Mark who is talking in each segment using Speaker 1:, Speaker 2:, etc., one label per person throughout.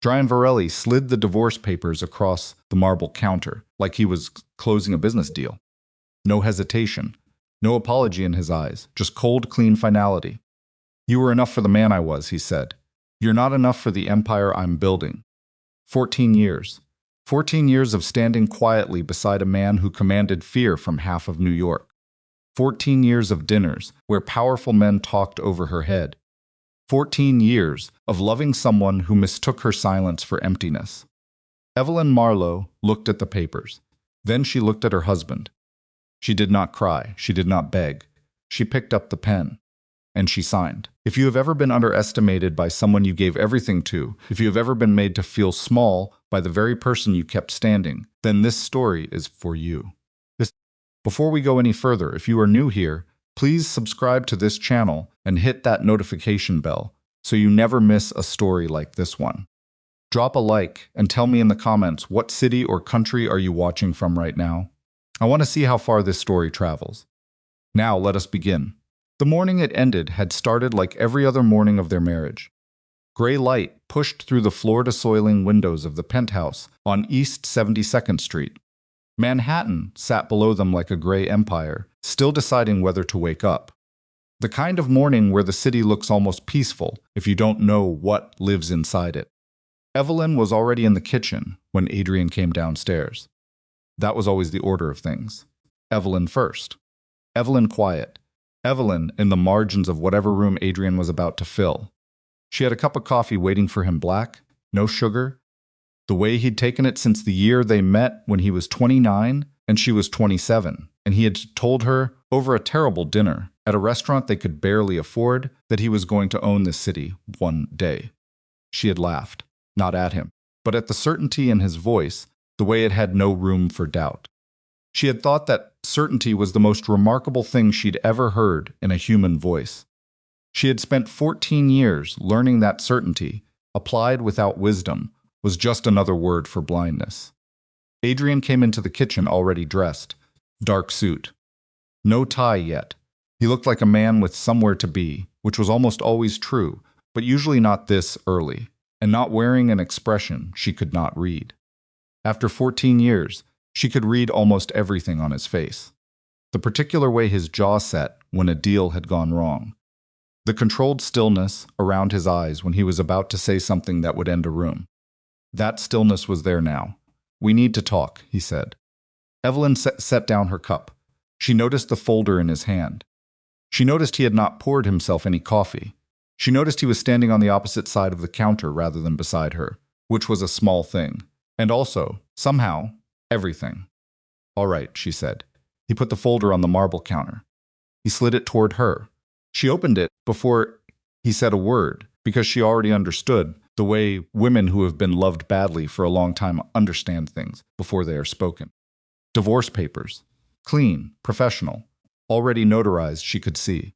Speaker 1: Adrian Varelli slid the divorce papers across the marble counter like he was closing a business deal. No hesitation, no apology in his eyes, just cold, clean finality. You were enough for the man I was, he said. You're not enough for the empire I'm building. 14 years. 14 years of standing quietly beside a man who commanded fear from half of New York. 14 years of dinners where powerful men talked over her head. 14 years of loving someone who mistook her silence for emptiness. Evelyn Marlowe looked at the papers. Then she looked at her husband. She did not cry. She did not beg. She picked up the pen. And she signed. If you have ever been underestimated by someone you gave everything to, if you have ever been made to feel small by the very person you kept standing, then this story is for you. Before we go any further, if you are new here, please subscribe to this channel and hit that notification bell so you never miss a story like this one. Drop a like and tell me in the comments what city or country are you watching from right now. I want to see how far this story travels. Now let us begin. The morning it ended had started like every other morning of their marriage. Gray light pushed through the floor-to-soiling windows of the penthouse on East 72nd Street. Manhattan sat below them like a gray empire, still deciding whether to wake up. The kind of morning where the city looks almost peaceful if you don't know what lives inside it. Evelyn was already in the kitchen when Adrian came downstairs. That was always the order of things. Evelyn first. Evelyn quiet. Evelyn in the margins of whatever room Adrian was about to fill. She had a cup of coffee waiting for him black, no sugar, the way he'd taken it since the year they met when he was 29 and she was 27, and he had told her over a terrible dinner at a restaurant they could barely afford that he was going to own this city one day. She had laughed, not at him, but at the certainty in his voice, the way it had no room for doubt. She had thought that certainty was the most remarkable thing she'd ever heard in a human voice. She had spent 14 years learning that certainty, applied without wisdom, was just another word for blindness. Adrian came into the kitchen already dressed, dark suit. No tie yet. He looked like a man with somewhere to be, which was almost always true, but usually not this early, and not wearing an expression she could not read. After 14 years, she could read almost everything on his face. The particular way his jaw set when a deal had gone wrong. The controlled stillness around his eyes when he was about to say something that would end a room. That stillness was there now. We need to talk, he said. Evelyn set down her cup. She noticed the folder in his hand. She noticed he had not poured himself any coffee. She noticed he was standing on the opposite side of the counter rather than beside her, which was a small thing. And also, somehow, everything. All right, she said. He put the folder on the marble counter. He slid it toward her. She opened it before he said a word, because she already understood the way women who have been loved badly for a long time understand things before they are spoken. Divorce papers. Clean, professional, already notarized, she could see.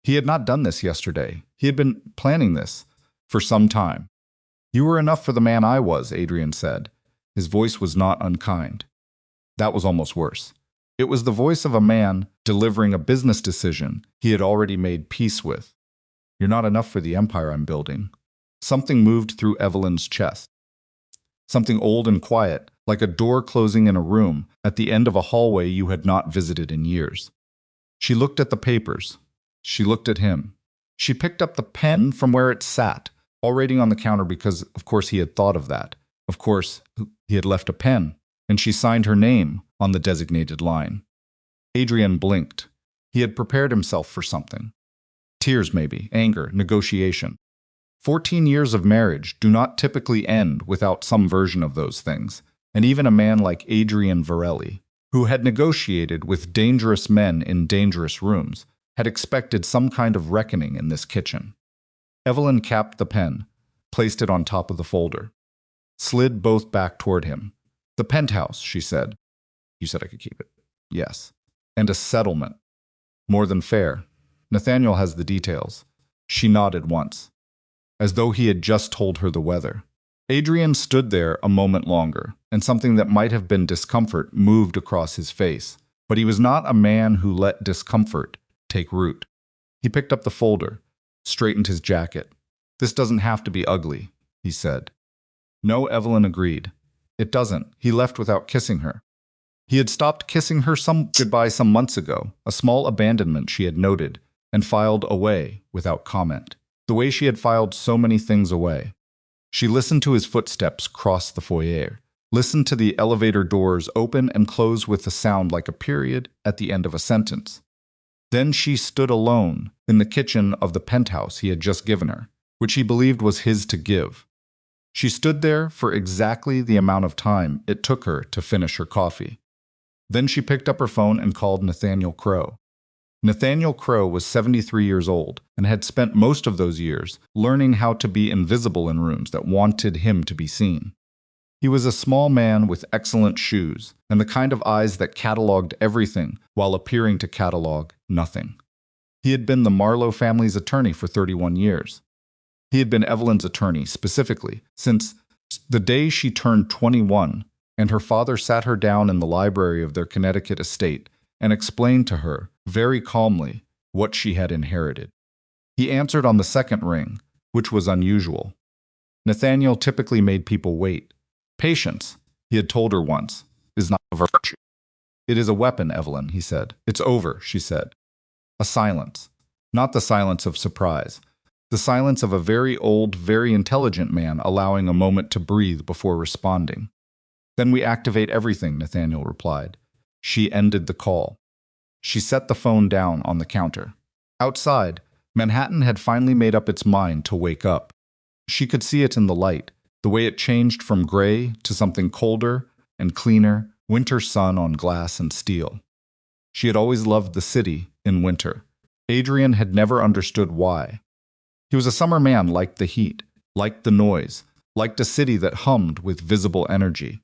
Speaker 1: He had not done this yesterday. He had been planning this for some time. You were enough for the man I was, Adrian said. His voice was not unkind. That was almost worse. It was the voice of a man delivering a business decision he had already made peace with. You're not enough for the empire I'm building. Something moved through Evelyn's chest. Something old and quiet, like a door closing in a room at the end of a hallway you had not visited in years. She looked at the papers. She looked at him. She picked up the pen from where it sat, already on the counter because, of course, he had thought of that. Of course, he had left a pen, and she signed her name on the designated line. Adrian blinked. He had prepared himself for something. Tears maybe, anger, negotiation. 14 years of marriage do not typically end without some version of those things, and even a man like Adrian Varelli, who had negotiated with dangerous men in dangerous rooms, had expected some kind of reckoning in this kitchen. Evelyn capped the pen, placed it on top of the folder, slid both back toward him. The penthouse, she said. You said I could keep it. Yes. And a settlement. More than fair. Nathaniel has the details. She nodded once, as though he had just told her the weather. Adrian stood there a moment longer, and something that might have been discomfort moved across his face. But he was not a man who let discomfort take root. He picked up the folder, straightened his jacket. This doesn't have to be ugly, he said. No, Evelyn agreed. It doesn't. He left without kissing her. He had stopped kissing her goodbye some months ago, a small abandonment she had noted, and filed away without comment. The way she had filed so many things away. She listened to his footsteps cross the foyer, listened to the elevator doors open and close with a sound like a period at the end of a sentence. Then she stood alone in the kitchen of the penthouse he had just given her, which he believed was his to give. She stood there for exactly the amount of time it took her to finish her coffee. Then she picked up her phone and called Nathaniel Crowe. Nathaniel Crowe was 73 years old and had spent most of those years learning how to be invisible in rooms that wanted him to be seen. He was a small man with excellent shoes and the kind of eyes that cataloged everything while appearing to catalog nothing. He had been the Marlowe family's attorney for 31 years. He had been Evelyn's attorney specifically since the day she turned 21 and her father sat her down in the library of their Connecticut estate and explained to her, very calmly, what she had inherited. He answered on the second ring, which was unusual. Nathaniel typically made people wait. Patience, he had told her once, is not a virtue. It is a weapon, Evelyn, he said. It's over, she said. A silence. Not the silence of surprise. The silence of a very old, very intelligent man allowing a moment to breathe before responding. Then we activate everything, Nathaniel replied. She ended the call. She set the phone down on the counter. Outside, Manhattan had finally made up its mind to wake up. She could see it in the light, the way it changed from gray to something colder and cleaner, winter sun on glass and steel. She had always loved the city in winter. Adrian had never understood why. He was a summer man, liked the heat, liked the noise, liked a city that hummed with visible energy.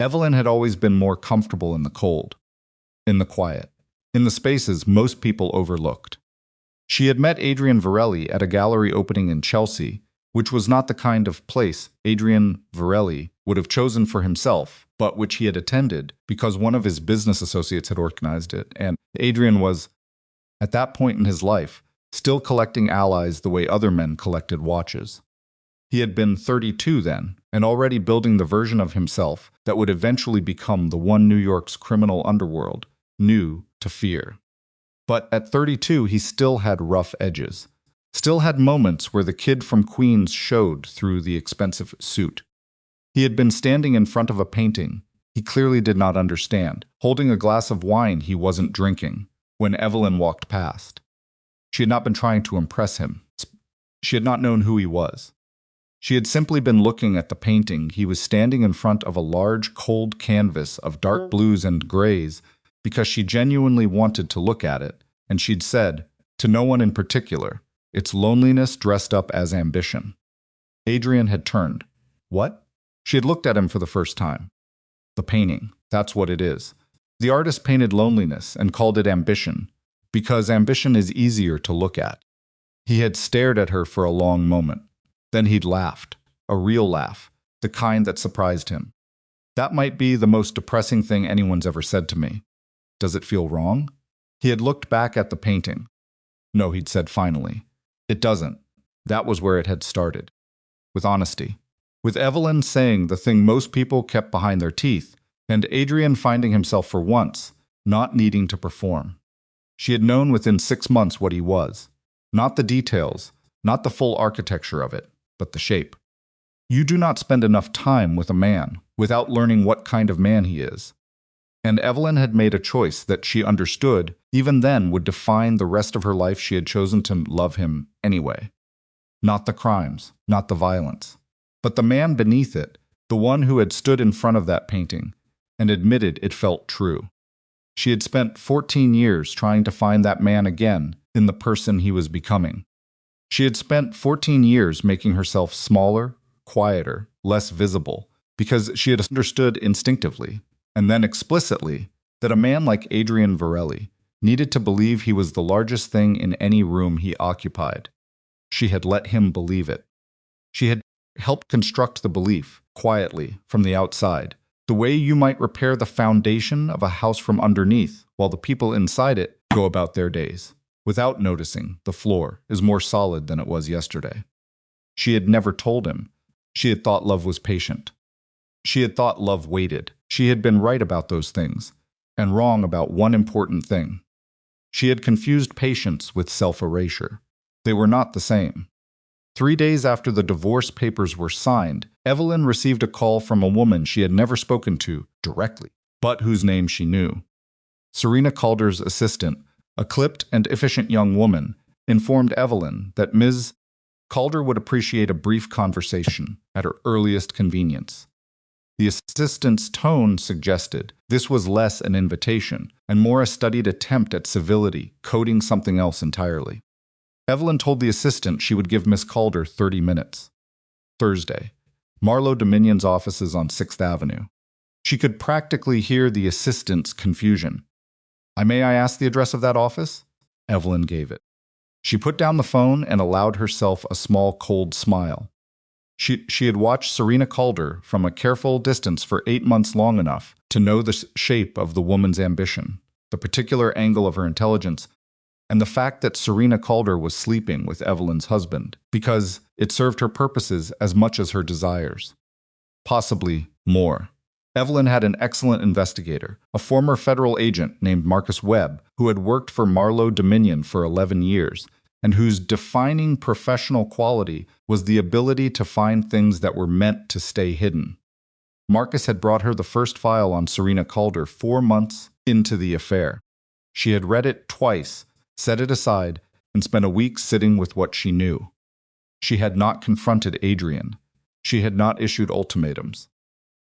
Speaker 1: Evelyn had always been more comfortable in the cold, in the quiet, in the spaces most people overlooked. She had met Adrian Varelli at a gallery opening in Chelsea, which was not the kind of place Adrian Varelli would have chosen for himself, but which he had attended because one of his business associates had organized it, and Adrian was, at that point in his life, still collecting allies the way other men collected watches. He had been 32 then, and already building the version of himself that would eventually become the one New York's criminal underworld knew to fear. But at 32, he still had rough edges, still had moments where the kid from Queens showed through the expensive suit. He had been standing in front of a painting he clearly did not understand, holding a glass of wine he wasn't drinking, when Evelyn walked past. She had not been trying to impress him. She had not known who he was. She had simply been looking at the painting. He was standing in front of a large, cold canvas of dark blues and grays because she genuinely wanted to look at it, and she'd said, to no one in particular, it's loneliness dressed up as ambition. Adrian had turned. What? She had looked at him for the first time. The painting, that's what it is. The artist painted loneliness and called it ambition, because ambition is easier to look at. He had stared at her for a long moment. Then he'd laughed, a real laugh, the kind that surprised him. That might be the most depressing thing anyone's ever said to me. Does it feel wrong? He had looked back at the painting. No, he'd said finally. It doesn't. That was where it had started. With honesty. With Evelyn saying the thing most people kept behind their teeth, and Adrian finding himself for once, not needing to perform. She had known within 6 months what he was. Not the details, not the full architecture of it, but the shape. You do not spend enough time with a man without learning what kind of man he is. And Evelyn had made a choice that she understood even then would define the rest of her life. She had chosen to love him anyway. Not the crimes, not the violence, but the man beneath it, the one who had stood in front of that painting and admitted it felt true. She had spent 14 years trying to find that man again in the person he was becoming. She had spent 14 years making herself smaller, quieter, less visible, because she had understood instinctively, and then explicitly, that a man like Adrian Varelli needed to believe he was the largest thing in any room he occupied. She had let him believe it. She had helped construct the belief, quietly, from the outside, the way you might repair the foundation of a house from underneath while the people inside it go about their days. Without noticing, the floor is more solid than it was yesterday. She had never told him, She had thought love was patient. She had thought love waited. She had been right about those things, and wrong about one important thing. She had confused patience with self-erasure. They were not the same. 3 days after the divorce papers were signed, Evelyn received a call from a woman she had never spoken to directly, but whose name she knew. Serena Calder's assistant, a clipped and efficient young woman, informed Evelyn that Ms. Calder would appreciate a brief conversation at her earliest convenience. The assistant's tone suggested this was less an invitation and more a studied attempt at civility, coding something else entirely. Evelyn told the assistant she would give Miss Calder 30 minutes. Thursday. Marlowe Dominion's offices on 6th Avenue. She could practically hear the assistant's confusion. May I ask the address of that office? Evelyn gave it. She put down the phone and allowed herself a small cold smile. She had watched Serena Calder from a careful distance for 8 months long enough to know the shape of the woman's ambition, the particular angle of her intelligence, and the fact that Serena Calder was sleeping with Evelyn's husband, because it served her purposes as much as her desires. Possibly more. Evelyn had an excellent investigator, a former federal agent named Marcus Webb, who had worked for Marlowe Dominion for 11 years, and whose defining professional quality was the ability to find things that were meant to stay hidden. Marcus had brought her the first file on Serena Calder 4 months into the affair. She had read it twice, set it aside, and spent a week sitting with what she knew. She had not confronted Adrian. She had not issued ultimatums.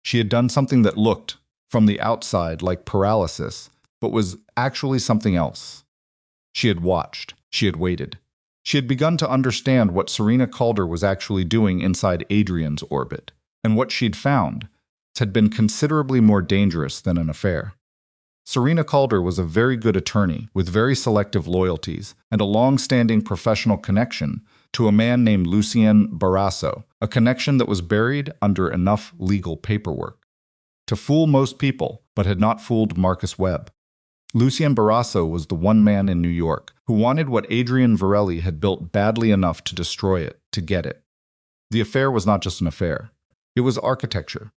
Speaker 1: She had done something that looked, from the outside, like paralysis, but was actually something else. She had watched. She had waited. She had begun to understand what Serena Calder was actually doing inside Adrian's orbit, and what she'd found had been considerably more dangerous than an affair. Serena Calder was a very good attorney with very selective loyalties and a long-standing professional connection to a man named Lucien Barrasso, a connection that was buried under enough legal paperwork to fool most people, but had not fooled Marcus Webb. Lucien Barrasso was the one man in New York who wanted what Adrian Varelli had built badly enough to destroy it, to get it. The affair was not just an affair. It was architecture.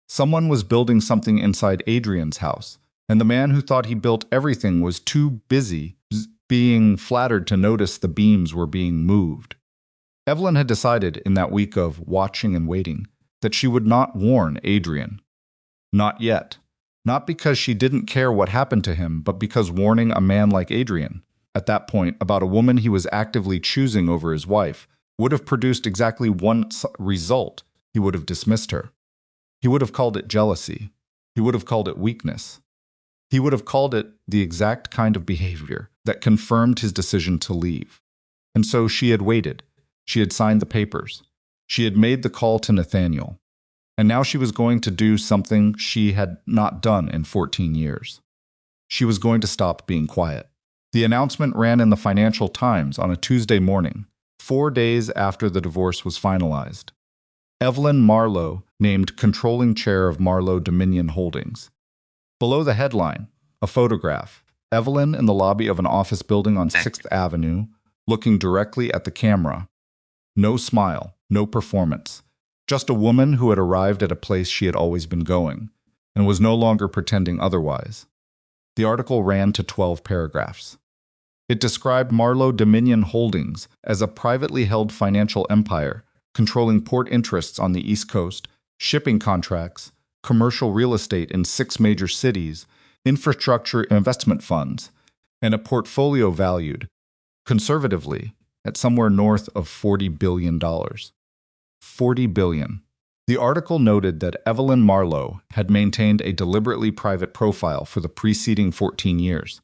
Speaker 1: Someone was building something inside Adrian's house, and the man who thought he built everything was too busy being flattered to notice the beams were being moved. Evelyn had decided in that week of watching and waiting that she would not warn Adrian. Not yet. Not because she didn't care what happened to him, but because warning a man like Adrian, at that point about a woman he was actively choosing over his wife, would have produced exactly one result. He would have dismissed her. He would have called it jealousy. He would have called it weakness. He would have called it the exact kind of behavior that confirmed his decision to leave. And so she had waited. She had signed the papers. She had made the call to Nathaniel. And now she was going to do something she had not done in 14 years. She was going to stop being quiet. The announcement ran in the Financial Times on a Tuesday morning, 4 days after the divorce was finalized. Evelyn Marlowe named controlling chair of Marlowe Dominion Holdings. Below the headline, a photograph, Evelyn in the lobby of an office building on 6th Avenue, looking directly at the camera. No smile, no performance. Just a woman who had arrived at a place she had always been going, and was no longer pretending otherwise. The article ran to 12 paragraphs. It described Marlowe Dominion Holdings as a privately held financial empire, controlling port interests on the East Coast, shipping contracts, commercial real estate in 6 major cities, infrastructure investment funds, and a portfolio valued, conservatively, at somewhere north of $40 billion. $40 billion. The article noted that Evelyn Marlowe had maintained a deliberately private profile for the preceding 14 years.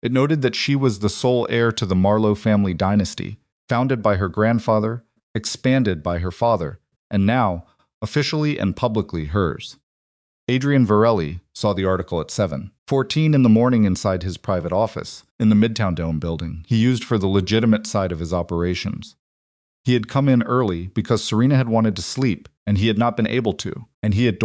Speaker 1: It noted that she was the sole heir to the Marlowe family dynasty, founded by her grandfather, expanded by her father, and now, officially and publicly, hers. Adrian Varelli saw the article at 7:14 in the morning inside his private office, in the Midtown Dome building he used for the legitimate side of his operations. He had come in early because Serena had wanted to sleep, and he had not been able to, and he had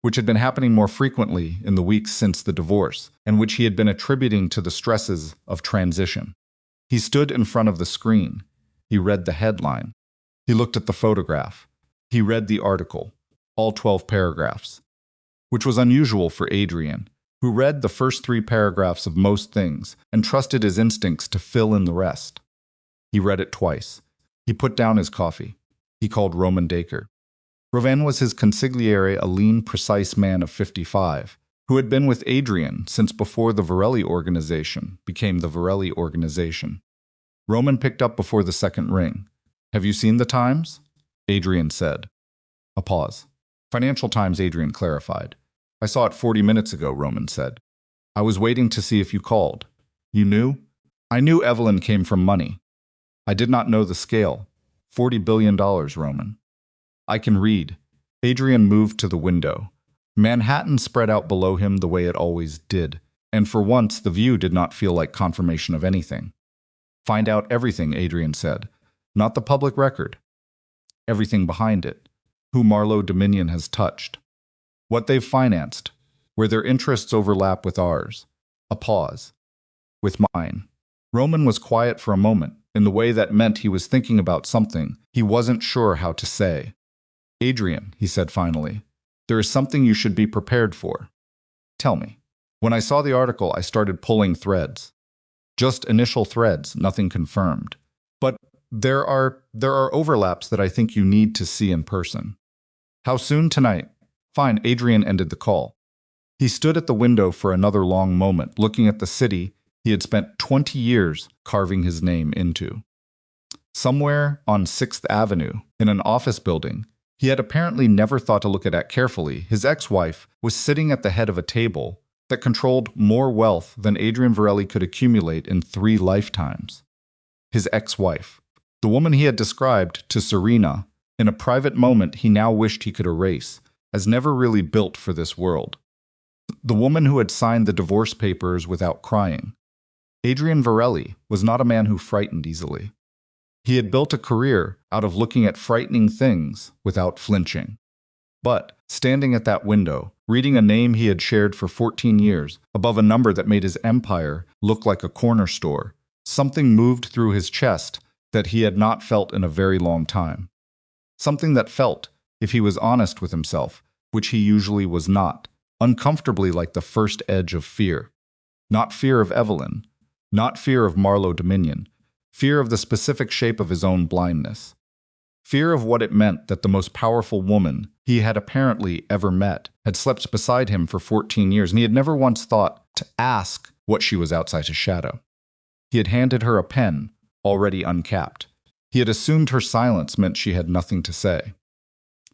Speaker 1: which had been happening more frequently in the weeks since the divorce, and which he had been attributing to the stresses of transition. He stood in front of the screen. He read the headline. He looked at the photograph. He read the article, all 12 paragraphs, which was unusual for Adrian, who read the first 3 paragraphs of most things and trusted his instincts to fill in the rest. He read it twice. He put down his coffee. He called Roman Dacre. Roman was his consigliere, a lean, precise man of 55, who had been with Adrian since before the Varelli organization became the Varelli organization. Roman picked up before the second ring. "Have you seen the Times?" Adrian said. A pause. "Financial Times," Adrian clarified. "I saw it 40 minutes ago," Roman said. "I was waiting to see if you called." "You knew?" "I knew Evelyn came from money. I did not know the scale. $40 billion, Roman." "I can read." Adrian moved to the window. Manhattan spread out below him the way it always did, and for once the view did not feel like confirmation of anything. "Find out everything," Adrian said. "Not the public record. Everything behind it. Who Marlowe Dominion has touched. What they've financed. Where their interests overlap with ours." A pause. "With mine." Roman was quiet for a moment, in the way that meant he was thinking about something he wasn't sure how to say. "Adrian," he said finally, "there is something you should be prepared for." "Tell me." "When I saw the article, I started pulling threads. Just initial threads, nothing confirmed. But there are overlaps that I think you need to see in person." "How soon tonight?" "Fine." Adrian ended the call. He stood at the window for another long moment, looking at the city he had spent 20 years carving his name into. Somewhere on 6th Avenue, in an office building, he had apparently never thought to look at it carefully. His ex-wife was sitting at the head of a table that controlled more wealth than Adrian Varelli could accumulate in 3 lifetimes. His ex-wife, the woman he had described to Serena in a private moment he now wished he could erase, as never really built for this world. The woman who had signed the divorce papers without crying. Adrian Varelli was not a man who frightened easily. He had built a career out of looking at frightening things without flinching. But, standing at that window, reading a name he had shared for 14 years, above a number that made his empire look like a corner store, something moved through his chest that he had not felt in a very long time. Something that felt, if he was honest with himself, which he usually was not, uncomfortably like the first edge of fear. Not fear of Evelyn, not fear of Marlowe Dominion, fear of the specific shape of his own blindness. Fear of what it meant that the most powerful woman he had apparently ever met had slept beside him for 14 years, and he had never once thought to ask what she was outside his shadow. He had handed her a pen, already uncapped. He had assumed her silence meant she had nothing to say.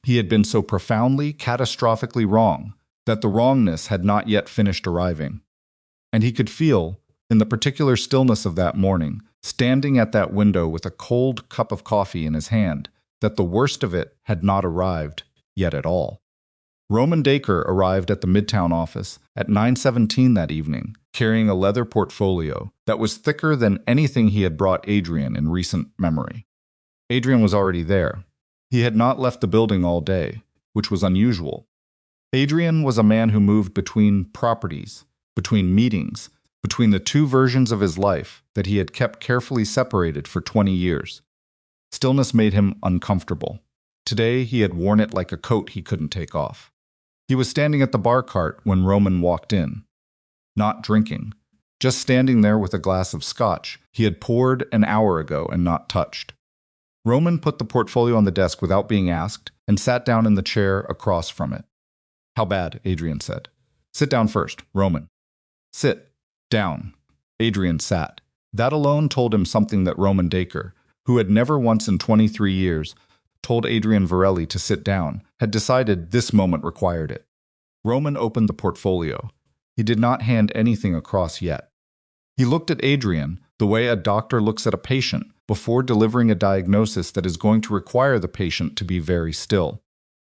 Speaker 1: He had been so profoundly, catastrophically wrong that the wrongness had not yet finished arriving. And he could feel, in the particular stillness of that morning, standing at that window with a cold cup of coffee in his hand, that the worst of it had not arrived yet at all. Roman Dacre arrived at the Midtown office at 9:17 that evening, carrying a leather portfolio that was thicker than anything he had brought Adrian in recent memory. Adrian was already there. He had not left the building all day, which was unusual. Adrian was a man who moved between properties, between meetings, between the 2 versions of his life that he had kept carefully separated for 20 years. Stillness made him uncomfortable. Today he had worn it like a coat he couldn't take off. He was standing at the bar cart when Roman walked in. Not drinking, just standing there with a glass of scotch he had poured an hour ago and not touched. Roman put the portfolio on the desk without being asked and sat down in the chair across from it. "How bad?" Adrian said. "Sit down first, Roman." "Sit down." Adrian sat. That alone told him something that Roman Dacre, who had never once in 23 years told Adrian Varelli to sit down, had decided this moment required it. Roman opened the portfolio. He did not hand anything across yet. He looked at Adrian the way a doctor looks at a patient before delivering a diagnosis that is going to require the patient to be very still.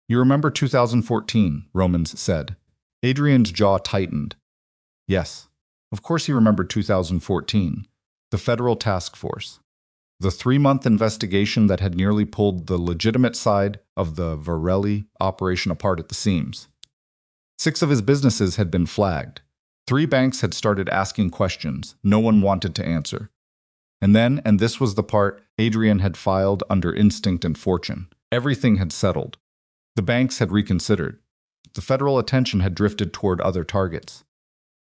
Speaker 1: "You remember 2014, Roman said. Adrian's jaw tightened. Yes, of course he remembered 2014, the federal task force. The 3-month investigation that had nearly pulled the legitimate side of the Varelli operation apart at the seams. 6 of his businesses had been flagged. 3 banks had started asking questions no one wanted to answer. And then, and this was the part Adrian had filed under instinct and fortune, everything had settled. The banks had reconsidered. The federal attention had drifted toward other targets.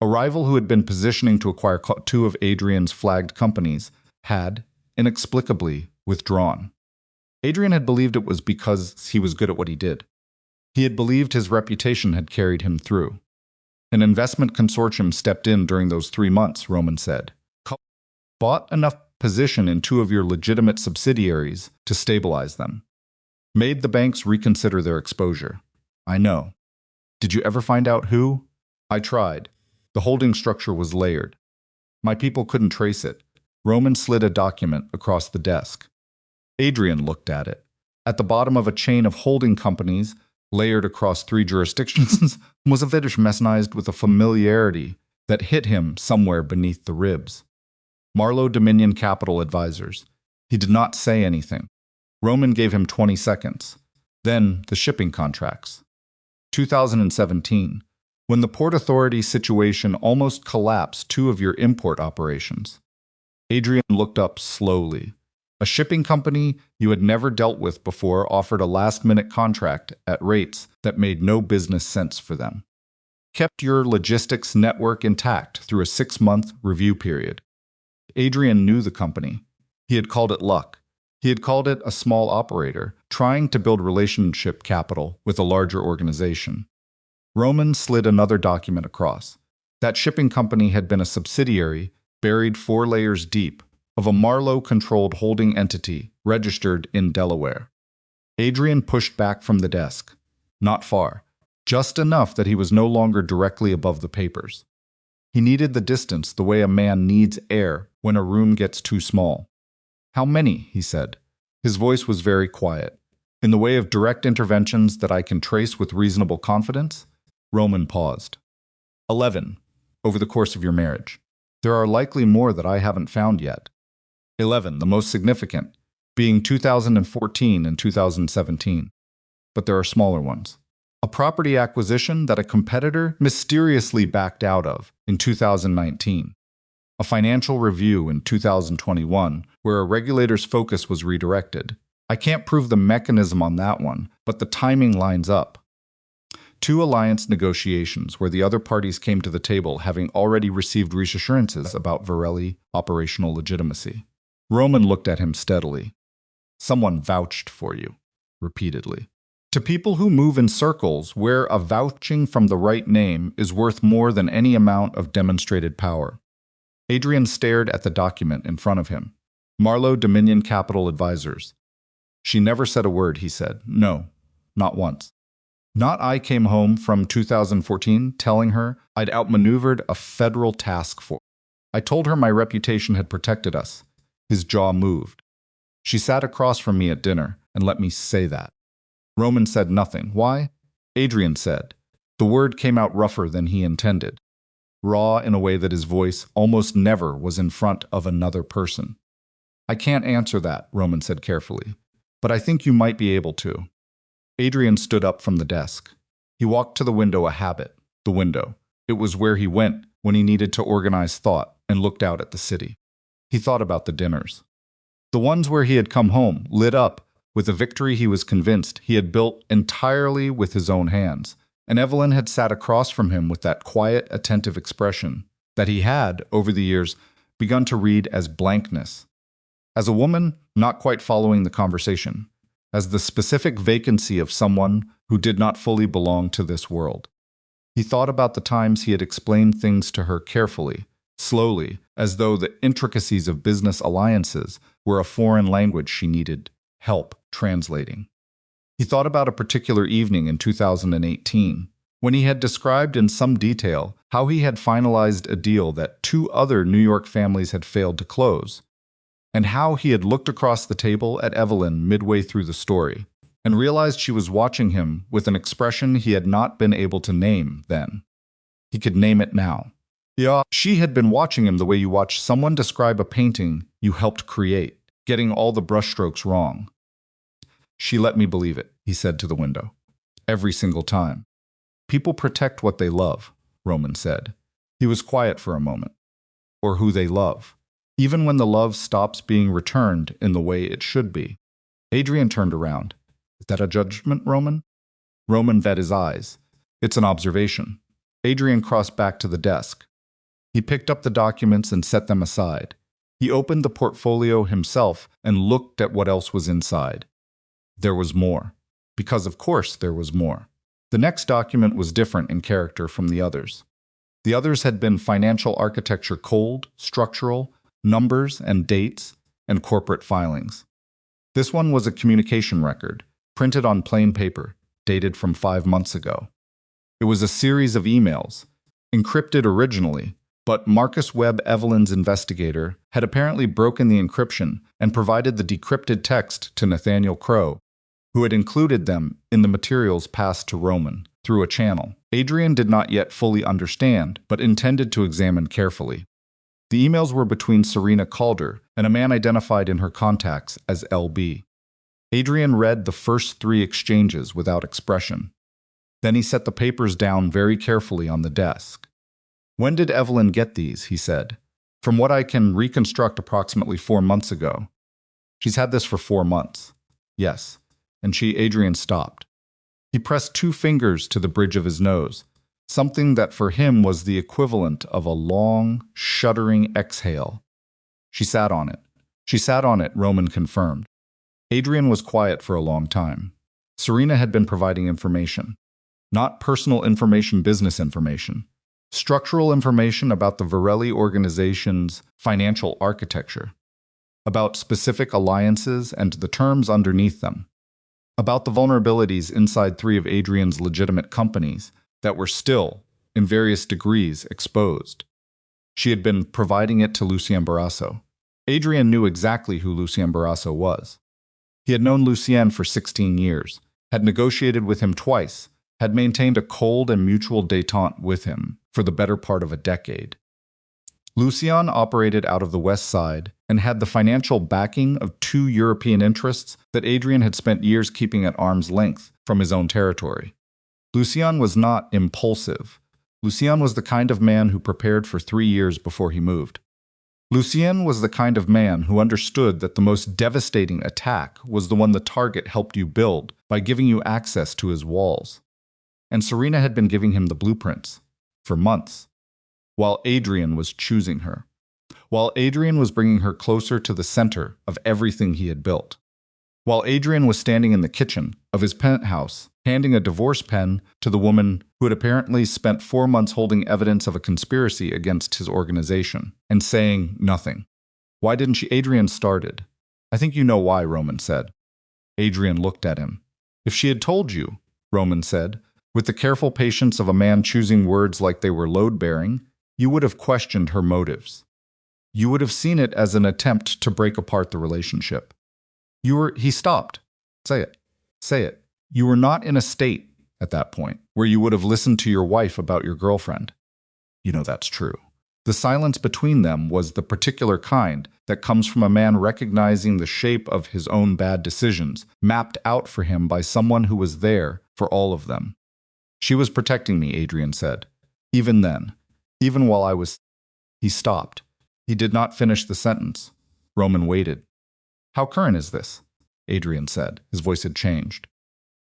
Speaker 1: A rival who had been positioning to acquire two of Adrian's flagged companies had, inexplicably, withdrawn. Adrian had believed it was because he was good at what he did. He had believed his reputation had carried him through. An investment consortium stepped in during those 3 months, Roman said. Bought enough position in two of your legitimate subsidiaries to stabilize them. Made the banks reconsider their exposure. I know. Did you ever find out who? I tried. The holding structure was layered. My people couldn't trace it. Roman slid a document across the desk. Adrian looked at it. At the bottom of a chain of holding companies, layered across 3 jurisdictions, was a fetish mechanized with a familiarity that hit him somewhere beneath the ribs. Marlowe Dominion Capital Advisors. He did not say anything. Roman gave him 20 seconds. Then the shipping contracts. 2017, when the Port Authority situation almost collapsed 2 of your import operations. Adrian looked up slowly. A shipping company you had never dealt with before offered a last-minute contract at rates that made no business sense for them. Kept your logistics network intact through a 6-month review period. Adrian knew the company. He had called it luck. He had called it a small operator, trying to build relationship capital with a larger organization. Roman slid another document across. That shipping company had been a subsidiary, buried 4 layers deep, of a Marlowe-controlled holding entity registered in Delaware. Adrian pushed back from the desk. Not far. Just enough that he was no longer directly above the papers. He needed the distance the way a man needs air when a room gets too small. How many? He said. His voice was very quiet. In the way of direct interventions that I can trace with reasonable confidence? Roman paused. 11, over the course of your marriage. There are likely more that I haven't found yet. 11, the most significant, being 2014 and 2017. But there are smaller ones. A property acquisition that a competitor mysteriously backed out of in 2019. A financial review in 2021 where a regulator's focus was redirected. I can't prove the mechanism on that one, but the timing lines up. 2 alliance negotiations where the other parties came to the table having already received reassurances about Varelli operational legitimacy. Roman looked at him steadily. Someone vouched for you, repeatedly. To people who move in circles where a vouching from the right name is worth more than any amount of demonstrated power. Adrian stared at the document in front of him. Marlowe Dominion Capital Advisors. She never said a word, he said. No, not once. Not I came home from 2014 telling her I'd outmaneuvered a federal task force. I told her my reputation had protected us. His jaw moved. She sat across from me at dinner and let me say that. Roman said nothing. Why? Adrian said. The word came out rougher than he intended. Raw in a way that his voice almost never was in front of another person. I can't answer that, Roman said carefully, but I think you might be able to. Adrian stood up from the desk. He walked to the window, a habit, the window. It was where he went when he needed to organize thought and looked out at the city. He thought about the dinners. The ones where he had come home, lit up with a victory he was convinced he had built entirely with his own hands, and Evelyn had sat across from him with that quiet, attentive expression that he had, over the years, begun to read as blankness. As a woman, not quite following the conversation, as the specific vacancy of someone who did not fully belong to this world. He thought about the times he had explained things to her carefully, slowly, as though the intricacies of business alliances were a foreign language she needed help translating. He thought about a particular evening in 2018, when he had described in some detail how he had finalized a deal that 2 other New York families had failed to close, and how he had looked across the table at Evelyn midway through the story, and realized she was watching him with an expression he had not been able to name then. He could name it now. Yeah, she had been watching him the way you watch someone describe a painting you helped create, getting all the brushstrokes wrong. She let me believe it, he said to the window. Every single time. People protect what they love, Roman said. He was quiet for a moment. Or who they love. Even when the love stops being returned in the way it should be. Adrian turned around. Is that a judgment, Roman? Roman vet his eyes. It's an observation. Adrian crossed back to the desk. He picked up the documents and set them aside. He opened the portfolio himself and looked at what else was inside. There was more. Because of course there was more. The next document was different in character from the others. The others had been financial architecture cold, structural, numbers and dates, and corporate filings. This one was a communication record, printed on plain paper, dated from 5 months ago. It was a series of emails, encrypted originally, but Marcus Webb Evelyn's investigator had apparently broken the encryption and provided the decrypted text to Nathaniel Crowe, who had included them in the materials passed to Roman through a channel Adrian did not yet fully understand, but intended to examine carefully. The emails were between Serena Calder and a man identified in her contacts as LB. Adrian read the first 3 exchanges without expression. Then he set the papers down very carefully on the desk. "When did Evelyn get these?" he said. "From what I can reconstruct, approximately 4 months ago." "She's had this for 4 months." "Yes." And Adrian stopped. He pressed 2 fingers to the bridge of his nose, something that for him was the equivalent of a long, shuddering exhale. "She sat on it." "She sat on it," Roman confirmed. Adrian was quiet for a long time. Serena had been providing information. Not personal information, business information. Structural information about the Varelli organization's financial architecture. About specific alliances and the terms underneath them. About the vulnerabilities inside 3 of Adrian's legitimate companies that were still, in various degrees, exposed. She had been providing it to Lucien Barrasso. Adrian knew exactly who Lucien Barrasso was. He had known Lucien for 16 years, had negotiated with him twice, had maintained a cold and mutual détente with him for the better part of a decade. Lucien operated out of the West Side and had the financial backing of 2 European interests that Adrian had spent years keeping at arm's length from his own territory. Lucien was not impulsive. Lucien was the kind of man who prepared for 3 years before he moved. Lucien was the kind of man who understood that the most devastating attack was the one the target helped you build by giving you access to his walls. And Serena had been giving him the blueprints for months, while Adrian was choosing her, while Adrian was bringing her closer to the center of everything he had built, while Adrian was standing in the kitchen of his penthouse, handing a divorce pen to the woman who had apparently spent 4 months holding evidence of a conspiracy against his organization, and saying nothing. "Why didn't she?" Adrian started. "I think you know why," Roman said. Adrian looked at him. "If she had told you," Roman said, with the careful patience of a man choosing words like they were load-bearing, "you would have questioned her motives. You would have seen it as an attempt to break apart the relationship. He stopped. "Say it. Say it. You were not in a state at that point where you would have listened to your wife about your girlfriend." "You know that's true." The silence between them was the particular kind that comes from a man recognizing the shape of his own bad decisions, mapped out for him by someone who was there for all of them. "She was protecting me," Adrian said. "Even then. Even while I was—" He stopped. He did not finish the sentence. Roman waited. "How current is this?" Adrian said. His voice had changed.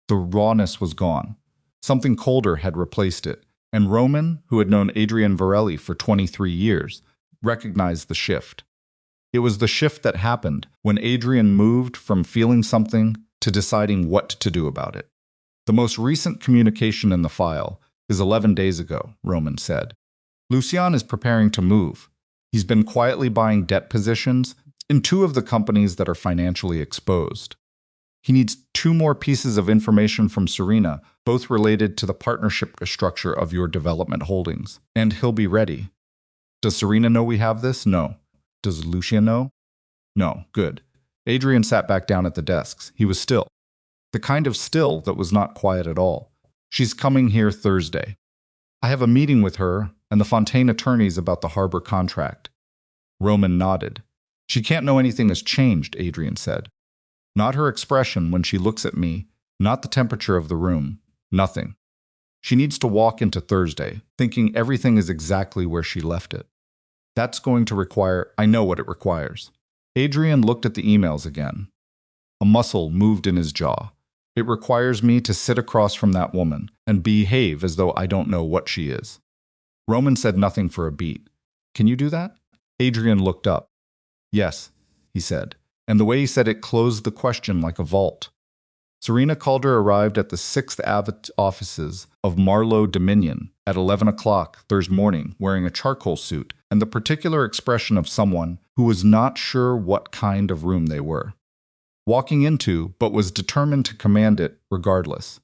Speaker 1: The rawness was gone. Something colder had replaced it, and Roman, who had known Adrian Varelli for 23 years, recognized the shift. It was the shift that happened when Adrian moved from feeling something to deciding what to do about it. "The most recent communication in the file is 11 days ago," Roman said. "Lucien is preparing to move. He's been quietly buying debt positions in 2 of the companies that are financially exposed. He needs 2 more pieces of information from Serena, both related to the partnership structure of your development holdings, and he'll be ready." "Does Serena know we have this?" "No." "Does Lucien know?" "No." "Good." Adrian sat back down at the desks. He was still. The kind of still that was not quiet at all. "She's coming here Thursday. I have a meeting with her and the Fontaine attorneys about the harbor contract." Roman nodded. "She can't know anything has changed," Adrian said. "Not her expression when she looks at me, not the temperature of the room, nothing. She needs to walk into Thursday, thinking everything is exactly where she left it. That's going to require— I know what it requires." Adrian looked at the emails again. A muscle moved in his jaw. It requires me to sit across from that woman and behave as though I don't know what she is. Roman said nothing for a beat. Can you do that? Adrian looked up. Yes, he said, and the way he said it closed the question like a vault. Serena Calder arrived at the 6th Ave offices of Marlowe Dominion at 11 o'clock Thursday morning wearing a charcoal suit and the particular expression of someone who was not sure what kind of room they were walking into, but was determined to command it regardless.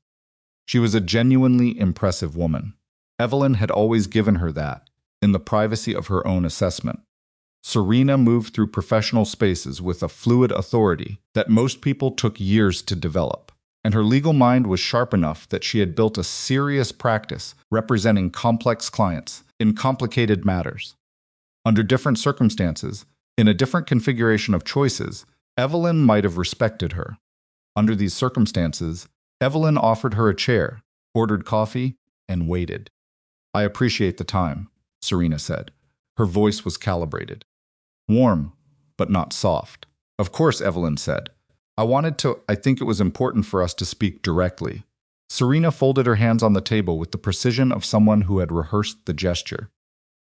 Speaker 1: She was a genuinely impressive woman. Evelyn had always given her that, in the privacy of her own assessment. Serena moved through professional spaces with a fluid authority that most people took years to develop, and her legal mind was sharp enough that she had built a serious practice representing complex clients in complicated matters. Under different circumstances, in a different configuration of choices, Evelyn might have respected her. Under these circumstances, Evelyn offered her a chair, ordered coffee, and waited. I appreciate the time, Serena said. Her voice was calibrated. Warm, but not soft. Of course, Evelyn said. I think it was important for us to speak directly. Serena folded her hands on the table with the precision of someone who had rehearsed the gesture.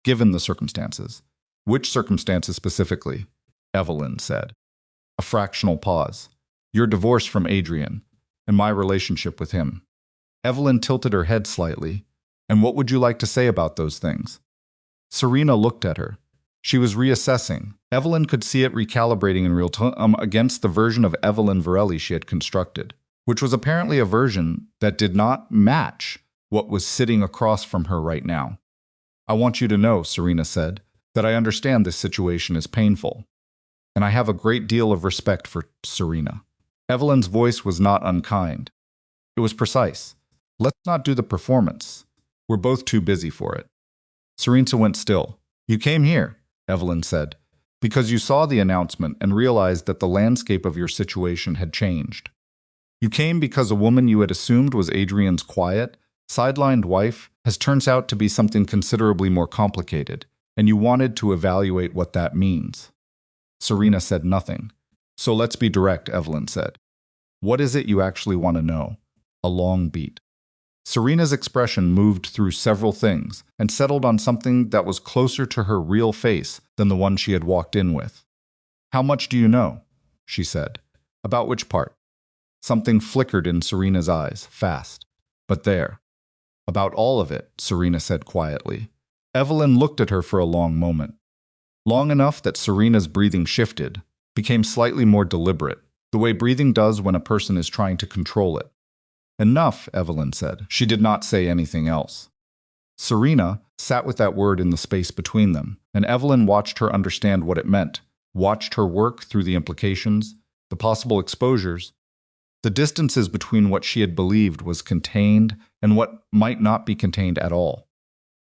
Speaker 1: Given the circumstances. Which circumstances specifically? Evelyn said. A fractional pause. Your divorce from Adrian, and my relationship with him. Evelyn tilted her head slightly. And what would you like to say about those things? Serena looked at her. She was reassessing. Evelyn could see it recalibrating in real time against the version of Evelyn Varelli she had constructed, which was apparently a version that did not match what was sitting across from her right now. I want you to know, Serena said, that I understand this situation is painful. And I have a great deal of respect for Serena. Evelyn's voice was not unkind. It was precise. Let's not do the performance. We're both too busy for it. Serena went still. You came here, Evelyn said, because you saw the announcement and realized that the landscape of your situation had changed. You came because a woman you had assumed was Adrian's quiet, sidelined wife has turned out to be something considerably more complicated, and you wanted to evaluate what that means. Serena said nothing. So let's be direct, Evelyn said. What is it you actually want to know? A long beat. Serena's expression moved through several things and settled on something that was closer to her real face than the one she had walked in with. How much do you know? She said. About which part? Something flickered in Serena's eyes, fast. But there. About all of it, Serena said quietly. Evelyn looked at her for a long moment. Long enough that Serena's breathing shifted, became slightly more deliberate, the way breathing does when a person is trying to control it. Enough, Evelyn said. She did not say anything else. Serena sat with that word in the space between them, and Evelyn watched her understand what it meant, watched her work through the implications, the possible exposures, the distances between what she had believed was contained and what might not be contained at all.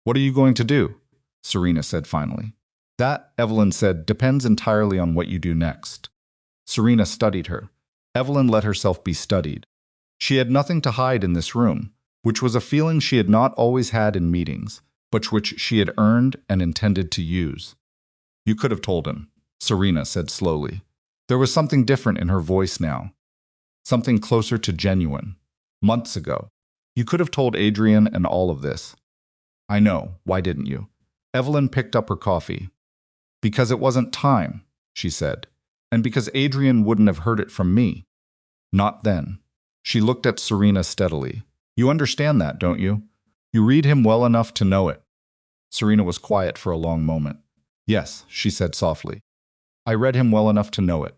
Speaker 1: What are you going to do? Serena said finally. That, Evelyn said, depends entirely on what you do next. Serena studied her. Evelyn let herself be studied. She had nothing to hide in this room, which was a feeling she had not always had in meetings, but which she had earned and intended to use. You could have told him, Serena said slowly. There was something different in her voice now. Something closer to genuine. Months ago. You could have told Adrian and all of this. I know. Why didn't you? Evelyn picked up her coffee. Because it wasn't time, she said, and because Adrian wouldn't have heard it from me. Not then. She looked at Serena steadily. You understand that, don't you? You read him well enough to know it. Serena was quiet for a long moment. Yes, she said softly. I read him well enough to know it.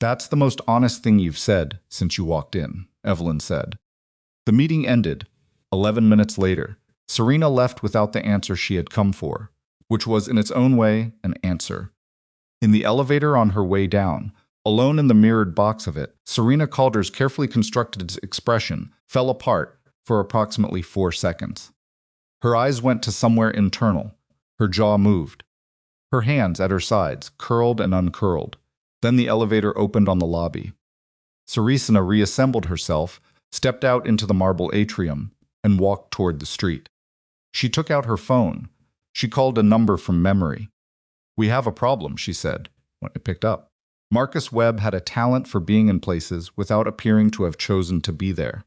Speaker 1: That's the most honest thing you've said since you walked in, Evelyn said. The meeting ended. 11 minutes later, Serena left without the answer she had come for, which was in its own way an answer. In the elevator on her way down, alone in the mirrored box of it, Serena Calder's carefully constructed expression fell apart for approximately 4 seconds. Her eyes went to somewhere internal. Her jaw moved. Her hands at her sides curled and uncurled. Then the elevator opened on the lobby. Serena reassembled herself, stepped out into the marble atrium, and walked toward the street. She took out her phone. She called a number from memory. We have a problem, she said, when it picked up. Marcus Webb had a talent for being in places without appearing to have chosen to be there.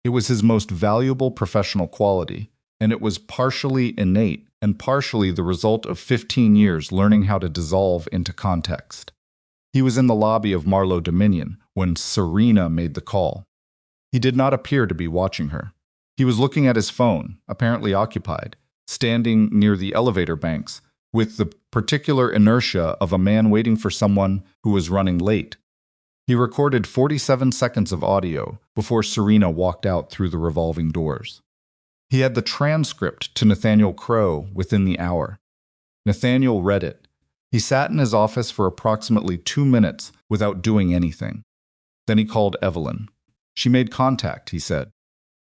Speaker 1: It was his most valuable professional quality, and it was partially innate and partially the result of 15 years learning how to dissolve into context. He was in the lobby of Marlowe Dominion when Serena made the call. He did not appear to be watching her. He was looking at his phone, apparently occupied, standing near the elevator banks, with the particular inertia of a man waiting for someone who was running late. He recorded 47 seconds of audio before Serena walked out through the revolving doors. He had the transcript to Nathaniel Crow within the hour. Nathaniel read it. He sat in his office for approximately 2 minutes without doing anything. Then he called Evelyn. She made contact, he said.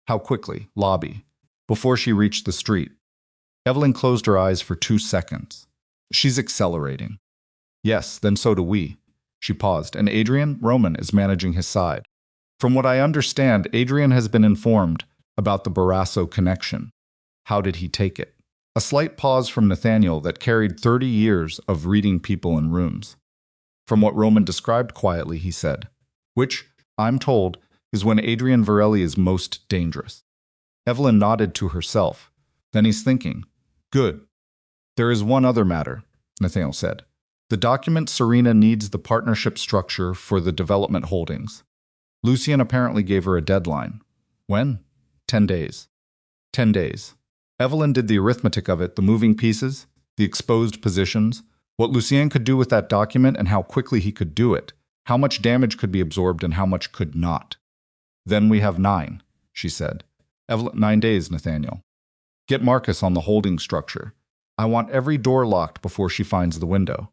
Speaker 1: How quickly? Lobby. Before she reached the street. Evelyn closed her eyes for 2 seconds. She's accelerating. Yes, then so do we. She paused, and Adrian Roman is managing his side. From what I understand, Adrian has been informed about the Barrasso connection. How did he take it? A slight pause from Nathaniel that carried 30 years of reading people in rooms. From what Roman described quietly, he said, which, I'm told, is when Adrian Varelli is most dangerous. Evelyn nodded to herself. Then he's thinking, good. There is one other matter, Nathaniel said. The document Serena needs the partnership structure for the development holdings. Lucien apparently gave her a deadline. When? 10 days. 10 days. Evelyn did the arithmetic of it, the moving pieces, the exposed positions, what Lucien could do with that document and how quickly he could do it, how much damage could be absorbed and how much could not. Then we have 9, she said. Evelyn, 9 days, Nathaniel. Get Marcus on the holding structure. I want every door locked before she finds the window.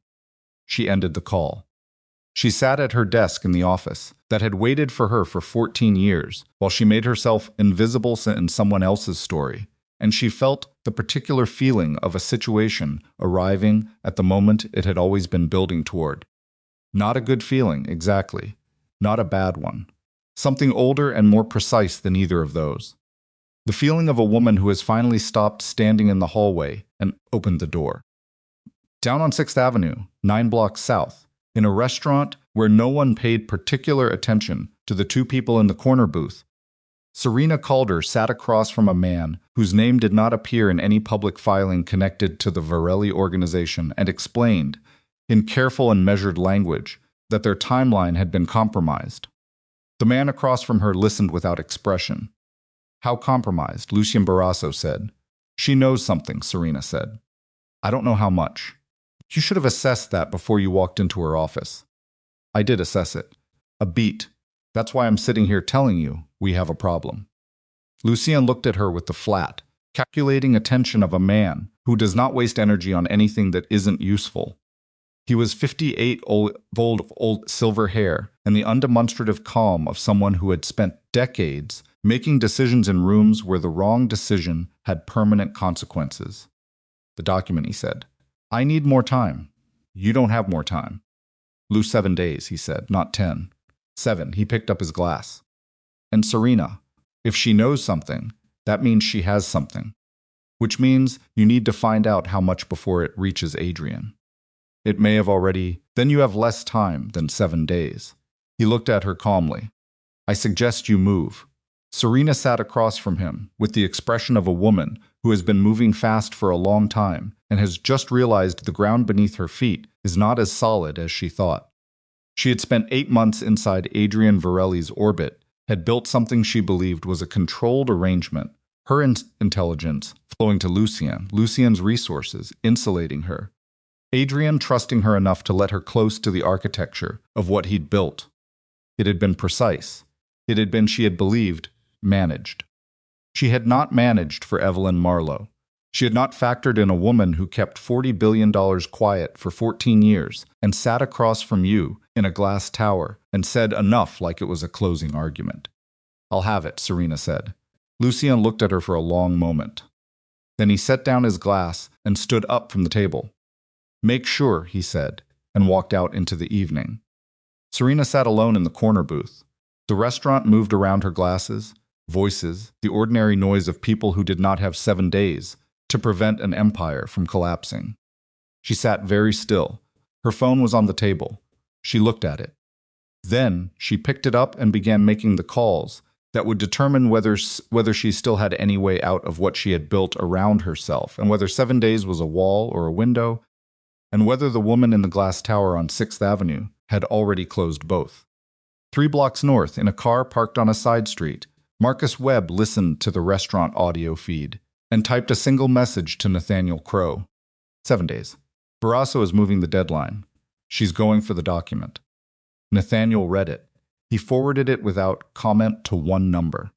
Speaker 1: She ended the call. She sat at her desk in the office that had waited for her for 14 years while she made herself invisible in someone else's story, and she felt the particular feeling of a situation arriving at the moment it had always been building toward. Not a good feeling, exactly. Not a bad one. Something older and more precise than either of those. The feeling of a woman who has finally stopped standing in the hallway and opened the door. Down on 6th Avenue, 9 blocks south, in a restaurant where no one paid particular attention to the 2 people in the corner booth, Serena Calder sat across from a man whose name did not appear in any public filing connected to the Varelli organization and explained, in careful and measured language, that their timeline had been compromised. The man across from her listened without expression. How compromised? Lucien Barrasso said. She knows something, Serena said. I don't know how much. You should have assessed that before you walked into her office. I did assess it. A beat. That's why I'm sitting here telling you we have a problem. Lucien looked at her with the flat, calculating attention of a man who does not waste energy on anything that isn't useful. He was 58 old silver hair and the undemonstrative calm of someone who had spent decades making decisions in rooms where the wrong decision had permanent consequences. The document, he said. I need more time. You don't have more time. Lose 7 days, he said, not 10. 7, he picked up his glass. And Serena, if she knows something, that means she has something. Which means you need to find out how much before it reaches Adrian. It may have already, then you have less time than 7 days. He looked at her calmly. I suggest you move. Serena sat across from him with the expression of a woman who has been moving fast for a long time and has just realized the ground beneath her feet is not as solid as she thought. She had spent 8 months inside Adrian Varelli's orbit, had built something she believed was a controlled arrangement, her intelligence flowing to Lucien, Lucien's resources insulating her, Adrian trusting her enough to let her close to the architecture of what he'd built. It had been precise. It had been, she had believed, managed. She had not managed for Evelyn Marlowe. She had not factored in a woman who kept $40 billion quiet for 14 years and sat across from you in a glass tower and said enough like it was a closing argument. I'll have it, Serena said. Lucien looked at her for a long moment. Then he set down his glass and stood up from the table. Make sure, he said, and walked out into the evening. Serena sat alone in the corner booth. The restaurant moved around her glasses, voices, the ordinary noise of people who did not have 7 days to prevent an empire from collapsing. She sat very still. Her phone was on the table. She looked at it. Then she picked it up and began making the calls that would determine whether she still had any way out of what she had built around herself, and whether 7 days was a wall or a window, and whether the woman in the glass tower on 6th Avenue had already closed both. 3 blocks north, in a car parked on a side street, Marcus Webb listened to the restaurant audio feed and typed a single message to Nathaniel Crow. 7 days. Barrasso is moving the deadline. She's going for the document. Nathaniel read it. He forwarded it without comment to one number.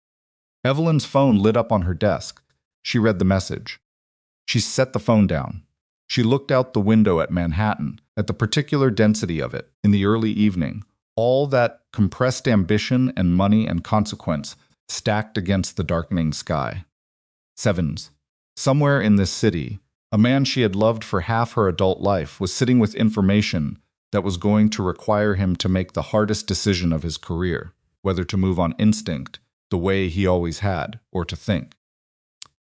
Speaker 1: Evelyn's phone lit up on her desk. She read the message. She set the phone down. She looked out the window at Manhattan, at the particular density of it, in the early evening, all that compressed ambition and money and consequence stacked against the darkening sky. 7s. Somewhere in this city, a man she had loved for half her adult life was sitting with information that was going to require him to make the hardest decision of his career, whether to move on instinct, the way he always had, or to think.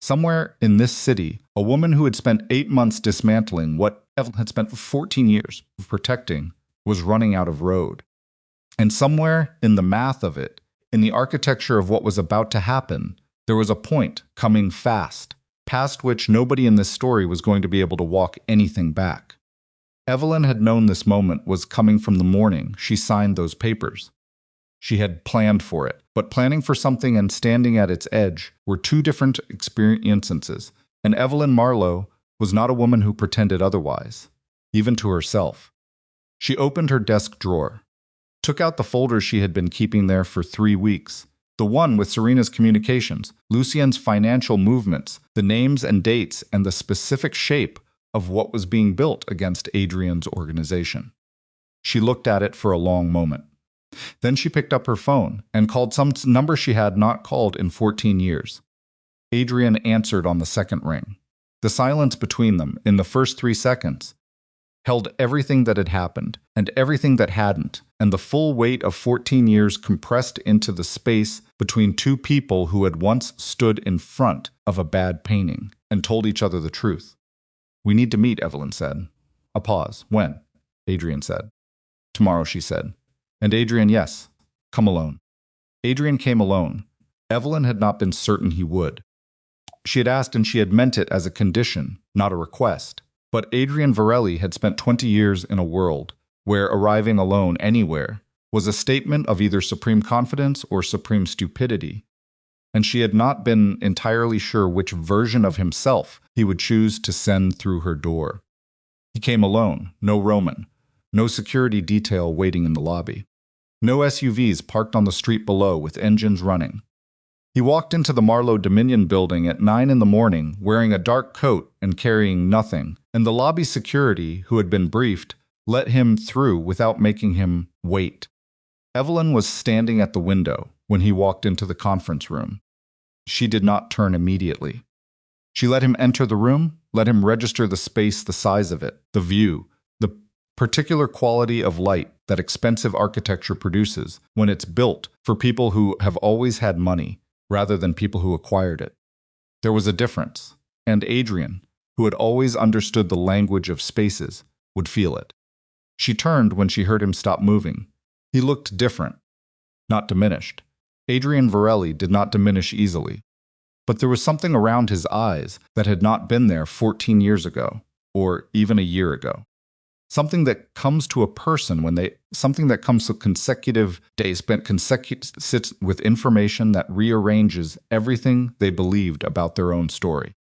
Speaker 1: Somewhere in this city, a woman who had spent 8 months dismantling what Evelyn had spent 14 years protecting was running out of road. And somewhere in the math of it, in the architecture of what was about to happen, there was a point coming fast, past which nobody in this story was going to be able to walk anything back. Evelyn had known this moment was coming from the morning she signed those papers. She had planned for it, but planning for something and standing at its edge were 2 different experiences, and Evelyn Marlowe was not a woman who pretended otherwise, even to herself. She opened her desk drawer, took out the folder she had been keeping there for 3 weeks, the one with Serena's communications, Lucien's financial movements, the names and dates, and the specific shape of what was being built against Adrian's organization. She looked at it for a long moment. Then she picked up her phone and called some number she had not called in 14 years. Adrian answered on the second ring. The silence between them, in the first 3 seconds, held everything that had happened and everything that hadn't, and the full weight of 14 years compressed into the space between 2 people who had once stood in front of a bad painting and told each other the truth. "We need to meet," Evelyn said. A pause. "When?" Adrian said. "Tomorrow," she said. And Adrian, "Yes. Come alone." Adrian came alone. Evelyn had not been certain he would. She had asked, and she had meant it as a condition, not a request. But Adrian Varelli had spent 20 years in a world where arriving alone anywhere was a statement of either supreme confidence or supreme stupidity, and she had not been entirely sure which version of himself he would choose to send through her door. He came alone, no Roman, no security detail waiting in the lobby, no SUVs parked on the street below with engines running. He walked into the Marlowe Dominion building at 9 in the morning wearing a dark coat and carrying nothing, and the lobby security, who had been briefed, let him through without making him wait. Evelyn was standing at the window when he walked into the conference room. She did not turn immediately. She let him enter the room, let him register the space, the size of it, the view, the particular quality of light that expensive architecture produces when it's built for people who have always had money, rather than people who acquired it. There was a difference, and Adrian, who had always understood the language of spaces, would feel it. She turned when she heard him stop moving. He looked different, not diminished. Adrian Varelli did not diminish easily. But there was something around his eyes that had not been there 14 years ago, or even a year ago. Something that comes to a person something that comes to consecutive days spent sits with information that rearranges everything they believed about their own story.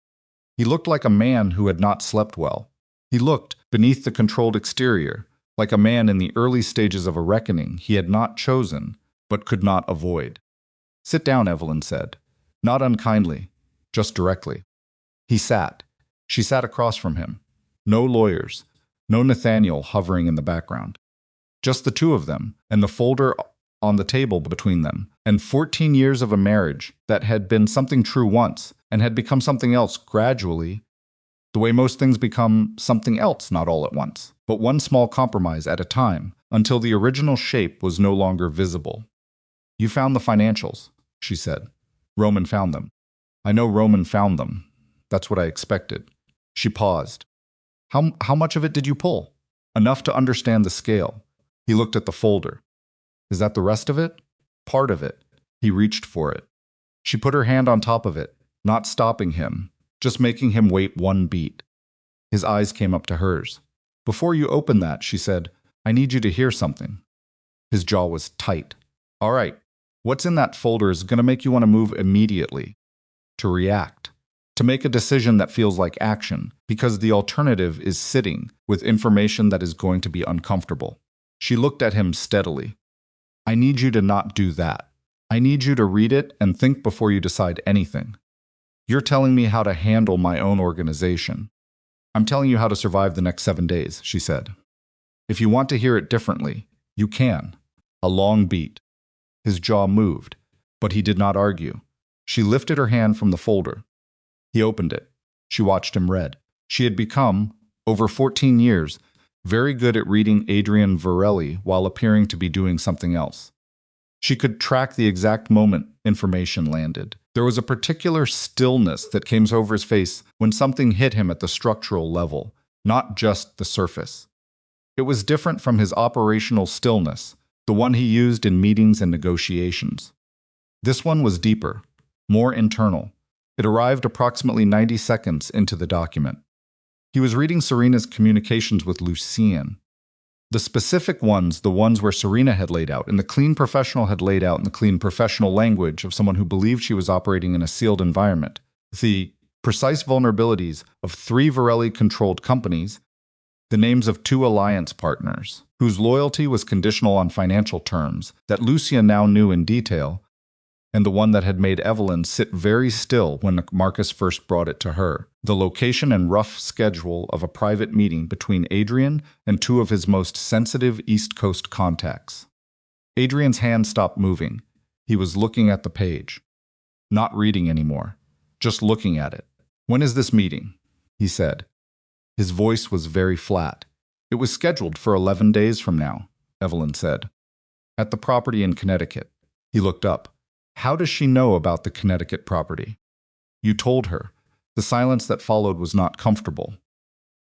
Speaker 1: He looked like a man who had not slept well. He looked, beneath the controlled exterior, like a man in the early stages of a reckoning he had not chosen, but could not avoid. "Sit down," Evelyn said. Not unkindly, just directly. He sat. She sat across from him. No lawyers. No Nathaniel hovering in the background. Just the 2 of them, and the folder on the table between them, and 14 years of a marriage that had been something true once, and had become something else gradually, the way most things become something else not all at once, but one small compromise at a time, until the original shape was no longer visible. "You found the financials," she said. "Roman found them." "I know Roman found them. That's what I expected." She paused. How much of it did you pull?" "Enough to understand the scale. He looked at the folder. Is that the rest of it? Part of it. He reached for it. She put her hand on top of it, not stopping him, just making him wait one beat. His eyes came up to hers. Before you open that, she said, I need you to hear something. His jaw was tight. All right, what's in that folder is going to make you want to move immediately, to react, to make a decision that feels like action, because the alternative is sitting with information that is going to be uncomfortable. She looked at him steadily. I need you to not do that. I need you to read it and think before you decide anything. You're telling me how to handle my own organization. I'm telling you how to survive the next 7 days, she said. If you want to hear it differently, you can. A long beat. His jaw moved, but he did not argue. She lifted her hand from the folder. He opened it. She watched him read. She had become, over 14 years, very good at reading Adrian Varelli while appearing to be doing something else. She could track the exact moment information landed. There was a particular stillness that came over his face when something hit him at the structural level, not just the surface. It was different from his operational stillness, the one he used in meetings and negotiations. This one was deeper, more internal. It arrived approximately 90 seconds into the document. He was reading Serena's communications with Lucien. The specific ones, the ones where Serena had laid out, and the clean professional had laid out in the clean professional language of someone who believed she was operating in a sealed environment. The precise vulnerabilities of 3 Varelli-controlled companies, the names of 2 alliance partners, whose loyalty was conditional on financial terms that Lucien now knew in detail, and the one that had made Evelyn sit very still when Marcus first brought it to her, the location and rough schedule of a private meeting between Adrian and 2 of his most sensitive East Coast contacts. Adrian's hand stopped moving. He was looking at the page. Not reading anymore, just looking at it. When is this meeting? He said. His voice was very flat. It was scheduled for 11 days from now, Evelyn said. At the property in Connecticut. He looked up. How does she know about the Connecticut property? You told her. The silence that followed was not comfortable.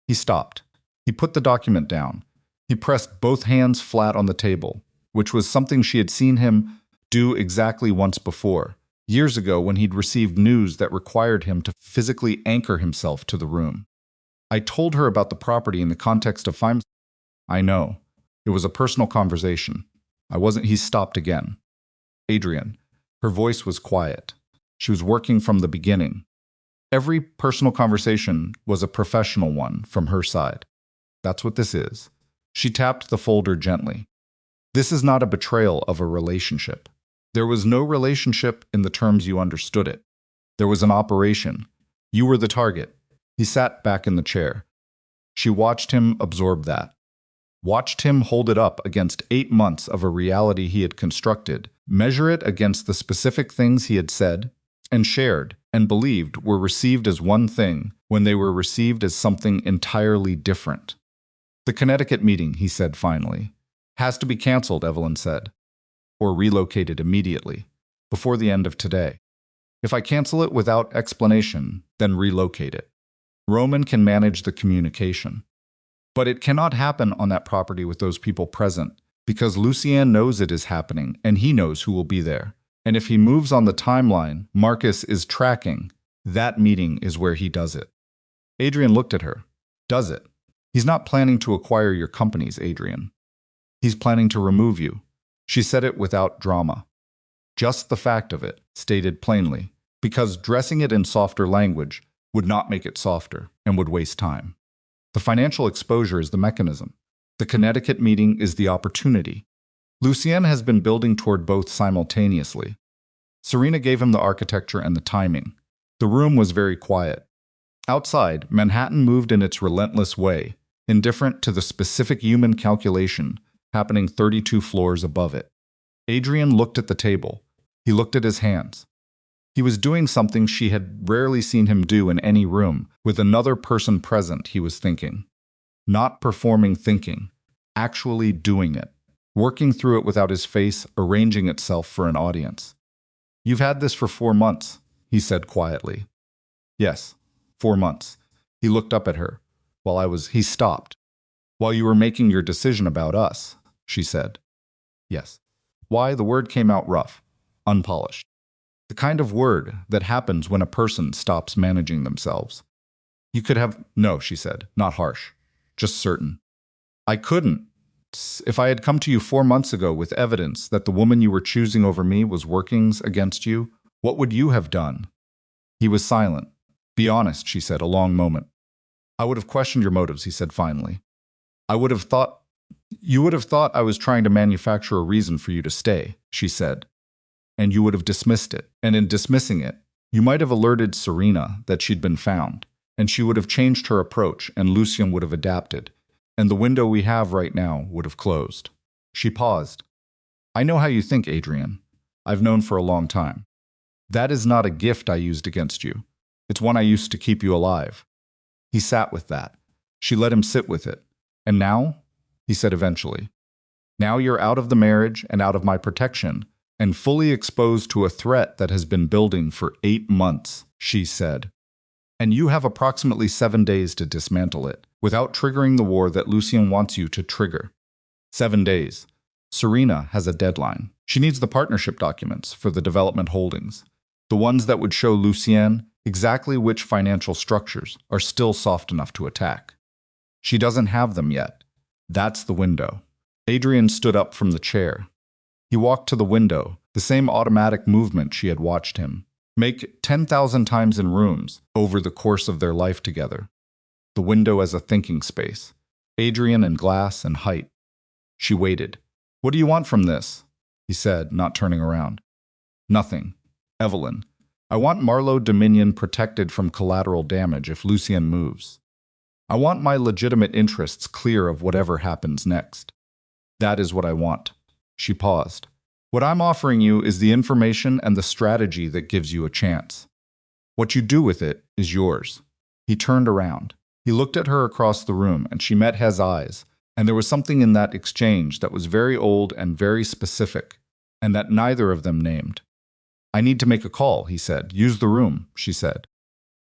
Speaker 1: He stopped. He put the document down. He pressed both hands flat on the table, which was something she had seen him do exactly once before, years ago when he'd received news that required him to physically anchor himself to the room. I told her about the property in the context of fines. I know. It was a personal conversation. He stopped again. Adrian. Her voice was quiet. She was working from the beginning. Every personal conversation was a professional one from her side. That's what this is. She tapped the folder gently. This is not a betrayal of a relationship. There was no relationship in the terms you understood it. There was an operation. You were the target. He sat back in the chair. She watched him absorb that. Watched him hold it up against 8 months of a reality he had constructed, measure it against the specific things he had said, and shared, and believed were received as one thing when they were received as something entirely different. The Connecticut meeting, he said finally, has to be canceled, Evelyn said, or relocated immediately, before the end of today. If I cancel it without explanation, then relocate it. Roman can manage the communication. But it cannot happen on that property with those people present, because Lucien knows it is happening, and he knows who will be there. And if he moves on the timeline Marcus is tracking, that meeting is where he does it. Adrian looked at her. Does it? He's not planning to acquire your companies, Adrian. He's planning to remove you. She said it without drama. Just the fact of it, stated plainly, because dressing it in softer language would not make it softer and would waste time. The financial exposure is the mechanism. The Connecticut meeting is the opportunity. Lucien has been building toward both simultaneously. Serena gave him the architecture and the timing. The room was very quiet. Outside, Manhattan moved in its relentless way, indifferent to the specific human calculation happening 32 floors above it. Adrian looked at the table. He looked at his hands. He was doing something she had rarely seen him do in any room. With another person present, he was thinking. Not performing thinking, actually doing it. Working through it without his face arranging itself for an audience. You've had this for 4 months, he said quietly. Yes, 4 months. He looked up at her. He stopped. While you were making your decision about us, she said. Yes. Why? The word came out rough, unpolished. The kind of word that happens when a person stops managing themselves. You could have... No, she said, not harsh, just certain. I couldn't. If I had come to you 4 months ago with evidence that the woman you were choosing over me was working against you, what would you have done? He was silent. Be honest, she said, a long moment. I would have questioned your motives, he said finally. You would have thought I was trying to manufacture a reason for you to stay, she said. And you would have dismissed it. And in dismissing it, you might have alerted Serena that she'd been found, and she would have changed her approach, and Lucien would have adapted, and the window we have right now would have closed. She paused. I know how you think, Adrian. I've known for a long time. That is not a gift I used against you. It's one I used to keep you alive. He sat with that. She let him sit with it. And now, he said eventually, now you're out of the marriage and out of my protection, and fully exposed to a threat that has been building for 8 months, she said. And you have approximately 7 days to dismantle it, without triggering the war that Lucien wants you to trigger. 7 days. Serena has a deadline. She needs the partnership documents for the development holdings, the ones that would show Lucien exactly which financial structures are still soft enough to attack. She doesn't have them yet. That's the window. Adrian stood up from the chair. He walked to the window, the same automatic movement she had watched him make 10,000 times in rooms over the course of their life together. The window as a thinking space. Adrian and glass and height. She waited. What do you want from this? He said, not turning around. Nothing. Evelyn, I want Marlowe Dominion protected from collateral damage if Lucien moves. I want my legitimate interests clear of whatever happens next. That is what I want. She paused. What I'm offering you is the information and the strategy that gives you a chance. What you do with it is yours. He turned around. He looked at her across the room, and she met his eyes, and there was something in that exchange that was very old and very specific, and that neither of them named. I need to make a call, he said. Use the room, she said.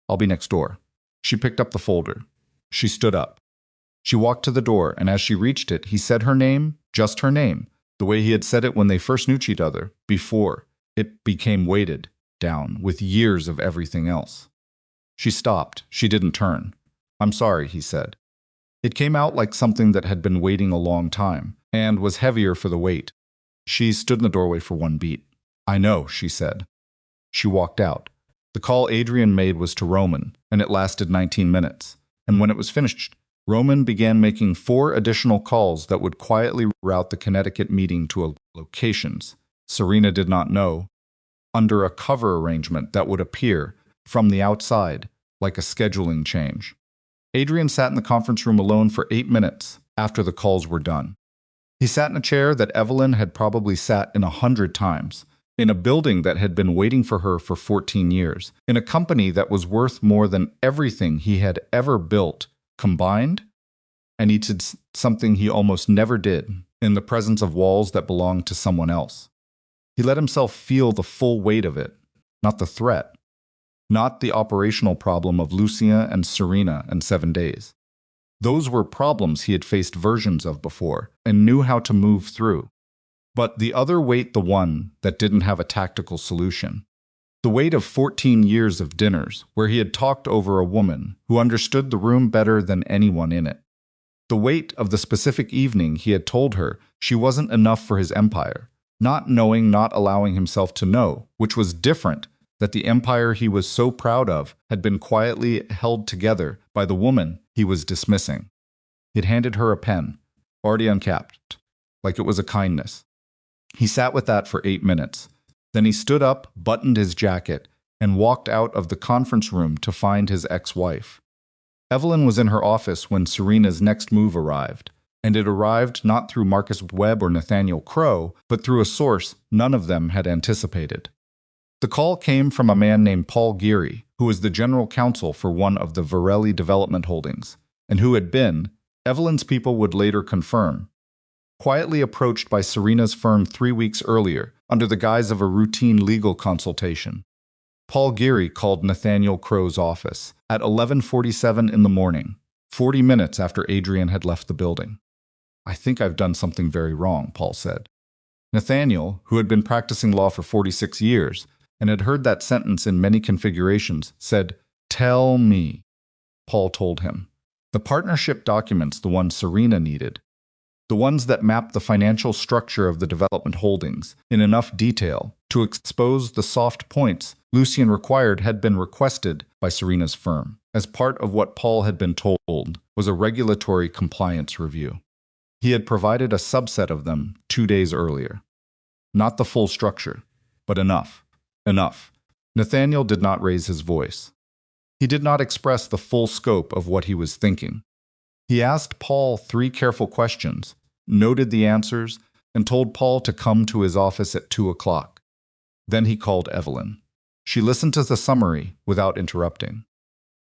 Speaker 1: I'll be next door. She picked up the folder. She stood up. She walked to the door, and as she reached it, he said her name, just her name, the way he had said it when they first knew each other, before it became weighted down with years of everything else. She stopped. She didn't turn. I'm sorry, he said. It came out like something that had been waiting a long time, and was heavier for the weight. She stood in the doorway for 1 beat. I know, she said. She walked out. The call Adrian made was to Roman, and it lasted 19 minutes. And when it was finished, Roman began making 4 additional calls that would quietly route the Connecticut meeting to locations Serena did not know, under a cover arrangement that would appear from the outside like a scheduling change. Adrian sat in the conference room alone for 8 minutes after the calls were done. He sat in a chair that Evelyn had probably sat in 100 times, in a building that had been waiting for her for 14 years, in a company that was worth more than everything he had ever built combined, and he did something he almost never did, in the presence of walls that belonged to someone else. He let himself feel the full weight of it, not the threat, not the operational problem of Lucia and Serena and 7 days. Those were problems he had faced versions of before and knew how to move through. But the other weight, the one that didn't have a tactical solution. The weight of 14 years of dinners where he had talked over a woman who understood the room better than anyone in it. The weight of the specific evening he had told her she wasn't enough for his empire, not knowing, not allowing himself to know, which was different, that the empire he was so proud of had been quietly held together by the woman he was dismissing. He had handed her a pen, already uncapped, like it was a kindness. He sat with that for 8 minutes. Then he stood up, buttoned his jacket, and walked out of the conference room to find his ex-wife. Evelyn was in her office when Serena's next move arrived, and it arrived not through Marcus Webb or Nathaniel Crowe, but through a source none of them had anticipated. The call came from a man named Paul Geary, who was the general counsel for one of the Varelli development holdings, and who had been, Evelyn's people would later confirm, quietly approached by Serena's firm 3 weeks earlier under the guise of a routine legal consultation. Paul Geary called Nathaniel Crowe's office at 11:47 in the morning, 40 minutes after Adrian had left the building. I think I've done something very wrong, Paul said. Nathaniel, who had been practicing law for 46 years and had heard that sentence in many configurations, said, "Tell me." Paul told him. The partnership documents, the ones Serena needed, the ones that mapped the financial structure of the development holdings in enough detail to expose the soft points Lucien required, had been requested by Serena's firm. As part of what Paul had been told was a regulatory compliance review. He had provided a subset of them 2 days earlier. Not the full structure, but enough. Enough. Nathaniel did not raise his voice. He did not express the full scope of what he was thinking. He asked Paul 3 careful questions, noted the answers, and told Paul to come to his office at 2 o'clock. Then he called Evelyn. She listened to the summary without interrupting.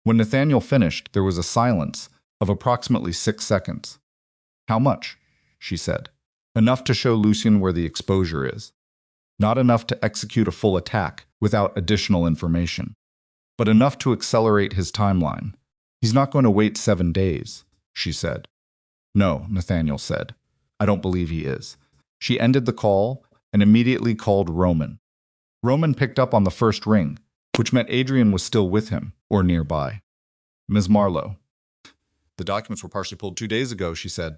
Speaker 1: When Nathaniel finished, there was a silence of approximately 6 seconds. "How much?" she said. "Enough to show Lucien where the exposure is. Not enough to execute a full attack without additional information, but enough to accelerate his timeline. He's not going to wait 7 days," she said. "No," Nathaniel said. "I don't believe he is." She ended the call and immediately called Roman. Roman picked up on the first ring, which meant Adrian was still with him or nearby. "Ms. Marlowe." "The documents were partially pulled 2 days ago," she said.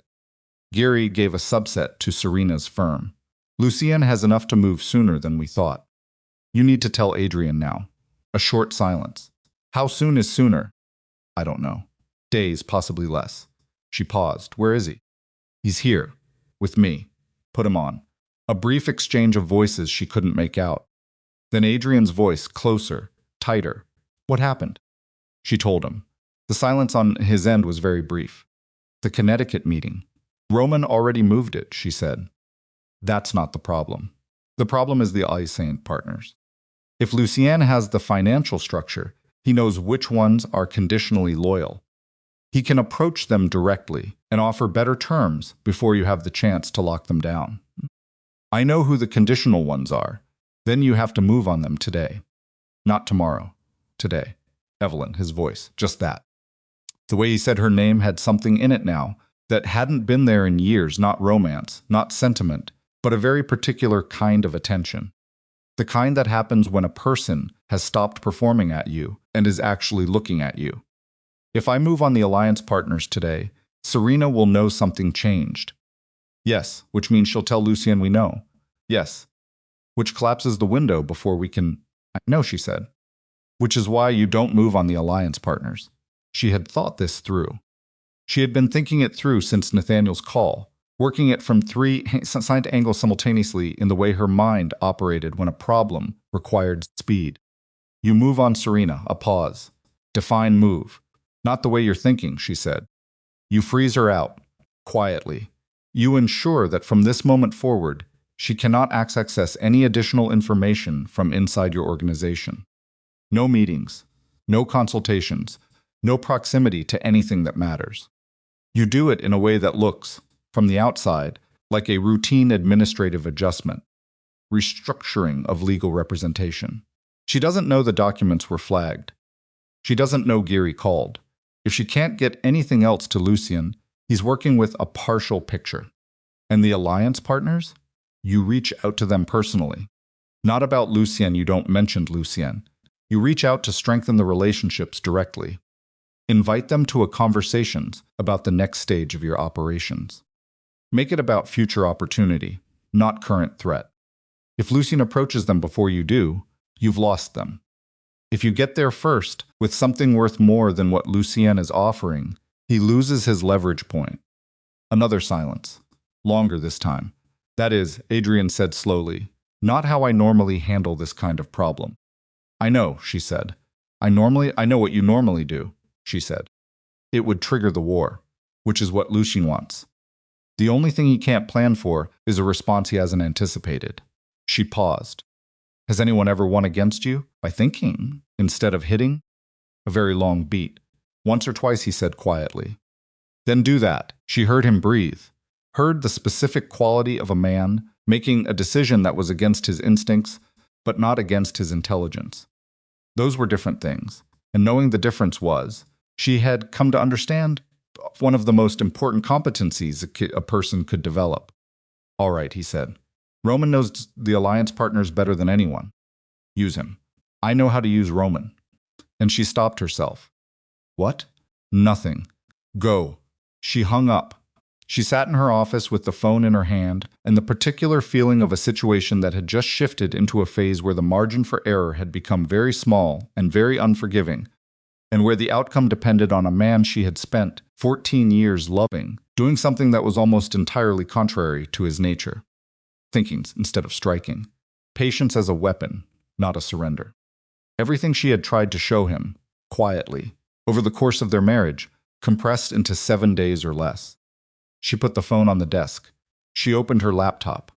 Speaker 1: Geary gave a subset to Serena's firm. "Lucien has enough to move sooner than we thought. You need to tell Adrian now." A short silence. "How soon is sooner?" "I don't know. Days, possibly less." She paused. "Where is he?" "He's here. With me. Put him on." A brief exchange of voices she couldn't make out. Then Adrian's voice, closer, tighter. "What happened?" She told him. The silence on his end was very brief. "The Connecticut meeting. Roman already moved it," she said. "That's not the problem. The problem is the alliance partners. If Lucien has the financial structure, he knows which ones are conditionally loyal. He can approach them directly and offer better terms before you have the chance to lock them down. I know who the conditional ones are. Then you have to move on them today. Not tomorrow. Today." Evelyn, his voice, just that. The way he said her name had something in it now that hadn't been there in years, not romance, not sentiment, but a very particular kind of attention. The kind that happens when a person has stopped performing at you and is actually looking at you. "If I move on the alliance partners today, Serena will know something changed." "Yes," which means she'll tell Lucien we know. "Yes." Which collapses the window before we can... "I know," she said. "Which is why you don't move on the alliance partners." She had thought this through. She had been thinking it through since Nathaniel's call, working it from 3 side angles simultaneously in the way her mind operated when a problem required speed. "You move on Serena," a pause. "Define move. Not the way you're thinking," she said. "You freeze her out, quietly. You ensure that from this moment forward, she cannot access any additional information from inside your organization. No meetings, no consultations, no proximity to anything that matters. You do it in a way that looks, from the outside, like a routine administrative adjustment, restructuring of legal representation. She doesn't know the documents were flagged. She doesn't know Geary called. If she can't get anything else to Lucien, he's working with a partial picture. And the alliance partners? You reach out to them personally. Not about Lucien, you don't mention Lucien. You reach out to strengthen the relationships directly. Invite them to a conversations about the next stage of your operations. Make it about future opportunity, not current threat. If Lucien approaches them before you do, you've lost them. If you get there first with something worth more than what Lucien is offering, he loses his leverage point. Another silence. Longer this time. "That is," Adrian said slowly, "not how I normally handle this kind of problem." "I know," she said. I know what you normally do," she said. "It would trigger the war, which is what Lucien wants. The only thing he can't plan for is a response he hasn't anticipated." She paused. "Has anyone ever won against you? By thinking, instead of hitting?" A very long beat. "Once or twice," he said quietly. "Then do that." She heard him breathe. Heard the specific quality of a man making a decision that was against his instincts, but not against his intelligence. Those were different things, and knowing the difference was, she had come to understand, one of the most important competencies a person could develop. All right, he said. Roman knows the alliance partners better than anyone. Use him. I know how to use Roman. And she stopped herself. What? Nothing. Go. She hung up. She sat in her office with the phone in her hand, and the particular feeling of a situation that had just shifted into a phase where the margin for error had become very small and very unforgiving, and where the outcome depended on a man she had spent 14 years loving, doing something that was almost entirely contrary to his nature. Thinking instead of striking. Patience as a weapon, not a surrender. Everything she had tried to show him, quietly, over the course of their marriage, compressed into 7 days or less. She put the phone on the desk. She opened her laptop.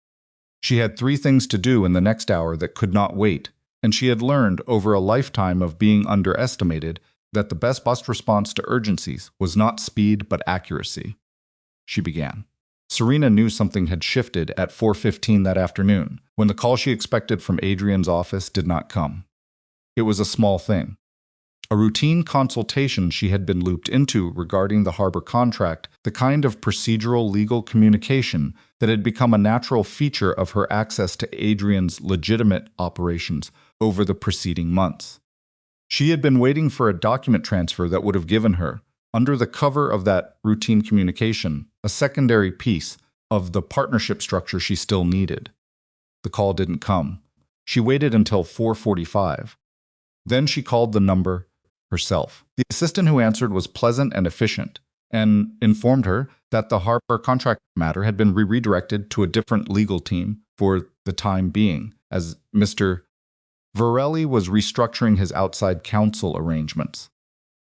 Speaker 1: She had 3 things to do in the next hour that could not wait, and she had learned over a lifetime of being underestimated that the best response to urgencies was not speed but accuracy. She began. Serena knew something had shifted at 4:15 that afternoon, when the call she expected from Adrian's office did not come. It was a small thing. A routine consultation she had been looped into regarding the harbor contract, the kind of procedural legal communication that had become a natural feature of her access to Adrian's legitimate operations over the preceding months. She had been waiting for a document transfer that would have given her, under the cover of that routine communication, a secondary piece of the partnership structure she still needed. The call didn't come. She waited until 4:45. Then she called the number herself. The assistant who answered was pleasant and efficient, and informed her that the harbor contract matter had been redirected to a different legal team for the time being, as Mr. Varelli was restructuring his outside counsel arrangements.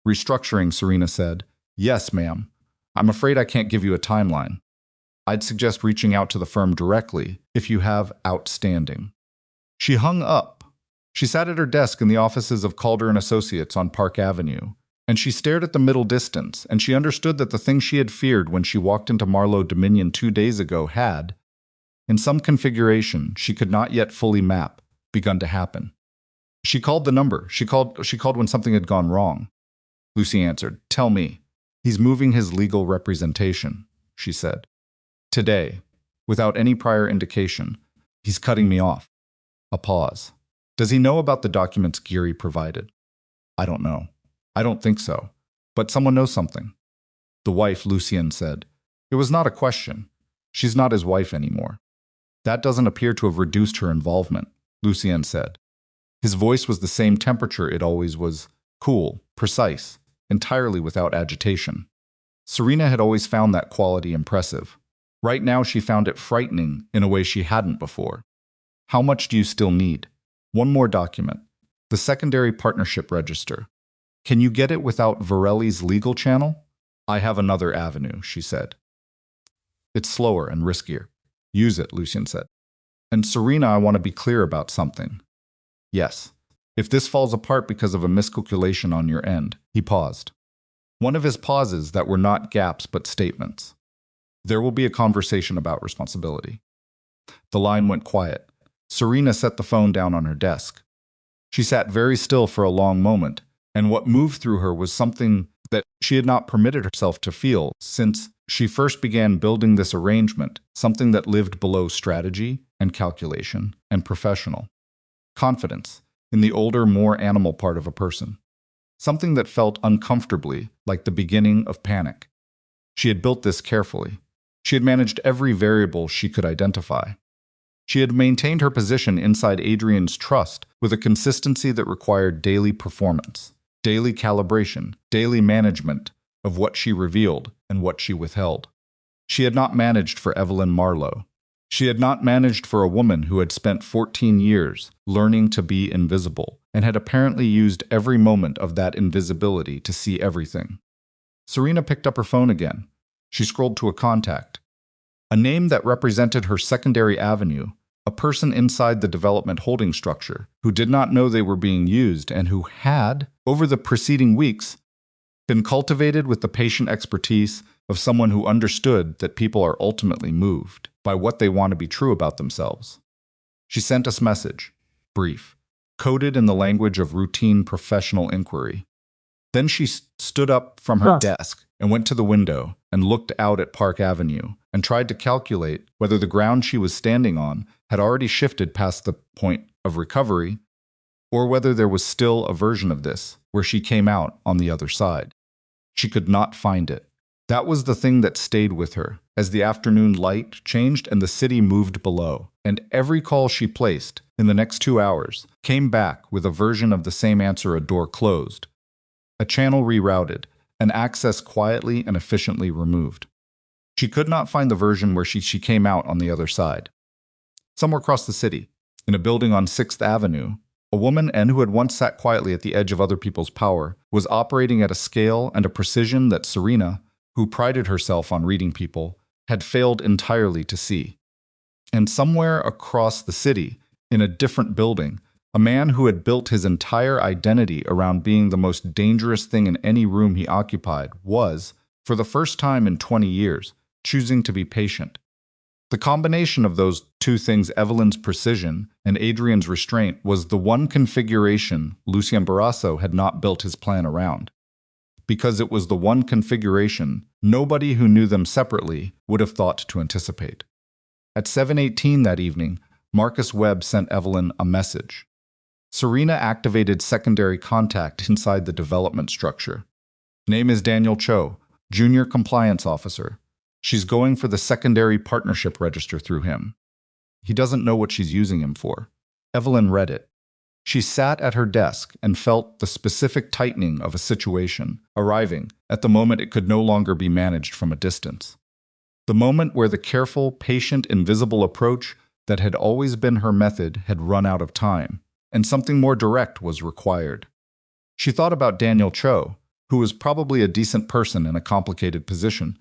Speaker 1: Restructuring, Serena said. Yes, ma'am. I'm afraid I can't give you a timeline. I'd suggest reaching out to the firm directly if you have outstanding. She hung up. She sat at her desk in the offices of Calder & Associates on Park Avenue, and she stared at the middle distance, and she understood that the thing she had feared when she walked into Marlowe Dominion 2 days ago had, in some configuration she could not yet fully map, begun to happen. She called the number. She called when something had gone wrong. Lucy answered. Tell me. He's moving his legal representation, she said. Today, without any prior indication, he's cutting me off. A pause. Does he know about the documents Geary provided? I don't know. I don't think so. But someone knows something. The wife, Lucien said. It was not a question. She's not his wife anymore. That doesn't appear to have reduced her involvement, Lucien said. His voice was the same temperature it always was, cool, precise, entirely without agitation. Serena had always found that quality impressive. Right now she found it frightening in a way she hadn't before. How much do you still need? One more document. The secondary partnership register. Can you get it without Varelli's legal channel? I have another avenue, she said. It's slower and riskier. Use it, Lucien said. And Serena, I want to be clear about something. Yes. If this falls apart because of a miscalculation on your end, he paused. One of his pauses that were not gaps but statements. There will be a conversation about responsibility. The line went quiet. Serena set the phone down on her desk. She sat very still for a long moment, and what moved through her was something that she had not permitted herself to feel since she first began building this arrangement, something that lived below strategy and calculation and professional. Confidence in the older, more animal part of a person. Something that felt uncomfortably like the beginning of panic. She had built this carefully. She had managed every variable she could identify. She had maintained her position inside Adrian's trust with a consistency that required daily performance, daily calibration, daily management of what she revealed and what she withheld. She had not managed for Evelyn Marlowe. She had not managed for a woman who had spent 14 years learning to be invisible and had apparently used every moment of that invisibility to see everything. Serena picked up her phone again. She scrolled to a contact. A name that represented her secondary avenue, a person inside the development holding structure who did not know they were being used and who had, over the preceding weeks, been cultivated with the patient expertise of someone who understood that people are ultimately moved by what they want to be true about themselves. She sent us a message, brief, coded in the language of routine professional inquiry. Then she stood up from her desk and went to the window and looked out at Park Avenue and tried to calculate whether the ground she was standing on had already shifted past the point of recovery, or whether there was still a version of this where she came out on the other side. She could not find it. That was the thing that stayed with her as the afternoon light changed and the city moved below, and every call she placed in the next 2 hours came back with a version of the same answer: a door closed, a channel rerouted, and access quietly and efficiently removed. She could not find the version where she came out on the other side. Somewhere across the city, in a building on 6th Avenue, a woman who had once sat quietly at the edge of other people's power was operating at a scale and a precision that Serena, who prided herself on reading people, had failed entirely to see. And somewhere across the city, in a different building, a man who had built his entire identity around being the most dangerous thing in any room he occupied was, for the first time in 20 years, choosing to be patient. The combination of those two things, Evelyn's precision and Adrian's restraint, was the one configuration Lucien Barrasso had not built his plan around. Because it was the one configuration nobody who knew them separately would have thought to anticipate. At 7:18 that evening, Marcus Webb sent Evelyn a message. Serena activated secondary contact inside the development structure. Name is Daniel Cho, Junior Compliance Officer. She's going for the secondary partnership register through him. He doesn't know what she's using him for. Evelyn read it. She sat at her desk and felt the specific tightening of a situation arriving at the moment it could no longer be managed from a distance. The moment where the careful, patient, invisible approach that had always been her method had run out of time, and something more direct was required. She thought about Daniel Cho, who was probably a decent person in a complicated position,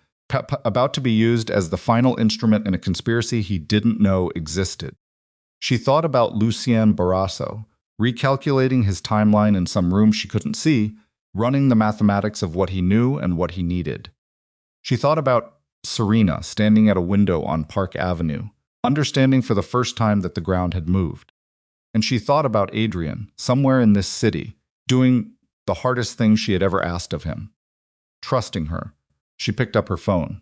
Speaker 1: about to be used as the final instrument in a conspiracy he didn't know existed. She thought about Lucien Barrasso, recalculating his timeline in some room she couldn't see, running the mathematics of what he knew and what he needed. She thought about Serena standing at a window on Park Avenue, understanding for the first time that the ground had moved. And she thought about Adrian, somewhere in this city, doing the hardest thing she had ever asked of him. Trusting her. She picked up her phone.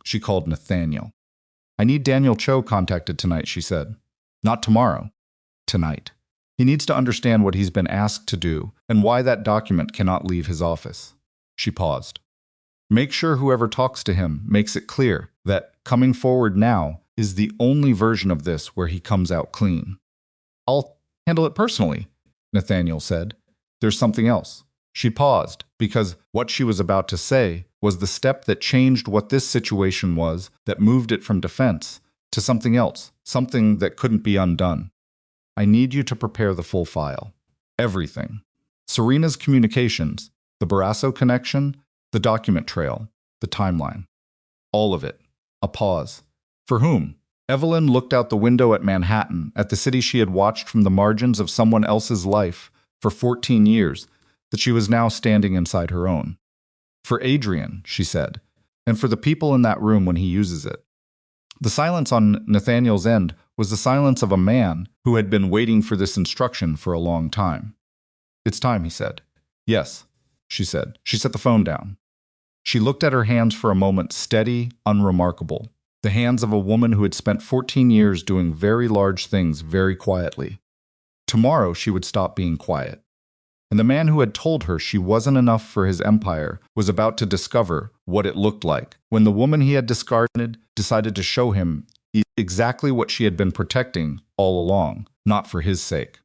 Speaker 1: She called Nathaniel. I need Daniel Cho contacted tonight, she said. Not tomorrow. Tonight. He needs to understand what he's been asked to do and why that document cannot leave his office. She paused. Make sure whoever talks to him makes it clear that coming forward now is the only version of this where he comes out clean. I'll handle it personally, Nathaniel said. There's something else. She paused because what she was about to say was the step that changed what this situation was, that moved it from defense to something else, something that couldn't be undone. I need you to prepare the full file. Everything. Serena's communications, the Barrasso connection, the document trail, the timeline. All of it. A pause. For whom? Evelyn looked out the window at Manhattan, at the city she had watched from the margins of someone else's life for 14 years, that she was now standing inside her own. For Adrian, she said, and for the people in that room when he uses it. The silence on Nathaniel's end was the silence of a man who had been waiting for this instruction for a long time. It's time, he said. Yes, she said. She set the phone down. She looked at her hands for a moment, steady, unremarkable. The hands of a woman who had spent 14 years doing very large things very quietly. Tomorrow she would stop being quiet. And the man who had told her she wasn't enough for his empire was about to discover what it looked like when the woman he had discarded decided to show him exactly what she had been protecting all along, not for his sake,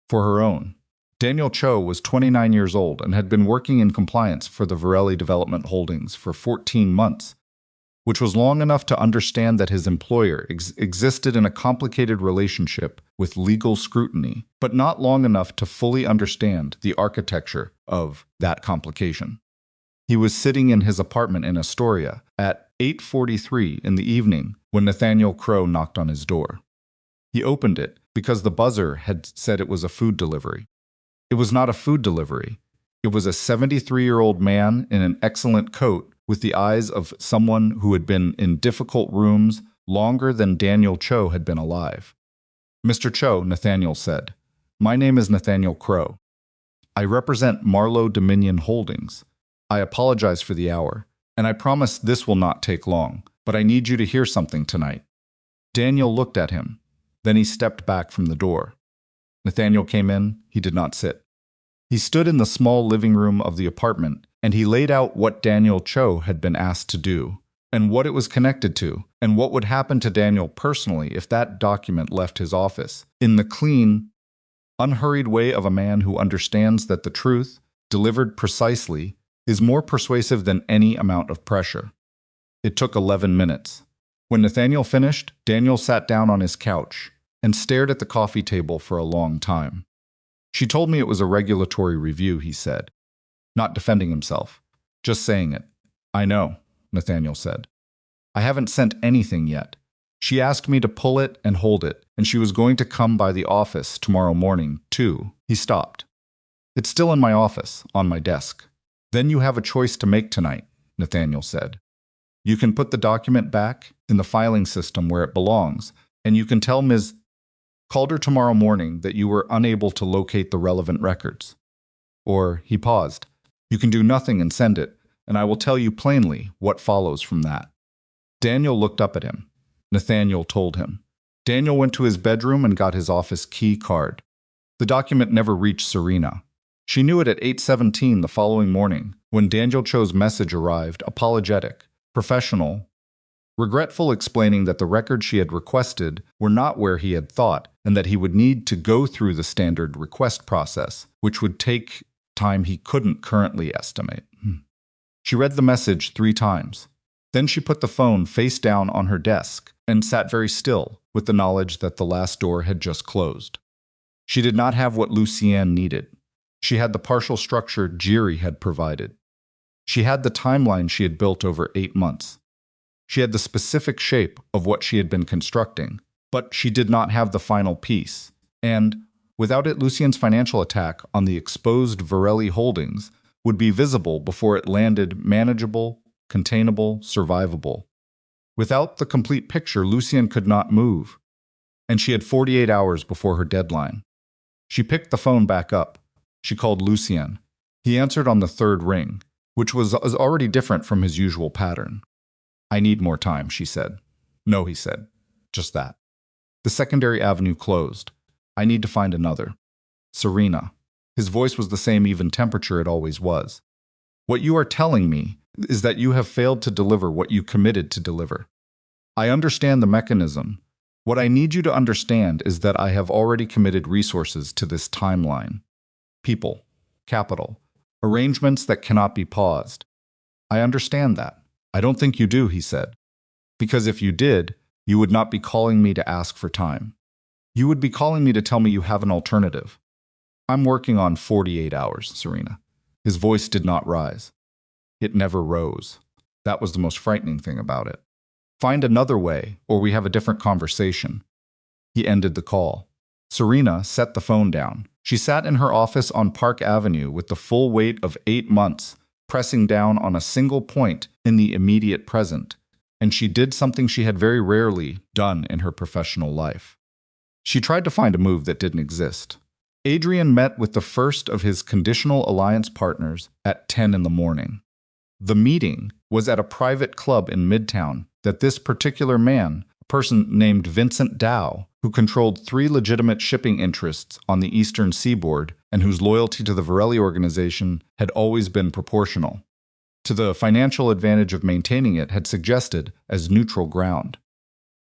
Speaker 1: for her own. Daniel Cho was 29 years old and had been working in compliance for the Varelli Development Holdings for 14 months, which was long enough to understand that his employer existed in a complicated relationship with legal scrutiny, but not long enough to fully understand the architecture of that complication. He was sitting in his apartment in Astoria at 8:43 in the evening when Nathaniel Crow knocked on his door. He opened it because the buzzer had said it was a food delivery. It was not a food delivery. It was a 73-year-old man in an excellent coat with the eyes of someone who had been in difficult rooms longer than Daniel Cho had been alive. Mr. Cho, Nathaniel said, my name is Nathaniel Crow. I represent Marlowe Dominion Holdings. I apologize for the hour, and I promise this will not take long, but I need you to hear something tonight. Daniel looked at him. Then he stepped back from the door. Nathaniel came in. He did not sit. He stood in the small living room of the apartment, and he laid out what Daniel Cho had been asked to do, and what it was connected to, and what would happen to Daniel personally if that document left his office, in the clean, unhurried way of a man who understands that the truth, delivered precisely, is more persuasive than any amount of pressure. It took 11 minutes. When Nathaniel finished, Daniel sat down on his couch and stared at the coffee table for a long time. She told me it was a regulatory review, he said, not defending himself, just saying it. I know, Nathaniel said. I haven't sent anything yet. She asked me to pull it and hold it, and she was going to come by the office tomorrow morning, too. He stopped. It's still in my office, on my desk. Then you have a choice to make tonight, Nathaniel said. You can put the document back in the filing system where it belongs, and you can tell Ms. Calder tomorrow morning that you were unable to locate the relevant records. Or, he paused, you can do nothing and send it, and I will tell you plainly what follows from that. Daniel looked up at him. Nathaniel told him. Daniel went to his bedroom and got his office key card. The document never reached Serena. She knew it at 8:17 the following morning, when Daniel Cho's message arrived, apologetic, professional, regretful, explaining that the records she had requested were not where he had thought, and that he would need to go through the standard request process, which would take time he couldn't currently estimate. She read the message 3 times. Then she put the phone face down on her desk and sat very still, with the knowledge that the last door had just closed. She did not have what Lucienne needed. She had the partial structure Jiri had provided. She had the timeline she had built over 8 months. She had the specific shape of what she had been constructing, but she did not have the final piece. And, without it, Lucien's financial attack on the exposed Varelli holdings would be visible before it landed manageable, containable, survivable. Without the complete picture, Lucien could not move, and she had 48 hours before her deadline. She picked the phone back up. She called Lucien. He answered on the 3rd ring, which was already different from his usual pattern. I need more time, she said. No, he said. Just that. The secondary avenue closed. I need to find another. Serena. His voice was the same even temperature it always was. What you are telling me is that you have failed to deliver what you committed to deliver. I understand the mechanism. What I need you to understand is that I have already committed resources to this timeline. People, capital, arrangements that cannot be paused. I understand that. I don't think you do, he said. Because if you did, you would not be calling me to ask for time. You would be calling me to tell me you have an alternative. I'm working on 48 hours, Serena. His voice did not rise. It never rose. That was the most frightening thing about it. Find another way, or we have a different conversation. He ended the call. Serena set the phone down. She sat in her office on Park Avenue with the full weight of 8 months, pressing down on a single point in the immediate present, and she did something she had very rarely done in her professional life. She tried to find a move that didn't exist. Adrian met with the first of his conditional alliance partners at 10 in the morning. The meeting was at a private club in Midtown that this particular man, a person named Vincent Dow, who controlled 3 legitimate shipping interests on the eastern seaboard and whose loyalty to the Varelli organization had always been proportional to the financial advantage of maintaining it, had suggested as neutral ground.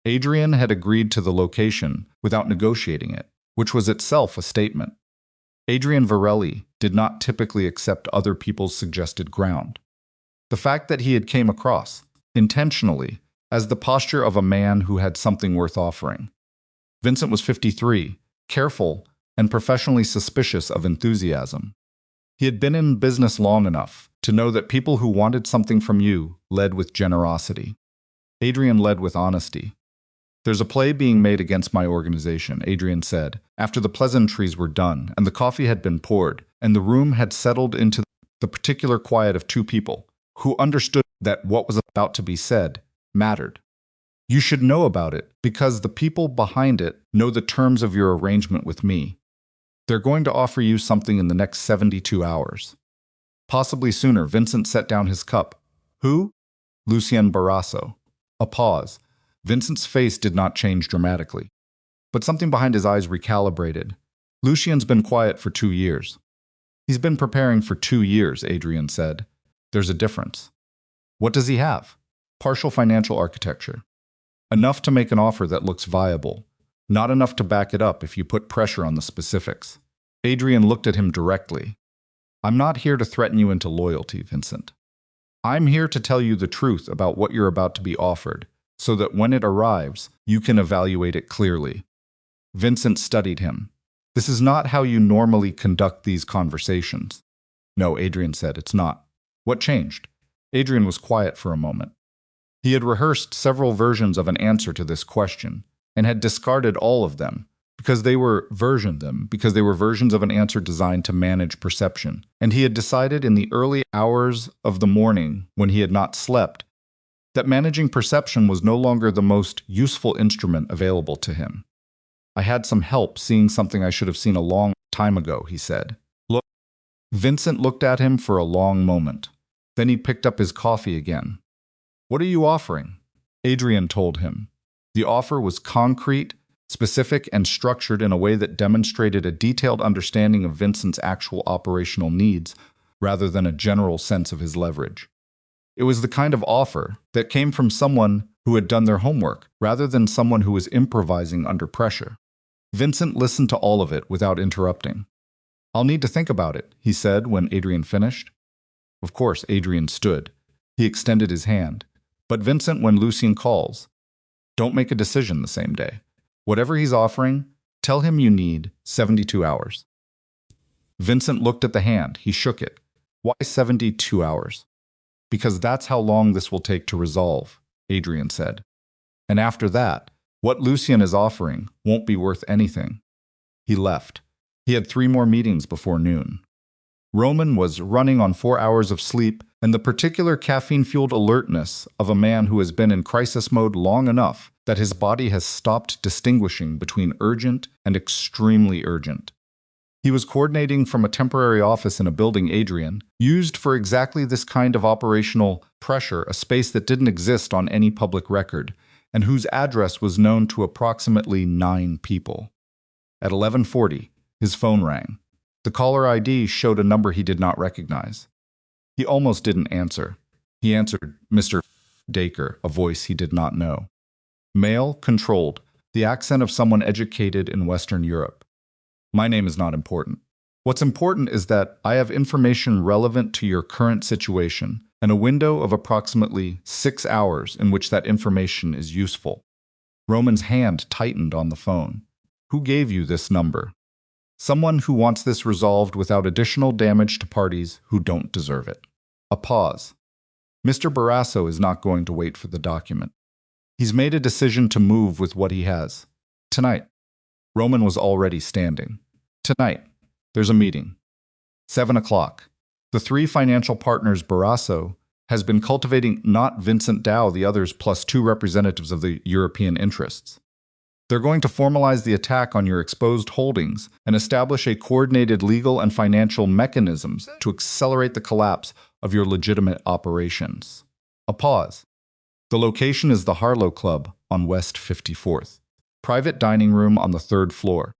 Speaker 1: Adrian had agreed to the location without negotiating it, which was itself a statement. Adrian Varelli did not typically accept other people's suggested ground. The fact that he had came across, intentionally, as the posture of a man who had something worth offering. Vincent was 53, careful, and professionally suspicious of enthusiasm. He had been in business long enough to know that people who wanted something from you led with generosity. Adrian led with honesty. There's a play being made against my organization, Adrian said, after the pleasantries were done and the coffee had been poured, and the room had settled into the particular quiet of 2 people who understood that what was about to be said mattered. You should know about it because the people behind it know the terms of your arrangement with me. They're going to offer you something in the next 72 hours. Possibly sooner. Vincent set down his cup. Who? Lucien Barrasso. A pause. Vincent's face did not change dramatically, but something behind his eyes recalibrated. Lucien's been quiet for 2 years. He's been preparing for 2 years, Adrian said. There's a difference. What does he have? Partial financial architecture. Enough to make an offer that looks viable. Not enough to back it up if you put pressure on the specifics. Adrian looked at him directly. I'm not here to threaten you into loyalty, Vincent. I'm here to tell you the truth about what you're about to be offered, so that when it arrives, you can evaluate it clearly. Vincent studied him. This is not how you normally conduct these conversations. No, Adrian said, it's not. What changed? Adrian was quiet for a moment. He had rehearsed several versions of an answer to this question, and had discarded all of them, because they were versions of an answer designed to manage perception. And he had decided in the early hours of the morning, when he had not slept, that managing perception was no longer the most useful instrument available to him. I had some help seeing something I should have seen a long time ago, he said. Look. Vincent looked at him for a long moment. Then he picked up his coffee again. What are you offering? Adrian told him. The offer was concrete, specific, and structured in a way that demonstrated a detailed understanding of Vincent's actual operational needs, rather than a general sense of his leverage. It was the kind of offer that came from someone who had done their homework, rather than someone who was improvising under pressure. Vincent listened to all of it without interrupting. I'll need to think about it, he said when Adrian finished. Of course, Adrian stood. He extended his hand. But Vincent, when Lucien calls, don't make a decision the same day. Whatever he's offering, tell him you need 72 hours. Vincent looked at the hand. He shook it. Why 72 hours? Because that's how long this will take to resolve, Adrian said. And after that, what Lucien is offering won't be worth anything. He left. He had 3 more meetings before noon. Roman was running on 4 hours of sleep and the particular caffeine-fueled alertness of a man who has been in crisis mode long enough that his body has stopped distinguishing between urgent and extremely urgent. He was coordinating from a temporary office in a building Adrian used for exactly this kind of operational pressure, a space that didn't exist on any public record, and whose address was known to approximately 9 people. At 11:40, his phone rang. The caller ID showed a number he did not recognize. He almost didn't answer. He answered Mr. Dacre, a voice he did not know. Male, controlled, the accent of someone educated in Western Europe. My name is not important. What's important is that I have information relevant to your current situation and a window of approximately 6 hours in which that information is useful. Roman's hand tightened on the phone. Who gave you this number? Someone who wants this resolved without additional damage to parties who don't deserve it. A pause. Mr. Barrasso is not going to wait for the document. He's made a decision to move with what he has. Tonight. Roman was already standing. Tonight. There's a meeting. 7 o'clock. The 3 financial partners Barrasso has been cultivating not Vincent Dow, the others plus 2 representatives of the European interests. They're going to formalize the attack on your exposed holdings and establish a coordinated legal and financial mechanisms to accelerate the collapse of your legitimate operations. A pause. The location is the Harlow Club on West 54th. Private dining room on the 3rd floor.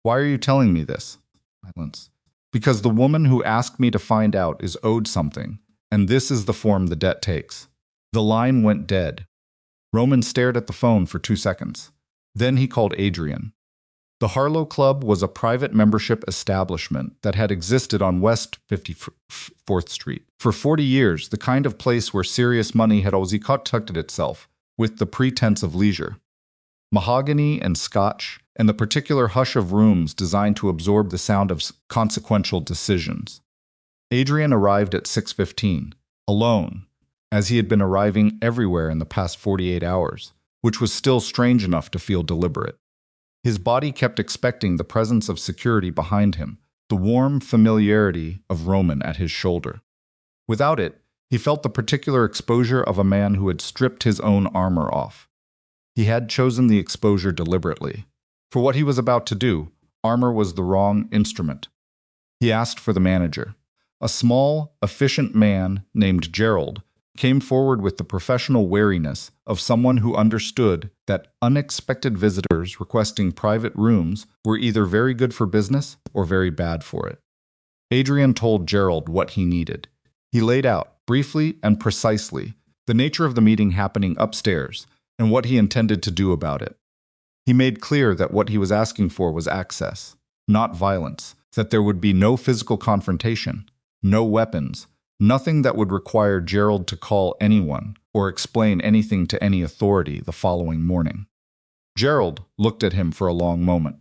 Speaker 1: Why are you telling me this? Silence. Because the woman who asked me to find out is owed something, and this is the form the debt takes. The line went dead. Roman stared at the phone for 2 seconds. Then he called Adrian. The Harlow Club was a private membership establishment that had existed on West 54th Street. For 40 years, the kind of place where serious money had always conducted itself, with the pretense of leisure. Mahogany and scotch, and the particular hush of rooms designed to absorb the sound of consequential decisions. Adrian arrived at 6:15, alone, as he had been arriving everywhere in the past 48 hours. Which was still strange enough to feel deliberate. His body kept expecting the presence of security behind him, the warm familiarity of Roman at his shoulder. Without it, he felt the particular exposure of a man who had stripped his own armor off. He had chosen the exposure deliberately. For what he was about to do, Armor was the wrong instrument. He asked for the manager. A small, efficient man named Gerald came forward with the professional wariness of someone who understood that unexpected visitors requesting private rooms were either very good for business or very bad for it. Adrian told Gerald what he needed. He laid out, briefly and precisely, the nature of the meeting happening upstairs and what he intended to do about it. He made clear that what he was asking for was access, not violence, that there would be no physical confrontation, no weapons, nothing that would require Gerald to call anyone or explain anything to any authority the following morning. Gerald looked at him for a long moment.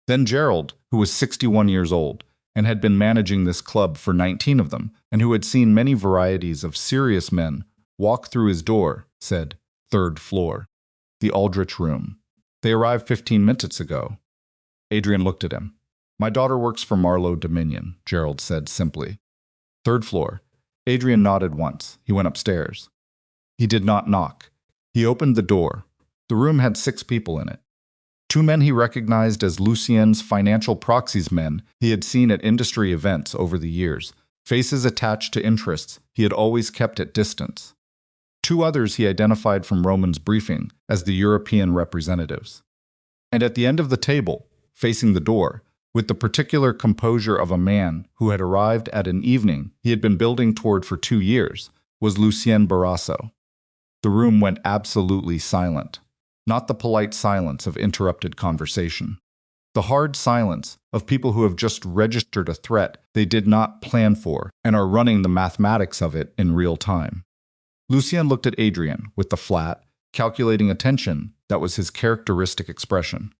Speaker 1: Then Gerald, who was 61 years old and had been managing this club for 19 of them, and who had seen many varieties of serious men walk through his door, said, "Third floor. The Aldrich room. They arrived 15 minutes ago." Adrian looked at him. "My daughter works for Marlowe Dominion," Gerald said simply. "Third floor." Adrian nodded once. He went upstairs. He did not knock. He opened the door. The room had 6 people in it. 2 men he recognized as Lucien's financial proxies men he had seen at industry events over the years, faces attached to interests he had always kept at distance. 2 others he identified from Roman's briefing as the European representatives. And at the end of the table, facing the door, with the particular composure of a man who had arrived at an evening he had been building toward for 2 years, was Lucien Barrasso. The room went absolutely silent. Not the polite silence of interrupted conversation. The hard silence of people who have just registered a threat they did not plan for and are running the mathematics of it in real time. Lucien looked at Adrian with the flat, calculating attention that was his characteristic expression.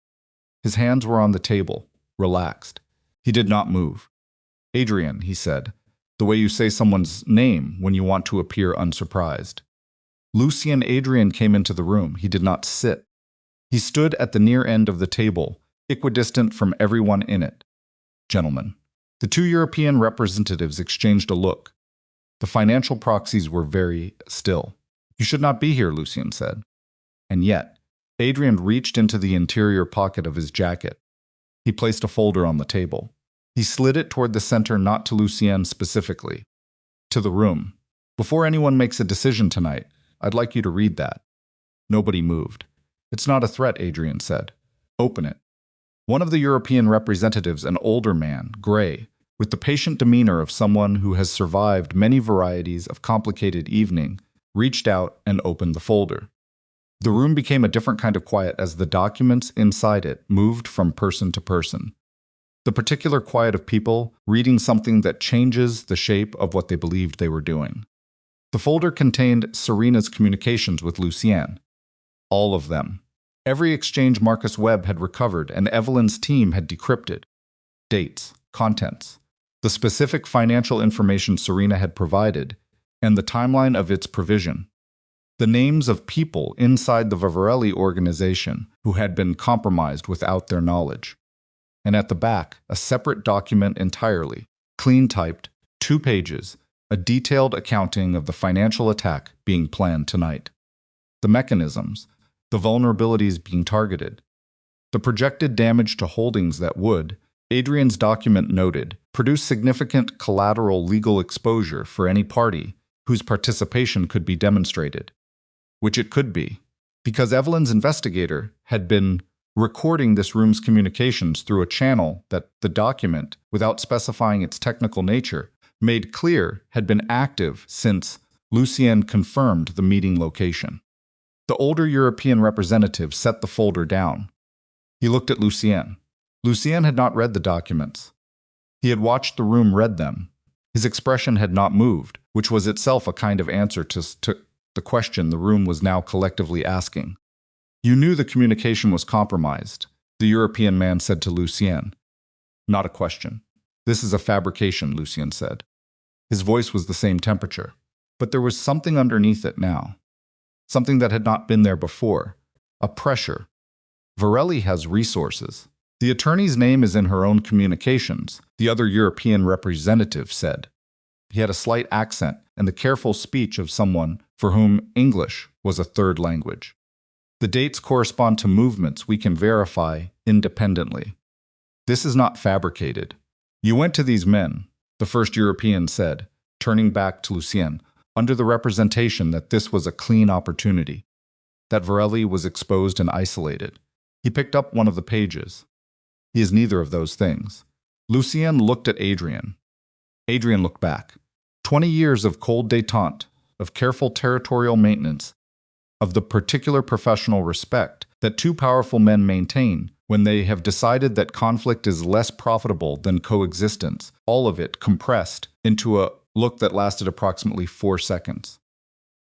Speaker 1: His hands were on the table, relaxed. He did not move. "Adrian," he said, "the way you say someone's name when you want to appear unsurprised." Lucien Adrian came into the room. He did not sit. He stood at the near end of the table, equidistant from everyone in it. "Gentlemen." The 2 European representatives exchanged a look. The financial proxies were very still. "You should not be here," Lucien said. And yet, Adrian reached into the interior pocket of his jacket. He placed a folder on the table. He slid it toward the center, not to Lucien specifically, to the room. "Before anyone makes a decision tonight, I'd like you to read that." Nobody moved. "It's not a threat," Adrian said. "Open it." One of the European representatives, an older man, gray, with the patient demeanor of someone who has survived many varieties of complicated evening, reached out and opened the folder. The room became a different kind of quiet as the documents inside it moved from person to person. The particular quiet of people reading something that changes the shape of what they believed they were doing. The folder contained Serena's communications with Lucien. All of them. Every exchange Marcus Webb had recovered and Evelyn's team had decrypted. Dates, contents, the specific financial information Serena had provided, and the timeline of its provision. The names of people inside the Varelli organization who had been compromised without their knowledge. And at the back, a separate document entirely, clean typed, 2 pages, a detailed accounting of the financial attack being planned tonight. The mechanisms, the vulnerabilities being targeted, the projected damage to holdings that would, Adrian's document noted, produce significant collateral legal exposure for any party whose participation could be demonstrated. Which it could be, because Evelyn's investigator had been recording this room's communications through a channel that the document, without specifying its technical nature, made clear had been active since Lucien confirmed the meeting location. The older European representative set the folder down. He looked at Lucien. Lucien had not read the documents. He had watched the room read them. His expression had not moved, which was itself a kind of answer to the question the room was now collectively asking. "You knew the communication was compromised," the European man said to Lucien. "Not a question. This is a fabrication," Lucien said. His voice was the same temperature, but there was something underneath it now. Something that had not been there before. A pressure. "Varelli has resources. The attorney's name is in her own communications," the other European representative said. He had a slight accent and the careful speech of someone for whom English was a third language. "The dates correspond to movements we can verify independently." This is not fabricated. You went to these men, the first European said, turning back to Lucien, under the representation that this was a clean opportunity, that Varelli was exposed and isolated. He picked up one of the pages. He is neither of those things. Lucien looked at Adrian. Adrian looked back. 20 years of cold détente, of careful territorial maintenance, of the particular professional respect that two powerful men maintain when they have decided that conflict is less profitable than coexistence, all of it compressed into a look that lasted approximately 4 seconds.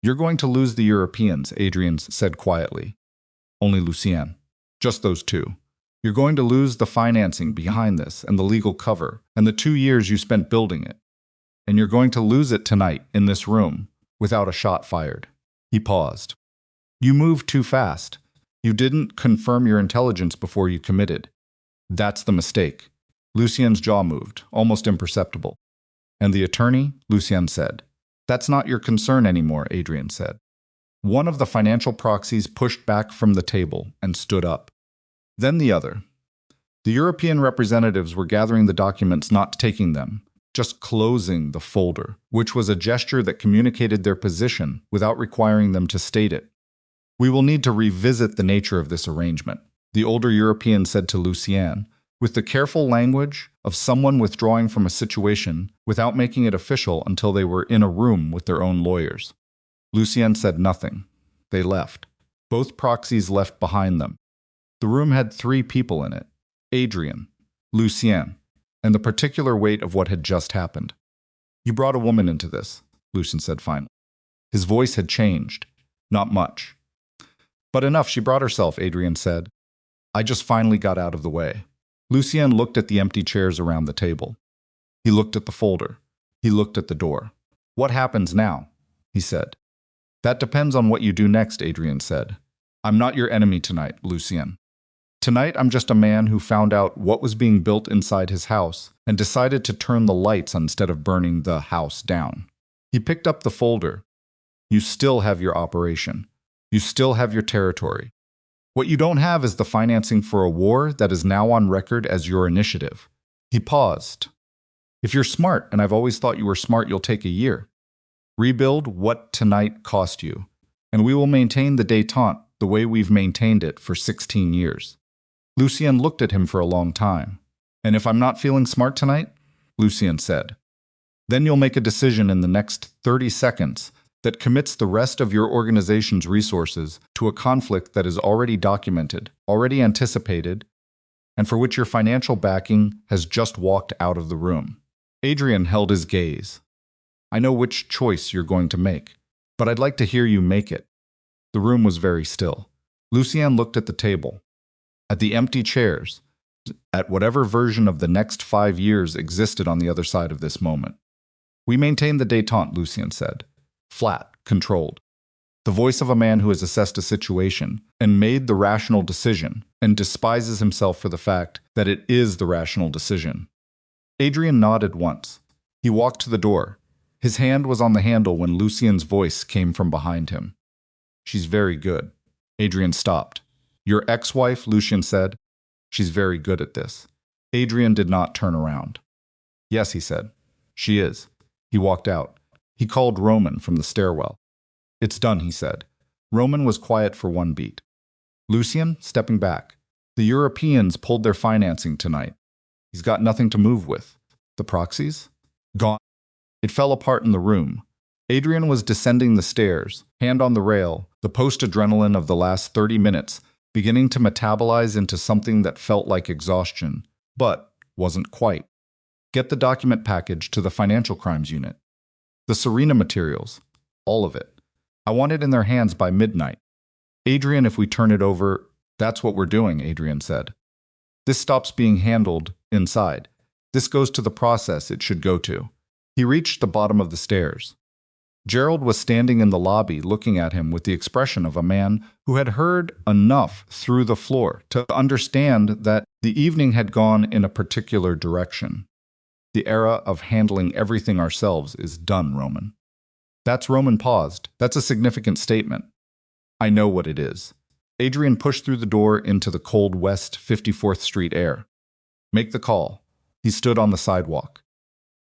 Speaker 1: You're going to lose the Europeans, Adrian said quietly. Only Lucien. Just those two. You're going to lose the financing behind this and the legal cover and the 2 years you spent building it. And you're going to lose it tonight in this room without a shot fired. He paused. You moved too fast. You didn't confirm your intelligence before you committed. That's the mistake. Lucien's jaw moved, almost imperceptible. And the attorney, Lucien said. That's not your concern anymore, Adrian said. One of the financial proxies pushed back from the table and stood up. Then the other. The European representatives were gathering the documents, not taking them, just closing the folder, which was a gesture that communicated their position without requiring them to state it. We will need to revisit the nature of this arrangement, the older European said to Lucien, with the careful language of someone withdrawing from a situation without making it official until they were in a room with their own lawyers. Lucien said nothing. They left. Both proxies left behind them. The room had 3 people in it: Adrian, Lucien, and the particular weight of what had just happened. You brought a woman into this, Lucien said finally. His voice had changed. Not much. But enough, she brought herself, Adrian said. I just finally got out of the way. Lucien looked at the empty chairs around the table. He looked at the folder. He looked at the door. What happens now? He said. That depends on what you do next, Adrian said. I'm not your enemy tonight, Lucien. Tonight I'm just a man who found out what was being built inside his house and decided to turn the lights on instead of burning the house down. He picked up the folder. You still have your operation. You still have your territory. What you don't have is the financing for a war that is now on record as your initiative. He paused. If you're smart, and I've always thought you were smart, you'll take a year. Rebuild what tonight cost you, and we will maintain the détente the way we've maintained it for 16 years. Lucien looked at him for a long time. And if I'm not feeling smart tonight, Lucien said, then you'll make a decision in the next 30 seconds that commits the rest of your organization's resources to a conflict that is already documented, already anticipated, and for which your financial backing has just walked out of the room. Adrian held his gaze. I know which choice you're going to make, but I'd like to hear you make it. The room was very still. Lucien looked at the table, at the empty chairs, at whatever version of the next 5 years existed on the other side of this moment. We maintain the détente, Lucien said. Flat, controlled. The voice of a man who has assessed a situation and made the rational decision and despises himself for the fact that it is the rational decision. Adrian nodded once. He walked to the door. His hand was on the handle when Lucien's voice came from behind him. She's very good. Adrian stopped. Your ex-wife, Lucien said. She's very good at this. Adrian did not turn around. Yes, he said. She is. He walked out. He called Roman from the stairwell. It's done, he said. Roman was quiet for 1 beat. Lucien, stepping back. The Europeans pulled their financing tonight. He's got nothing to move with. The proxies? Gone. It fell apart in the room. Adrian was descending the stairs, hand on the rail, the post-adrenaline of the last 30 minutes, beginning to metabolize into something that felt like exhaustion, but wasn't quite. Get the document package to the financial crimes unit. The Serena materials, all of it. I want it in their hands by midnight. Adrian, if we turn it over, that's what we're doing, Adrian said. This stops being handled inside. This goes to the process it should go to. He reached the bottom of the stairs. Gerald was standing in the lobby looking at him with the expression of a man who had heard enough through the floor to understand that the evening had gone in a particular direction. The era of handling everything ourselves is done, Roman. Roman paused. That's a significant statement. I know what it is. Adrian pushed through the door into the cold West 54th Street air. Make the call. He stood on the sidewalk.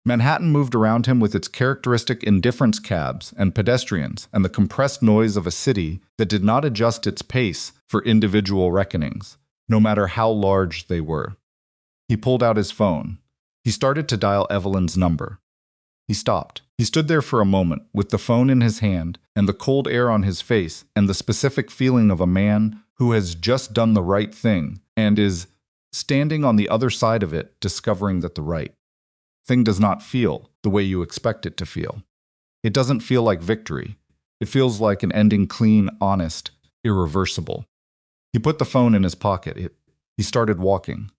Speaker 1: Manhattan moved around him with its characteristic indifference cabs and pedestrians and the compressed noise of a city that did not adjust its pace for individual reckonings, no matter how large they were. He pulled out his phone. He started to dial Evelyn's number. He stopped. He stood there for a moment, with the phone in his hand and the cold air on his face and the specific feeling of a man who has just done the right thing and is standing on the other side of it, discovering that the right thing does not feel the way you expect it to feel. It doesn't feel like victory. It feels like an ending clean, honest, irreversible. He put the phone in his pocket. He started walking.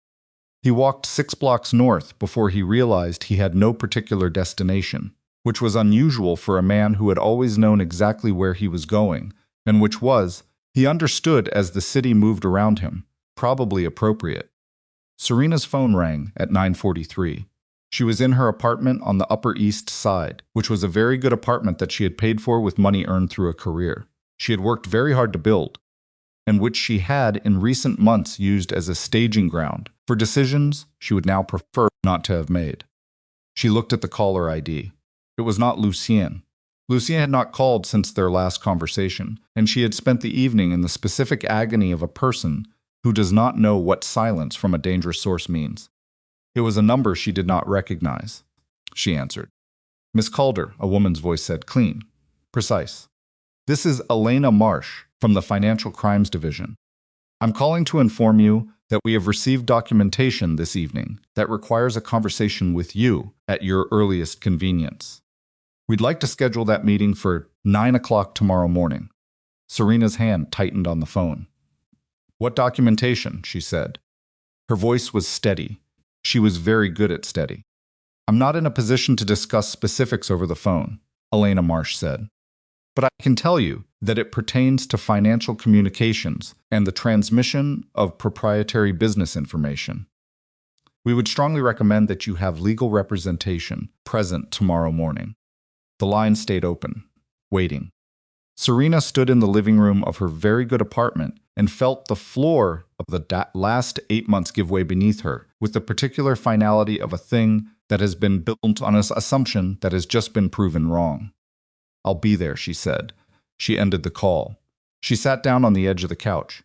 Speaker 1: He walked 6 blocks north before he realized he had no particular destination, which was unusual for a man who had always known exactly where he was going, and which was, he understood as the city moved around him, probably appropriate. Serena's phone rang at 9:43. She was in her apartment on the Upper East Side, which was a very good apartment that she had paid for with money earned through a career she had worked very hard to build, and which she had in recent months used as a staging ground for decisions she would now prefer not to have made. She looked at the caller ID. It was not Lucien. Lucien had not called since their last conversation, and she had spent the evening in the specific agony of a person who does not know what silence from a dangerous source means. It was a number she did not recognize. She answered. Miss Calder, a woman's voice said, clean, precise. This is Elena Marsh from the Financial Crimes Division. I'm calling to inform you that we have received documentation this evening that requires a conversation with you at your earliest convenience. We'd like to schedule that meeting for 9 o'clock tomorrow morning. Serena's hand tightened on the phone. What documentation? She said. Her voice was steady. She was very good at steady. I'm not in a position to discuss specifics over the phone, Elena Marsh said. But I can tell you that it pertains to financial communications and the transmission of proprietary business information. We would strongly recommend that you have legal representation present tomorrow morning. The line stayed open, waiting. Serena stood in the living room of her very good apartment and felt the floor of the last 8 months give way beneath her, with the particular finality of a thing that has been built on an assumption that has just been proven wrong. I'll be there, she said. She ended the call. She sat down on the edge of the couch.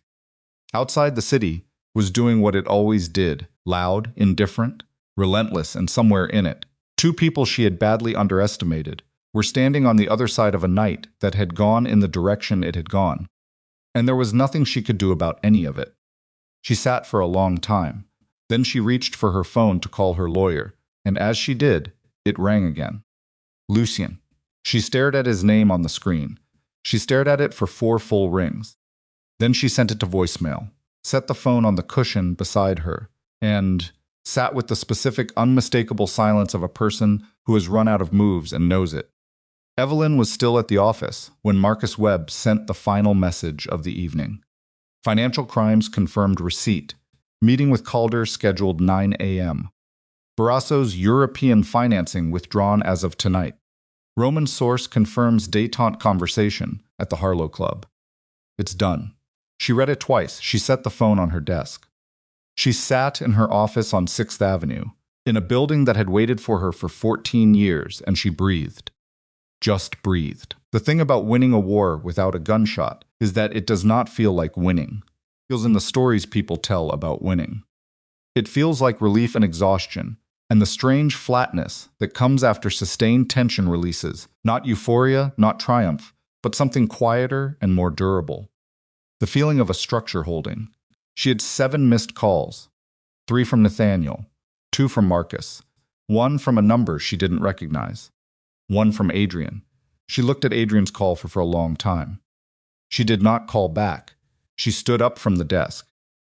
Speaker 1: Outside the city was doing what it always did, loud, indifferent, relentless, and somewhere in it. 2 people she had badly underestimated were standing on the other side of a night that had gone in the direction it had gone, and there was nothing she could do about any of it. She sat for a long time. Then she reached for her phone to call her lawyer, and as she did, it rang again. Lucien. She stared at his name on the screen. She stared at it for 4 full rings. Then she sent it to voicemail, set the phone on the cushion beside her, and sat with the specific, unmistakable silence of a person who has run out of moves and knows it. Evelyn was still at the office when Marcus Webb sent the final message of the evening. Financial Crimes confirmed receipt. Meeting with Calder scheduled 9 a.m. Barrasso's European financing withdrawn as of tonight. Roman source confirms détente conversation at the Harlow Club. It's done. She read it twice. She set the phone on her desk. She sat in her office on 6th Avenue, in a building that had waited for her for 14 years, and she breathed. Just breathed. The thing about winning a war without a gunshot is that it does not feel like winning. It feels in the stories people tell about winning. It feels like relief and exhaustion, and the strange flatness that comes after sustained tension releases, not euphoria, not triumph, but something quieter and more durable. The feeling of a structure holding. She had 7 missed calls, 3 from Nathaniel, 2 from Marcus, 1 from a number she didn't recognize, 1 from Adrian. She looked at Adrian's call for a long time. She did not call back. She stood up from the desk.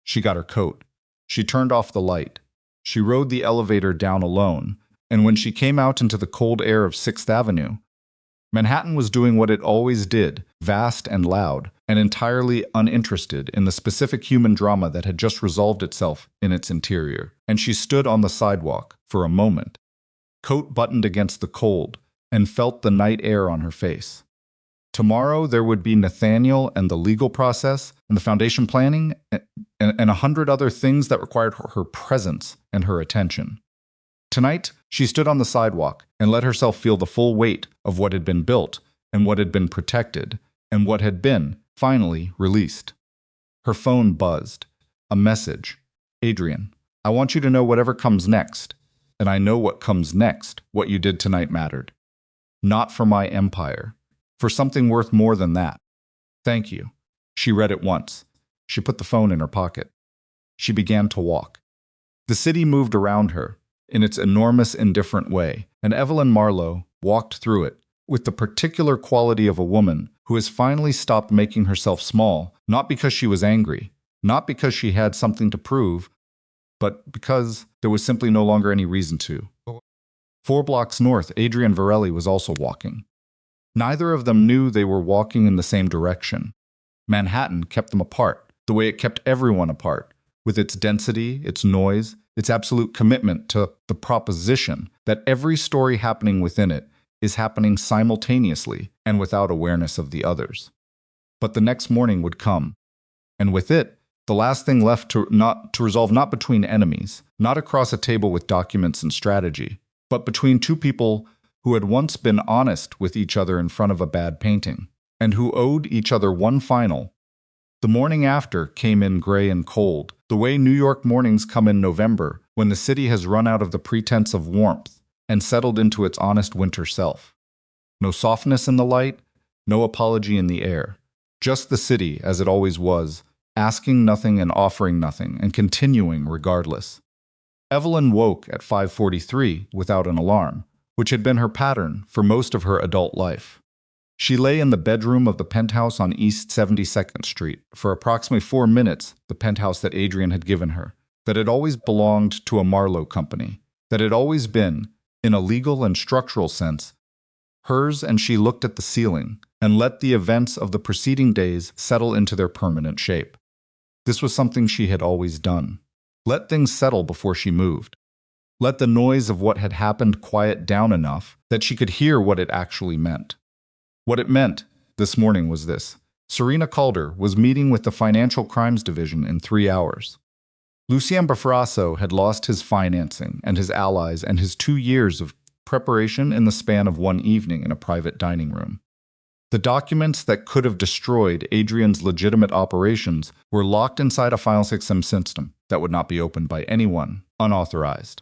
Speaker 1: She got her coat. She turned off the light. She rode the elevator down alone, and when she came out into the cold air of 6th Avenue, Manhattan was doing what it always did, vast and loud, and entirely uninterested in the specific human drama that had just resolved itself in its interior. And she stood on the sidewalk for a moment, coat buttoned against the cold, and felt the night air on her face. Tomorrow there would be Nathaniel and the legal process and the foundation planning, and and 100 other things that required her presence and her attention. Tonight, she stood on the sidewalk and let herself feel the full weight of what had been built and what had been protected and what had been, finally, released. Her phone buzzed. A message. Adrian, I want you to know whatever comes next. And I know what comes next. What you did tonight mattered. Not for my empire. For something worth more than that. Thank you. She read it once. She put the phone in her pocket. She began to walk. The city moved around her in its enormous, indifferent way, and Evelyn Marlowe walked through it with the particular quality of a woman who has finally stopped making herself small, not because she was angry, not because she had something to prove, but because there was simply no longer any reason to. 4 blocks north, Adrian Varelli was also walking. Neither of them knew they were walking in the same direction. Manhattan kept them apart, the way it kept everyone apart, with its density, its noise, its absolute commitment to the proposition that every story happening within it is happening simultaneously and without awareness of the others. But the next morning would come, and with it, the last thing left to resolve not between enemies, not across a table with documents and strategy, but between two people who had once been honest with each other in front of a bad painting, and who owed each other one final. The morning after came in gray and cold, the way New York mornings come in November, when the city has run out of the pretense of warmth and settled into its honest winter self. No softness in the light, no apology in the air, just the city as it always was, asking nothing and offering nothing, and continuing regardless. Evelyn woke at 5:43 without an alarm, which had been her pattern for most of her adult life. She lay in the bedroom of the penthouse on East 72nd Street for approximately 4 minutes, the penthouse that Adrian had given her, that had always belonged to a Marlowe company, that had always been, in a legal and structural sense, hers, and she looked at the ceiling and let the events of the preceding days settle into their permanent shape. This was something she had always done. Let things settle before she moved. Let the noise of what had happened quiet down enough that she could hear what it actually meant. What it meant this morning was this. Serena Calder was meeting with the Financial Crimes Division in 3 hours. Lucien Bafrasso had lost his financing and his allies and his 2 years of preparation in the span of one evening in a private dining room. The documents that could have destroyed Adrian's legitimate operations were locked inside a file system that would not be opened by anyone unauthorized.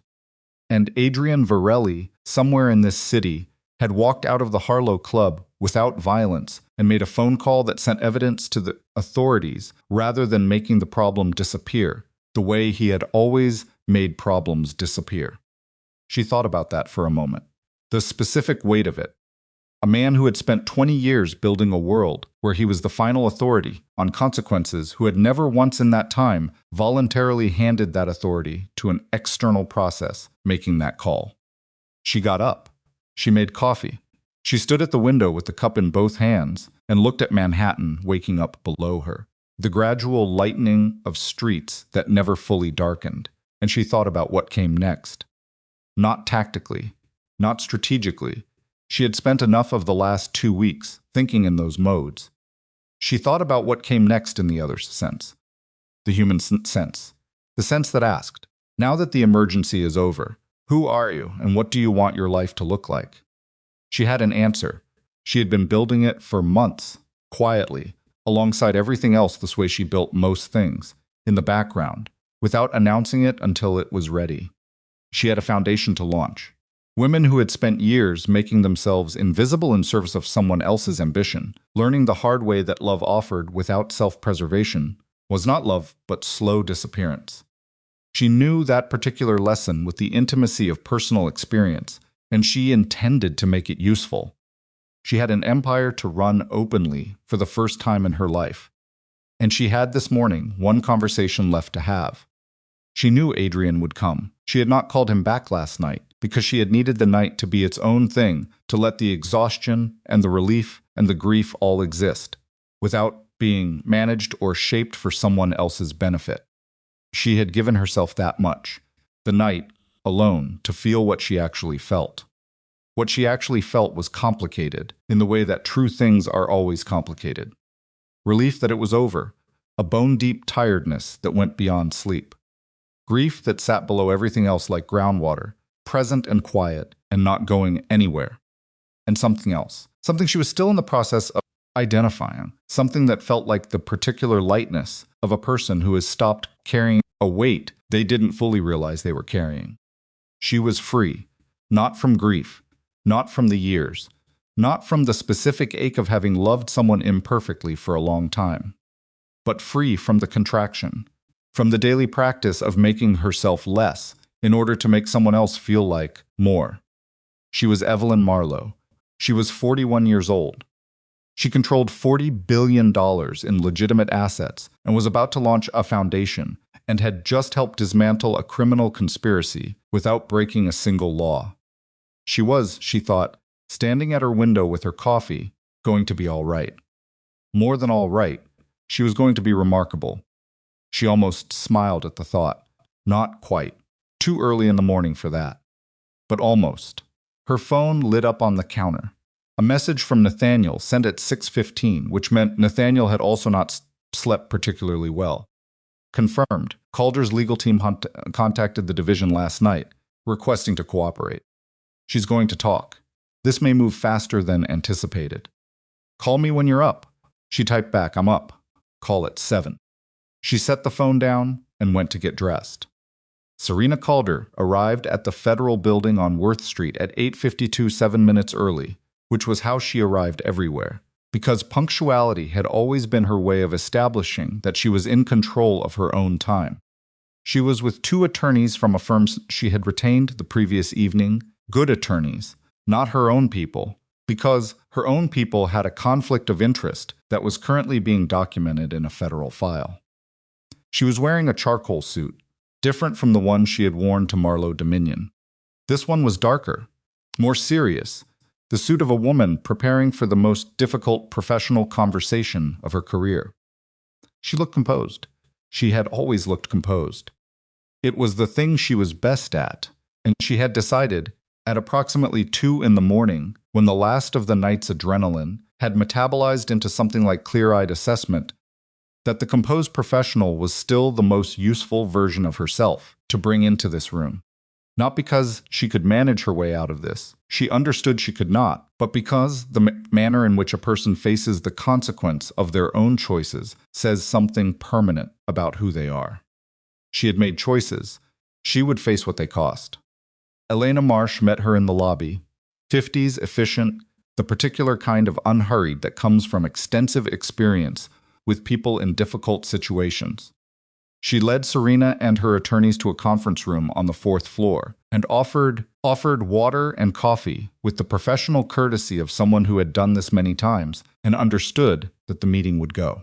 Speaker 1: And Adrian Varelli, somewhere in this city, had walked out of the Harlow Club without violence and made a phone call that sent evidence to the authorities rather than making the problem disappear, the way he had always made problems disappear. She thought about that for a moment. The specific weight of it. A man who had spent 20 years building a world where he was the final authority on consequences, who had never once in that time voluntarily handed that authority to an external process making that call. She got up. She made coffee. She stood at the window with the cup in both hands and looked at Manhattan waking up below her, the gradual lightening of streets that never fully darkened, and she thought about what came next. Not tactically, not strategically. She had spent enough of the last 2 weeks thinking in those modes. She thought about what came next in the other sense, the human sense, the sense that asked, now that the emergency is over, who are you and what do you want your life to look like? She had an answer. She had been building it for months, quietly, alongside everything else this way she built most things, in the background, without announcing it until it was ready. She had a foundation to launch. Women who had spent years making themselves invisible in service of someone else's ambition, learning the hard way that love offered without self-preservation was not love but slow disappearance. She knew that particular lesson with the intimacy of personal experience, and she intended to make it useful. She had an empire to run openly for the first time in her life. And she had this morning one conversation left to have. She knew Adrian would come. She had not called him back last night because she had needed the night to be its own thing, to let the exhaustion and the relief and the grief all exist, without being managed or shaped for someone else's benefit. She had given herself that much, the night, alone, to feel what she actually felt. What she actually felt was complicated, in the way that true things are always complicated. Relief that it was over, a bone-deep tiredness that went beyond sleep. Grief that sat below everything else like groundwater, present and quiet, and not going anywhere. And something else. Something she was still in the process of identifying. Something that felt like the particular lightness of a person who has stopped carrying a weight they didn't fully realize they were carrying. She was free, not from grief, not from the years, not from the specific ache of having loved someone imperfectly for a long time, but free from the contraction, from the daily practice of making herself less in order to make someone else feel like more. She was Evelyn Marlowe. She was 41 years old. She controlled $40 billion in legitimate assets and was about to launch a foundation and had just helped dismantle a criminal conspiracy without breaking a single law. She was, she thought, standing at her window with her coffee, going to be all right. More than all right, she was going to be remarkable. She almost smiled at the thought. Not quite. Too early in the morning for that. But almost. Her phone lit up on the counter. A message from Nathaniel sent at 6:15, which meant Nathaniel had also not slept particularly well. Confirmed. Calder's legal team contacted the division last night, requesting to cooperate. She's going to talk. This may move faster than anticipated. Call me when you're up. She typed back, I'm up. Call at 7. She set the phone down and went to get dressed. Serena Calder arrived at the Federal Building on Worth Street at 8:52, 7 minutes early, which was how she arrived everywhere, because punctuality had always been her way of establishing that she was in control of her own time. She was with 2 attorneys from a firm she had retained the previous evening, good attorneys, not her own people, because her own people had a conflict of interest that was currently being documented in a federal file. She was wearing a charcoal suit, different from the one she had worn to Marlowe Dominion. This one was darker, more serious, the suit of a woman preparing for the most difficult professional conversation of her career. She looked composed. She had always looked composed. It was the thing she was best at, and she had decided, at approximately 2 in the morning, when the last of the night's adrenaline had metabolized into something like clear-eyed assessment, that the composed professional was still the most useful version of herself to bring into this room. Not because she could manage her way out of this. She understood she could not, but because the manner in which a person faces the consequence of their own choices says something permanent about who they are. She had made choices. She would face what they cost. Elena Marsh met her in the lobby. 50s, efficient, the particular kind of unhurried that comes from extensive experience with people in difficult situations. She led Serena and her attorneys to a conference room on the 4th floor and offered water and coffee with the professional courtesy of someone who had done this many times and understood that the meeting would go.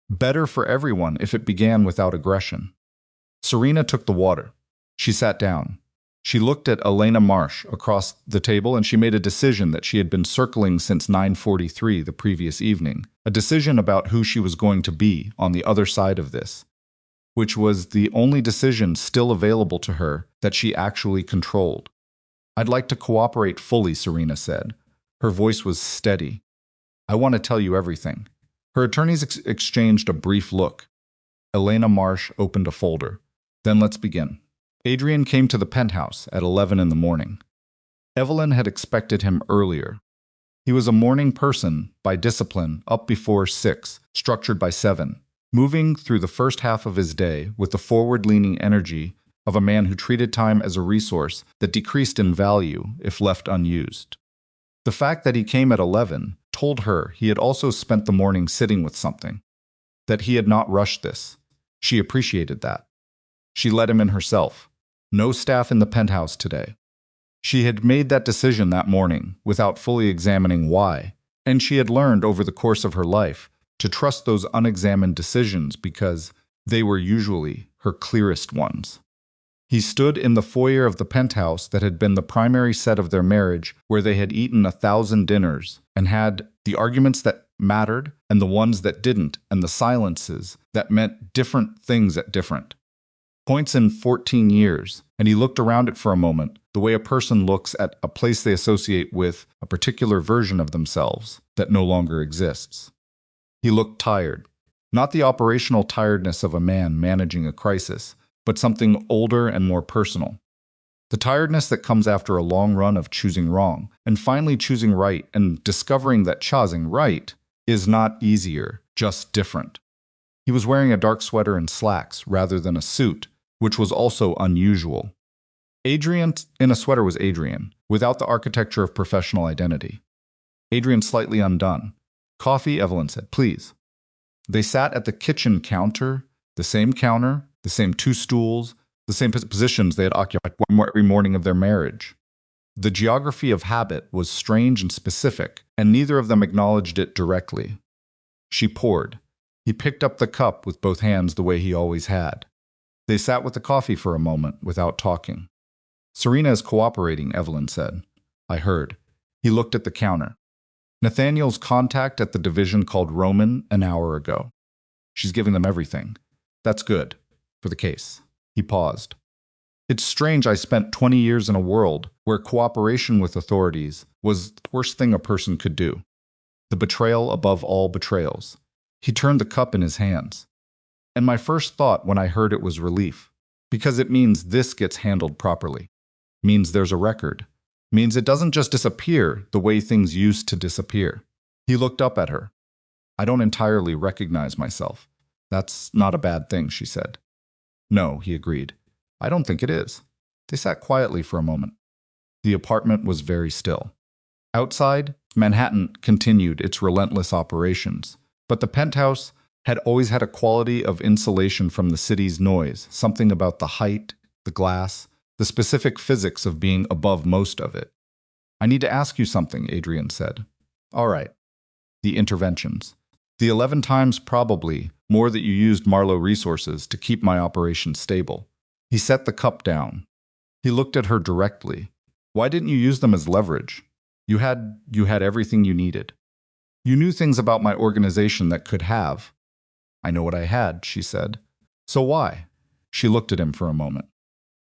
Speaker 1: Better for everyone if it began without aggression. Serena took the water. She sat down. She looked at Elena Marsh across the table and she made a decision that she had been circling since 9:43 the previous evening, a decision about who she was going to be on the other side of this, which was the only decision still available to her that she actually controlled. I'd like to cooperate fully, Serena said. Her voice was steady. I want to tell you everything. Her attorneys exchanged a brief look. Elena Marsh opened a folder. Then let's begin. Adrian came to the penthouse at 11 in the morning. Evelyn had expected him earlier. He was a morning person by discipline, up before 6, structured by 7, moving through the first half of his day with the forward-leaning energy of a man who treated time as a resource that decreased in value if left unused. The fact that he came at 11 told her he had also spent the morning sitting with something, that he had not rushed this. She appreciated that. She let him in herself. No staff in the penthouse today. She had made that decision that morning without fully examining why, and she had learned over the course of her life to trust those unexamined decisions because they were usually her clearest ones. He stood in the foyer of the penthouse that had been the primary set of their marriage, where they had eaten 1,000 dinners and had the arguments that mattered and the ones that didn't, and the silences that meant different things at different points in 14 years, and he looked around it for a moment, the way a person looks at a place they associate with a particular version of themselves that no longer exists. He looked tired, Not the operational tiredness of a man managing a crisis, but something older and more personal. The tiredness that comes after a long run of choosing wrong, and finally choosing right and discovering that choosing right is not easier, just different. He was wearing a dark sweater and slacks rather than a suit, which was also unusual. Adrian in a sweater was Adrian, without the architecture of professional identity. Adrian slightly undone. "Coffee," Evelyn said, "please." They sat at the kitchen counter, the same 2 stools, the same positions they had occupied every morning of their marriage. The geography of habit was strange and specific, and neither of them acknowledged it directly. She poured. He picked up the cup with both hands the way he always had. They sat with the coffee for a moment without talking. "Serena is cooperating," Evelyn said. "I heard." He looked at the counter. "Nathaniel's contact at the division called Roman an hour ago. She's giving them everything. That's good. For the case." He paused. "It's strange I spent 20 years in a world where cooperation with authorities was the worst thing a person could do. The betrayal above all betrayals." He turned the cup in his hands. "And my first thought when I heard it was relief. Because it means this gets handled properly. Means there's a record. Means it doesn't just disappear the way things used to disappear." He looked up at her. "I don't entirely recognize myself. That's not a bad thing," she said. "No," he agreed. "I don't think it is." They sat quietly for a moment. The apartment was very still. Outside, Manhattan continued its relentless operations, but the penthouse had always had a quality of insulation from the city's noise, something about the height, the glass, the specific physics of being above most of it. "I need to ask you something," Adrian said. "All right." The interventions. "The 11 times probably more that you used Marlowe resources to keep my operation stable." He set the cup down. He looked at her directly. "Why didn't you use them as leverage? You had everything you needed. You knew things about my organization that could have." "I know what I had," she said. "So why?" She looked at him for a moment.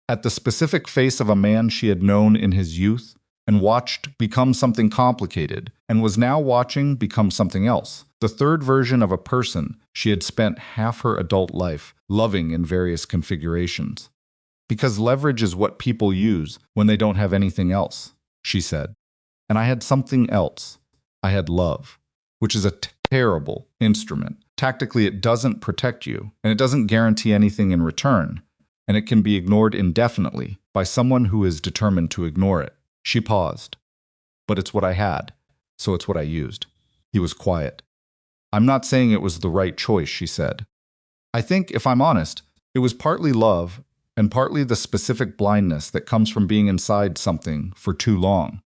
Speaker 1: At the specific face of a man she had known in his youth and watched become something complicated, and was now watching become something else, the third version of a person she had spent half her adult life loving in various configurations. "Because leverage is what people use when they don't have anything else," she said. "And I had something else. I had love, which is a terrible instrument. Tactically, it doesn't protect you, and it doesn't guarantee anything in return, and it can be ignored indefinitely by someone who is determined to ignore it." She paused. "But it's what I had, so it's what I used." He was quiet. "I'm not saying it was the right choice," she said. "I think, if I'm honest, it was partly love and partly the specific blindness that comes from being inside something for too long.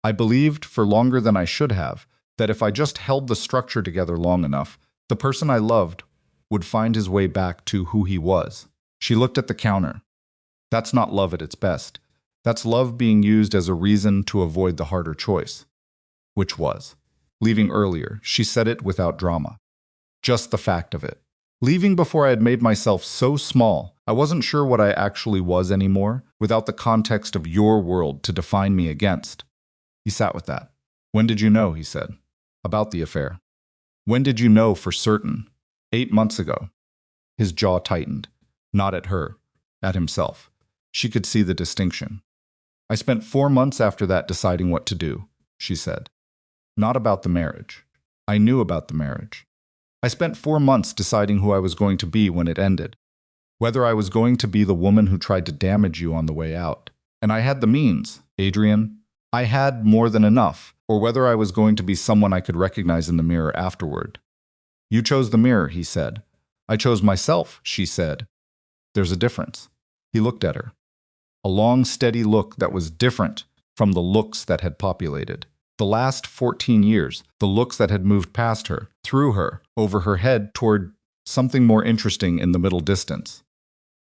Speaker 1: I believed, for longer than I should have, that if I just held the structure together long enough, the person I loved would find his way back to who he was." She looked at the counter. "That's not love at its best. That's love being used as a reason to avoid the harder choice." Which was leaving earlier. She said it without drama. Just the fact of it. Leaving before I had made myself so small, I wasn't sure what I actually was anymore, without the context of your world to define me against. He sat with that. "When did you know?" he said. "About the affair." "When did you know for certain?" 8 months ago." His jaw tightened. Not at her, at himself. She could see the distinction. "I spent 4 months after that deciding what to do," she said. "Not about the marriage. I knew about the marriage. I spent 4 months deciding who I was going to be when it ended. Whether I was going to be the woman who tried to damage you on the way out. And I had the means, Adrian. I had more than enough. Or whether I was going to be someone I could recognize in the mirror afterward." "You chose the mirror," he said. "I chose myself," she said. "There's a difference." He looked at her. A long, steady look that was different from the looks that had populated. The last 14 years, the looks that had moved past her, through her, over her head toward something more interesting in the middle distance.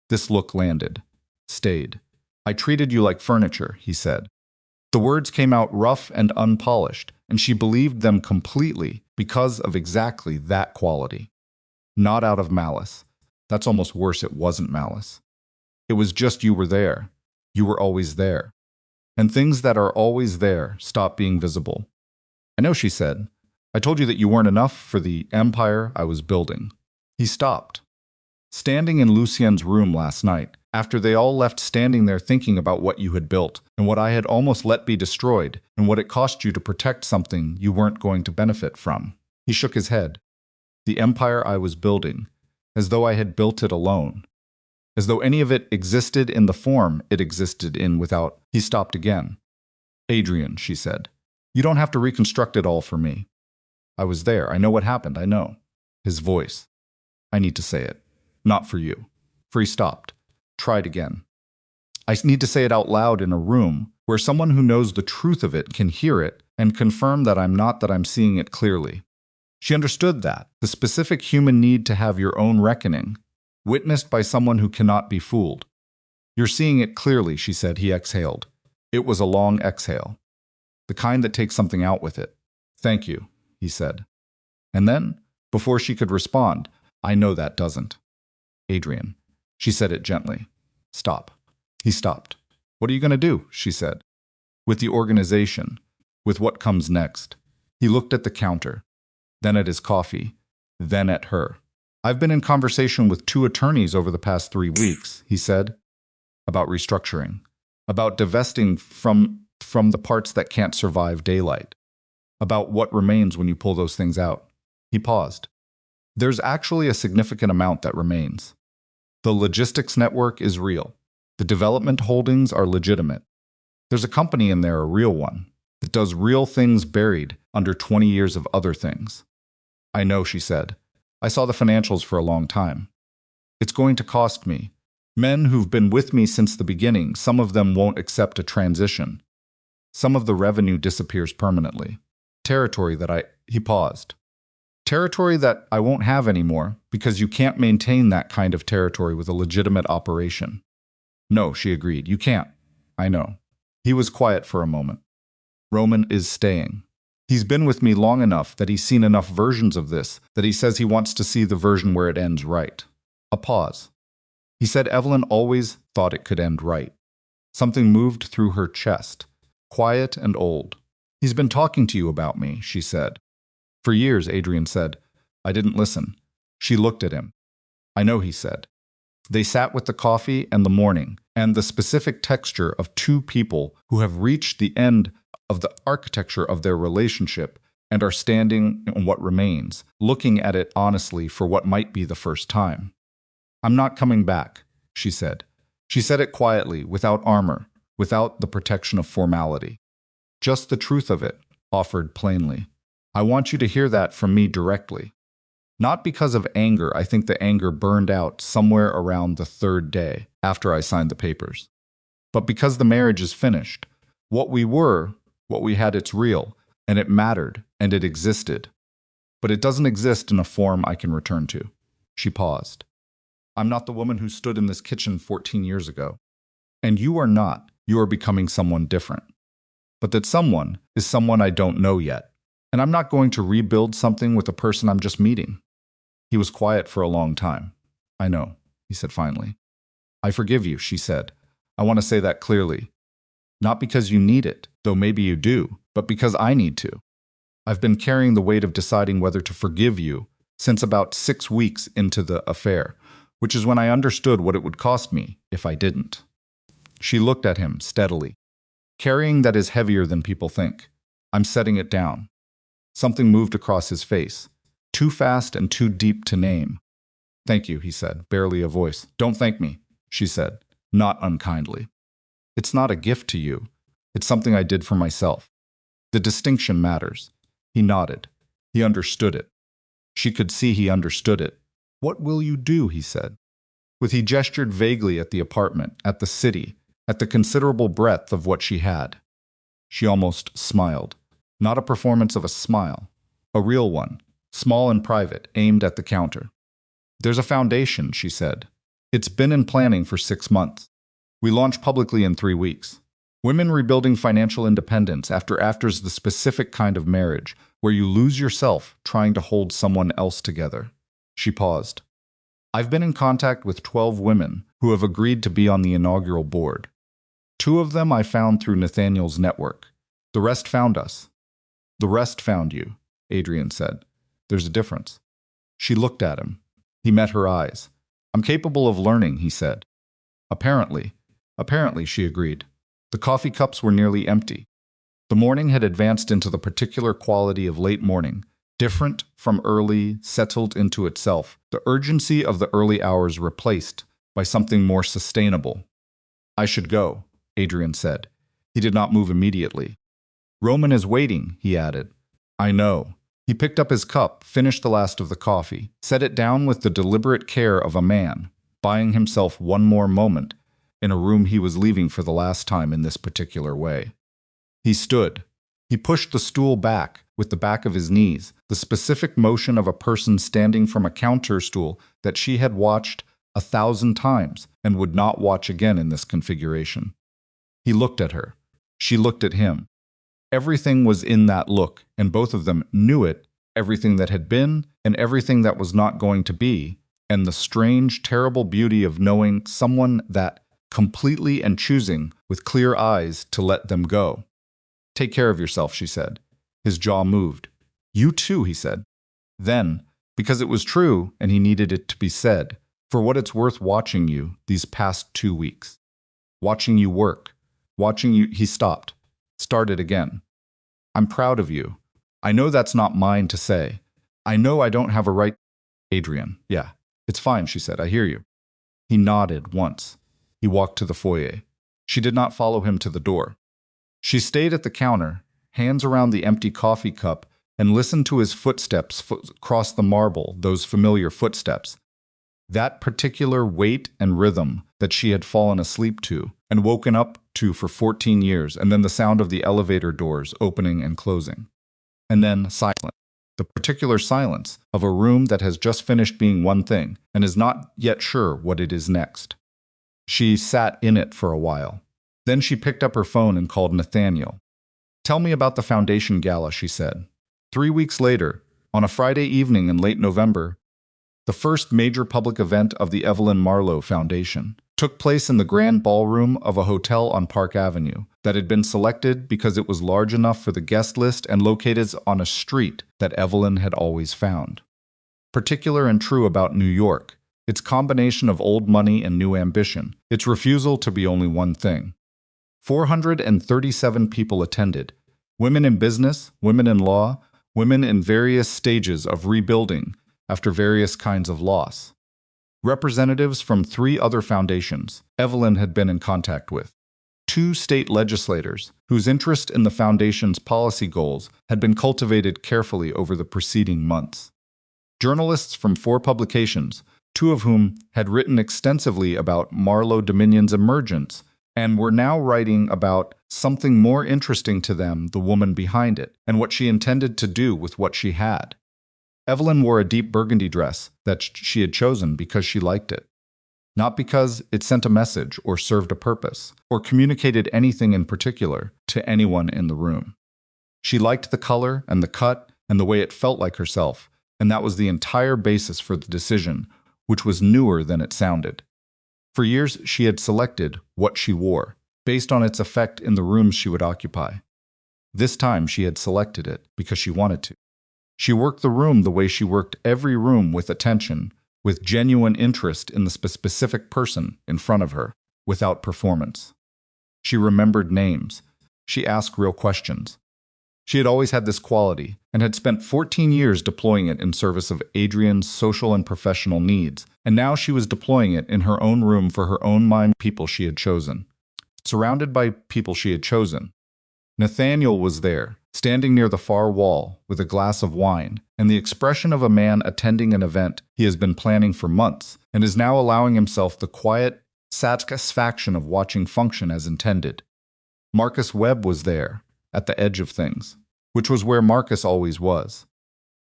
Speaker 1: This look landed, stayed. "I treated you like furniture," he said. The words came out rough and unpolished, and she believed them completely because of exactly that quality. Not out of malice. That's almost worse, it wasn't malice. It was just you were there. You were always there. And things that are always there stop being visible. "I know," she said. "I told you that you weren't enough for the empire I was building. He stopped. Standing in Lucien's room last night, after they all left standing there thinking about what you had built, and what I had almost let be destroyed, and what it cost you to protect something you weren't going to benefit from. He shook his head. The empire I was building, as though I had built it alone. As though any of it existed in the form it existed in without. He stopped again. Adrian, she said, you don't have to reconstruct it all for me. I was there. I know what happened. I know. His voice. I need to say it. Not for you. For he stopped. Tried again. I need to say it out loud in a room where someone who knows the truth of it can hear it and confirm that I'm seeing it clearly. She understood that, the specific human need to have your own reckoning, witnessed by someone who cannot be fooled. You're seeing it clearly, she said. He exhaled. It was a long exhale. The kind that takes something out with it. Thank you, he said. And then, before she could respond, I know that doesn't. Adrian. She said it gently. Stop. He stopped. What are you going to do? She said. With the organization. With what comes next. He looked at the counter. Then at his coffee. Then at her. I've been in conversation with 2 attorneys over the past 3 weeks, he said. About restructuring. About divesting from the parts that can't survive daylight. About what remains when you pull those things out. He paused. There's actually a significant amount that remains. The logistics network is real. The development holdings are legitimate. There's a company in there, a real one, that does real things buried under 20 years of other things. I know, she said. I saw the financials for a long time. It's going to cost me. Men who've been with me since the beginning, some of them won't accept a transition. Some of the revenue disappears permanently. Territory that he paused. Territory that I won't have anymore because you can't maintain that kind of territory with a legitimate operation. No, she agreed. You can't. I know. He was quiet for a moment. Roman is staying. He's been with me long enough that he's seen enough versions of this that he says he wants to see the version where it ends right. A pause. He said Evelyn always thought it could end right. Something moved through her chest, quiet and old. He's been talking to you about me, she said. For years, Adrian said. I didn't listen. She looked at him. I know, he said. They sat with the coffee and the morning, and the specific texture of 2 people who have reached the end of the architecture of their relationship and are standing on what remains, looking at it honestly for what might be the first time. I'm not coming back, she said. She said it quietly, without armor, without the protection of formality. Just the truth of it, offered plainly. I want you to hear that from me directly. Not because of anger. I think the anger burned out somewhere around the 3rd day after I signed the papers. But because the marriage is finished. What we were, what we had, it's real, and it mattered, and it existed. But it doesn't exist in a form I can return to. She paused. I'm not the woman who stood in this kitchen 14 years ago. And you are not. You are becoming someone different. But that someone is someone I don't know yet. And I'm not going to rebuild something with a person I'm just meeting. He was quiet for a long time. I know, he said finally. I forgive you, she said. I want to say that clearly. Not because you need it, though maybe you do, but because I need to. I've been carrying the weight of deciding whether to forgive you since about 6 weeks into the affair, which is when I understood what it would cost me if I didn't. She looked at him steadily. Carrying that is heavier than people think. I'm setting it down. Something moved across his face, too fast and too deep to name. Thank you, he said, barely a voice. Don't thank me, she said, not unkindly. It's not a gift to you. It's something I did for myself. The distinction matters. He nodded. He understood it. She could see he understood it. What will you do, he said. He gestured vaguely at the apartment, at the city, at the considerable breadth of what she had. She almost smiled. Not a performance of a smile. A real one, small and private, aimed at the counter. There's a foundation, she said. It's been in planning for 6 months. We launch publicly in 3 weeks. Women rebuilding financial independence after's the specific kind of marriage where you lose yourself trying to hold someone else together. She paused. I've been in contact with 12 women who have agreed to be on the inaugural board. 2 of them I found through Nathaniel's network. The rest found us. The rest found you, Adrian said. There's a difference. She looked at him. He met her eyes. "I'm capable of learning," he said. Apparently. Apparently, she agreed. The coffee cups were nearly empty. The morning had advanced into the particular quality of late morning, different from early, settled into itself, the urgency of the early hours replaced by something more sustainable. "I should go," Adrian said. He did not move immediately. "Roman is waiting," he added. "I know." He picked up his cup, finished the last of the coffee, set it down with the deliberate care of a man, buying himself one more moment in a room he was leaving for the last time in this particular way. He stood. He pushed the stool back with the back of his knees, the specific motion of a person standing from a counter stool that she had watched 1,000 times and would not watch again in this configuration. He looked at her. She looked at him. Everything was in that look, and both of them knew it, everything that had been and everything that was not going to be, and the strange, terrible beauty of knowing someone that completely and choosing with clear eyes to let them go. "Take care of yourself," she said. His jaw moved. "You too," he said. Then, because it was true and he needed it to be said, "For what it's worth watching you these past 2 weeks. Watching you work. Watching you—" He stopped. Started again. "I'm proud of you. I know that's not mine to say. I know I don't have a right—" "Adrian, yeah, it's fine," she said. "I hear you." He nodded once. He walked to the foyer. She did not follow him to the door. She stayed at the counter, hands around the empty coffee cup, and listened to his footsteps across the marble, those familiar footsteps. That particular weight and rhythm that she had fallen asleep to and woken up to for 14 years, and then the sound of the elevator doors opening and closing. And then silence. The particular silence of a room that has just finished being one thing and is not yet sure what it is next. She sat in it for a while. Then she picked up her phone and called Nathaniel. "Tell me about the foundation gala," she said. 3 weeks later, on a Friday evening in late November, the first major public event of the Evelyn Marlowe Foundation took place in the grand ballroom of a hotel on Park Avenue that had been selected because it was large enough for the guest list and located on a street that Evelyn had always found. Particular and true about New York, its combination of old money and new ambition, its refusal to be only one thing. 437 people attended. Women in business, women in law, women in various stages of rebuilding after various kinds of loss. Representatives from 3 other foundations Evelyn had been in contact with. 2 state legislators whose interest in the foundation's policy goals had been cultivated carefully over the preceding months. Journalists from 4 publications, 2 of whom had written extensively about Marlowe Dominion's emergence and were now writing about something more interesting to them, the woman behind it, and what she intended to do with what she had. Evelyn wore a deep burgundy dress that she had chosen because she liked it, not because it sent a message or served a purpose or communicated anything in particular to anyone in the room. She liked the color and the cut and the way it felt like herself, and that was the entire basis for the decision, which was newer than it sounded. For years, she had selected what she wore, based on its effect in the rooms she would occupy. This time, she had selected it because she wanted to. She worked the room the way she worked every room, with attention, with genuine interest in the specific person in front of her, without performance. She remembered names. She asked real questions. She had always had this quality and had spent 14 years deploying it in service of Adrian's social and professional needs, and now she was deploying it in her own room for her own mind, people she had chosen. Surrounded by people she had chosen. Nathaniel was there, standing near the far wall with a glass of wine and the expression of a man attending an event he has been planning for months and is now allowing himself the quiet satisfaction of watching function as intended. Marcus Webb was there, at the edge of things, which was where Marcus always was.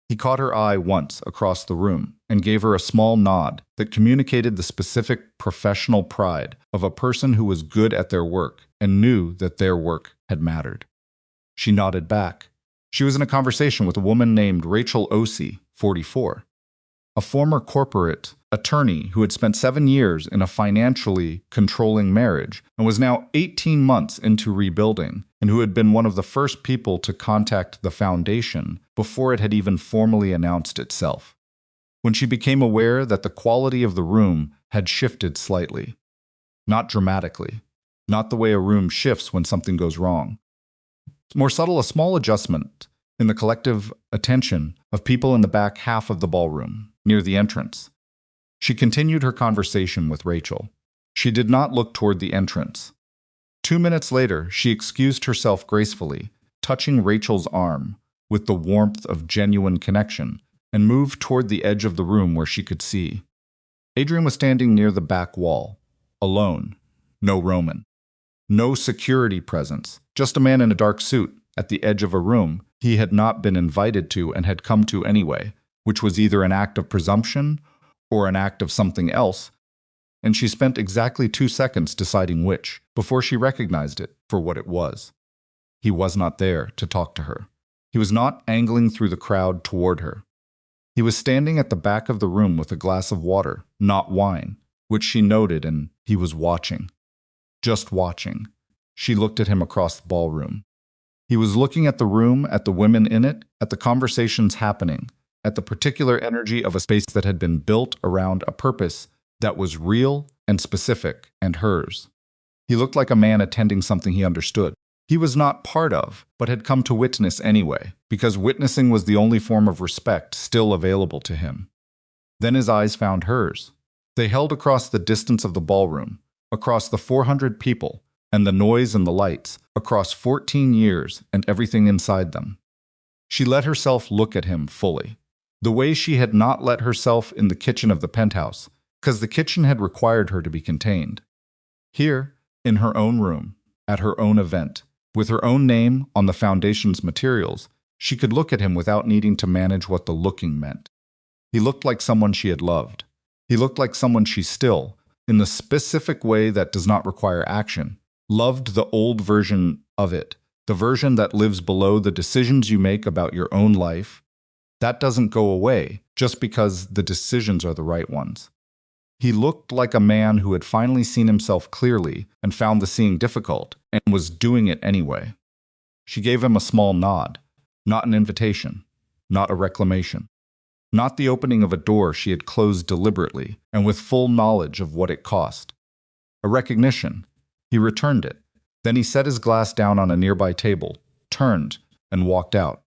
Speaker 1: He caught her eye once across the room and gave her a small nod that communicated the specific professional pride of a person who was good at their work and knew that their work had mattered. She nodded back. She was in a conversation with a woman named Rachel Ossie, 44, a former corporate attorney who had spent 7 years in a financially controlling marriage and was now 18 months into rebuilding, and who had been one of the first people to contact the foundation before it had even formally announced itself. when she became aware that the quality of the room had shifted slightly. Not dramatically, not the way a room shifts when something goes wrong. More subtle, a small adjustment in the collective attention of people in the back half of the ballroom, near the entrance. She continued her conversation with Rachel. She did not look toward the entrance. 2 minutes later, she excused herself gracefully, touching Rachel's arm with the warmth of genuine connection, and moved toward the edge of the room where she could see. Adrian was standing near the back wall, alone. No Roman. No security presence, just a man in a dark suit at the edge of a room he had not been invited to and had come to anyway, which was either an act of presumption or an act of something else, and she spent exactly 2 seconds deciding which, before she recognized it for what it was. He was not there to talk to her. He was not angling through the crowd toward her. He was standing at the back of the room with a glass of water, not wine, which she noted, and he was watching. Just watching. She looked at him across the ballroom. He was looking at the room, at the women in it, at the conversations happening, at the particular energy of a space that had been built around a purpose that was real and specific and hers. He looked like a man attending something he understood. He was not part of, but had come to witness anyway, because witnessing was the only form of respect still available to him. Then his eyes found hers. They held across the distance of the ballroom, across the 400 people, and the noise and the lights, across 14 years and everything inside them. She let herself look at him fully, the way she had not let herself in the kitchen of the penthouse, because the kitchen had required her to be contained. Here, in her own room, at her own event, with her own name on the foundation's materials, she could look at him without needing to manage what the looking meant. He looked like someone she had loved. He looked like someone she still, in the specific way that does not require action, loved the old version of it, the version that lives below the decisions you make about your own life. That doesn't go away just because the decisions are the right ones. He looked like a man who had finally seen himself clearly and found the seeing difficult, and was doing it anyway. She gave him a small nod, not an invitation, not a reclamation, not the opening of a door she had closed deliberately and with full knowledge of what it cost. A recognition. He returned it. Then he set his glass down on a nearby table, turned, and walked out.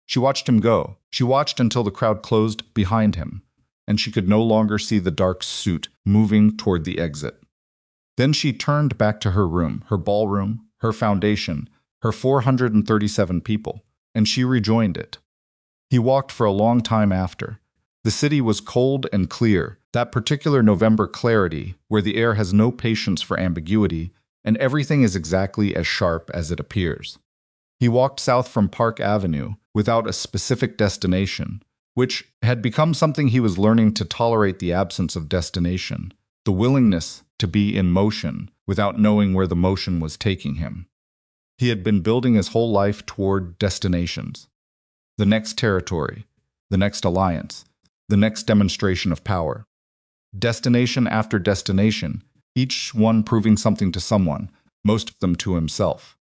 Speaker 1: She watched him go. She watched until the crowd closed behind him, and she could no longer see the dark suit moving toward the exit. Then she turned back to her room, her ballroom, her foundation, her 437 people, and she rejoined it. He walked for a long time after. The city was cold and clear, that particular November clarity where the air has no patience for ambiguity and everything is exactly as sharp as it appears. He walked south from Park Avenue without a specific destination, which had become something he was learning to tolerate: the absence of destination, the willingness to be in motion without knowing where the motion was taking him. He had been building his whole life toward destinations. The next territory, the next alliance, the next demonstration of power. Destination after destination, each one proving something to someone, most of them to himself.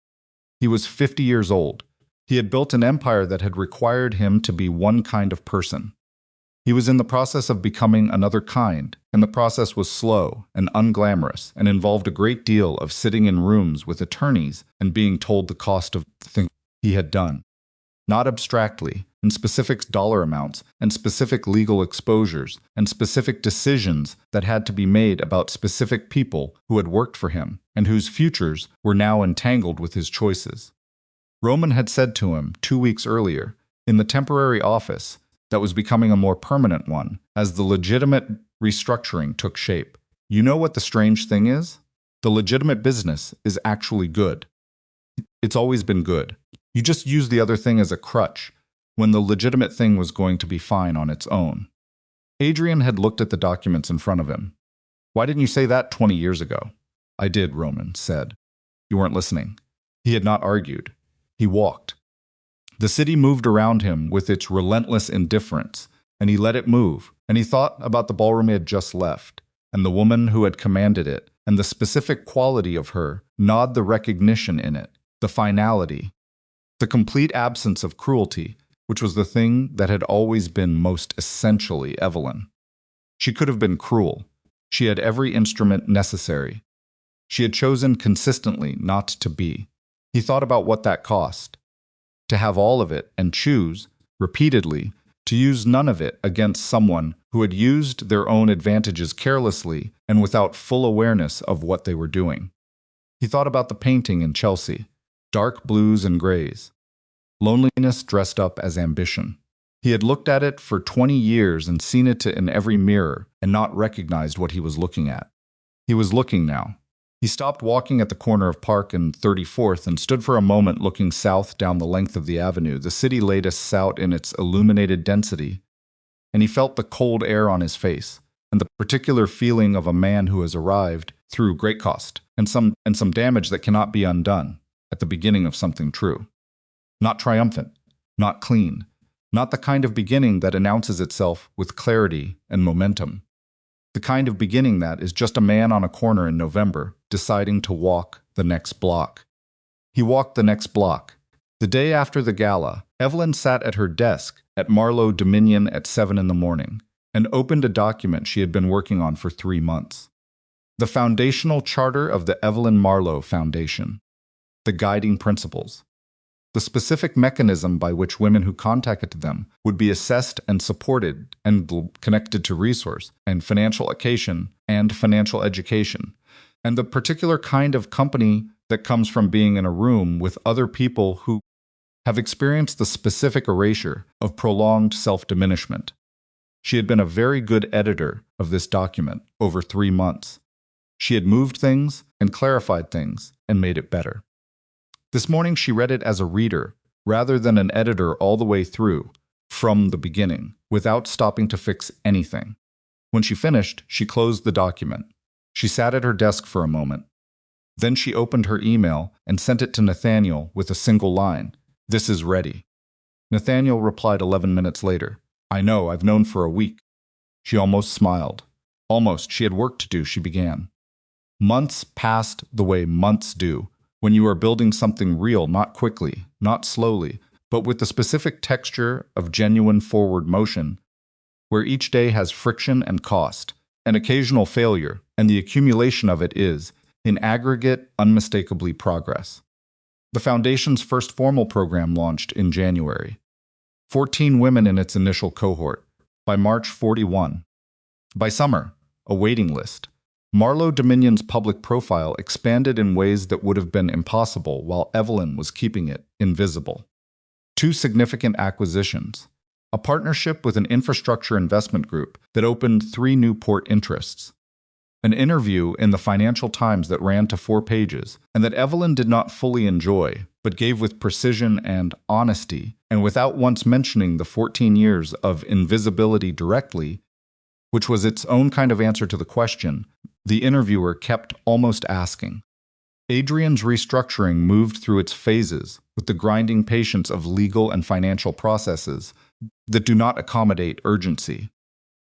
Speaker 1: He was 50 years old. He had built an empire that had required him to be one kind of person. He was in the process of becoming another kind, and the process was slow and unglamorous and involved a great deal of sitting in rooms with attorneys and being told the cost of the thing he had done. Not abstractly, in specific dollar amounts and specific legal exposures and specific decisions that had to be made about specific people who had worked for him and whose futures were now entangled with his choices. Roman had said to him 2 weeks earlier, in the temporary office that was becoming a more permanent one as the legitimate restructuring took shape, "You know what the strange thing is? The legitimate business is actually good. It's always been good. You just used the other thing as a crutch when the legitimate thing was going to be fine on its own." Adrian had looked at the documents in front of him. "Why didn't you say that 20 years ago?" "I did," Roman said. "You weren't listening." He had not argued. He walked. The city moved around him with its relentless indifference, and he let it move, and he thought about the ballroom he had just left, and the woman who had commanded it, and the specific quality of her, gnawed the recognition in it, the finality, the complete absence of cruelty, which was the thing that had always been most essentially Evelyn. She could have been cruel. She had every instrument necessary. She had chosen consistently not to be. He thought about what that cost. To have all of it and choose, repeatedly, to use none of it against someone who had used their own advantages carelessly and without full awareness of what they were doing. He thought about the painting in Chelsea, dark blues and grays, loneliness dressed up as ambition. He had looked at it for 20 years and seen it in every mirror and not recognized what he was looking at. He was looking now. He stopped walking at the corner of Park and 34th and stood for a moment looking south down the length of the avenue. The city laid us out in its illuminated density, and he felt the cold air on his face and the particular feeling of a man who has arrived through great cost and some damage that cannot be undone at the beginning of something true. Not triumphant, not clean, not the kind of beginning that announces itself with clarity and momentum. The kind of beginning that is just a man on a corner in November deciding to walk the next block. He walked the next block. The day after the gala, Evelyn sat at her desk at Marlowe Dominion at 7 in the morning and opened a document she had been working on for 3 months. The foundational charter of the Evelyn Marlowe Foundation. The guiding principles. The specific mechanism by which women who contacted them would be assessed and supported and connected to resource and financial education, and the particular kind of company that comes from being in a room with other people who have experienced the specific erasure of prolonged self-diminishment. She had been a very good editor of this document over 3 months. She had moved things and clarified things and made it better. This morning she read it as a reader, rather than an editor all the way through, from the beginning, without stopping to fix anything. When she finished, she closed the document. She sat at her desk for a moment. Then she opened her email and sent it to Nathaniel with a single line, "This is ready." Nathaniel replied 11 minutes later, "I know, I've known for a week." She almost smiled. Almost, she had work to do, she began. Months passed the way months do, when you are building something real, not quickly, not slowly, but with the specific texture of genuine forward motion, where each day has friction and cost, an occasional failure, and the accumulation of it is, in aggregate, unmistakably progress. The Foundation's first formal program launched in January. 14 women in its initial cohort. By March, 41. By summer, a waiting list. Marlowe Dominion's public profile expanded in ways that would have been impossible while Evelyn was keeping it invisible. 2 significant acquisitions. A partnership with an infrastructure investment group that opened 3 new port interests. An interview in the Financial Times that ran to 4 pages and that Evelyn did not fully enjoy, but gave with precision and honesty, and without once mentioning the 14 years of invisibility directly, which was its own kind of answer to the question the interviewer kept almost asking. Adrian's restructuring moved through its phases with the grinding patience of legal and financial processes that do not accommodate urgency.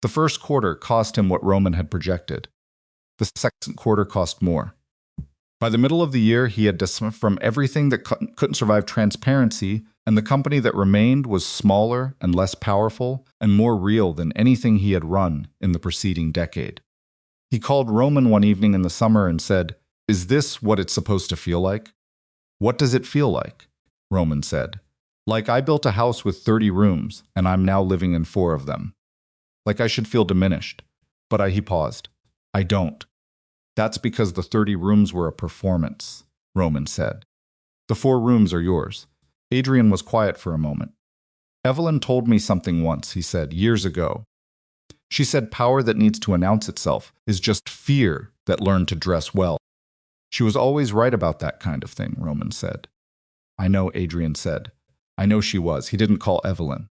Speaker 1: The first quarter cost him what Roman had projected. The second quarter cost more. By the middle of the year, he had dismissed from everything that couldn't survive transparency, and the company that remained was smaller and less powerful and more real than anything he had run in the preceding decade. He called Roman one evening in the summer and said, "Is this what it's supposed to feel like?" "What does it feel like?" Roman said. "Like I built a house with 30 rooms, and I'm now living in 4 of them. Like I should feel diminished." He paused. "I don't. That's because the 30 rooms were a performance," Roman said. "The 4 rooms are yours." Adrian was quiet for a moment. "Evelyn told me something once," he said, "years ago. She said power that needs to announce itself is just fear that learned to dress well." "She was always right about that kind of thing," Roman said. "I know," Adrian said. "I know she was." He didn't call Evelyn.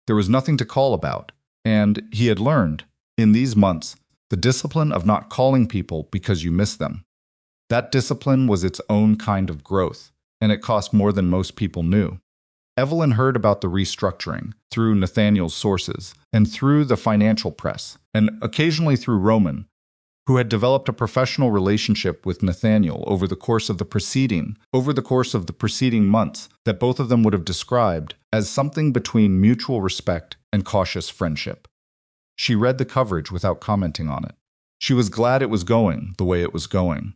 Speaker 1: There was nothing to call about, and he had learned, in these months, the discipline of not calling people because you miss them. That discipline was its own kind of growth, and it cost more than most people knew. Evelyn heard about the restructuring through Nathaniel's sources and through the financial press, and occasionally through Roman, who had developed a professional relationship with Nathaniel over the course of the preceding months that both of them would have described as something between mutual respect and cautious friendship. She read the coverage without commenting on it. She was glad it was going the way it was going.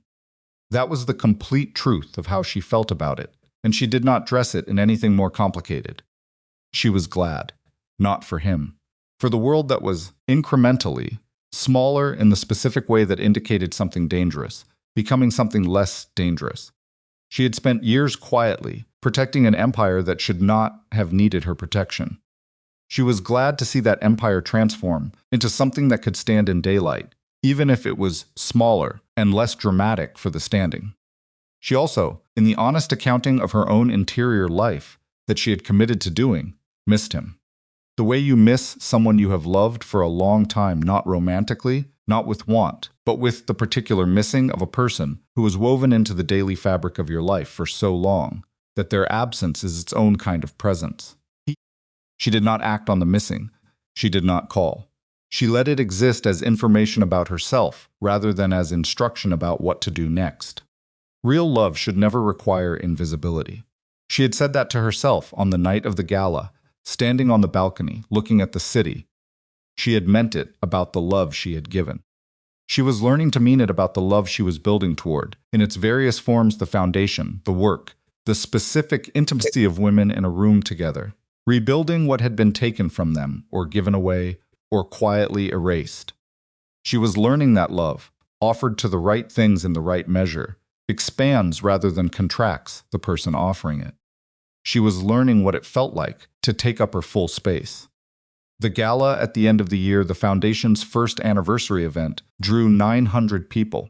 Speaker 1: That was the complete truth of how she felt about it, and she did not dress it in anything more complicated. She was glad, not for him, for the world that was incrementally smaller in the specific way that indicated something dangerous, becoming something less dangerous. She had spent years quietly, protecting an empire that should not have needed her protection. She was glad to see that empire transform into something that could stand in daylight, even if it was smaller and less dramatic for the standing. She also, in the honest accounting of her own interior life that she had committed to doing, missed him. The way you miss someone you have loved for a long time, not romantically, not with want, but with the particular missing of a person who was woven into the daily fabric of your life for so long that their absence is its own kind of presence. She did not act on the missing. She did not call. She let it exist as information about herself rather than as instruction about what to do next. Real love should never require invisibility. She had said that to herself on the night of the gala, standing on the balcony, looking at the city. She had meant it about the love she had given. She was learning to mean it about the love she was building toward, in its various forms: the foundation, the work, the specific intimacy of women in a room together, rebuilding what had been taken from them, or given away, or quietly erased. She was learning that love, offered to the right things in the right measure, expands rather than contracts the person offering it. She was learning what it felt like to take up her full space. The gala at the end of the year, the Foundation's first anniversary event, drew 900 people.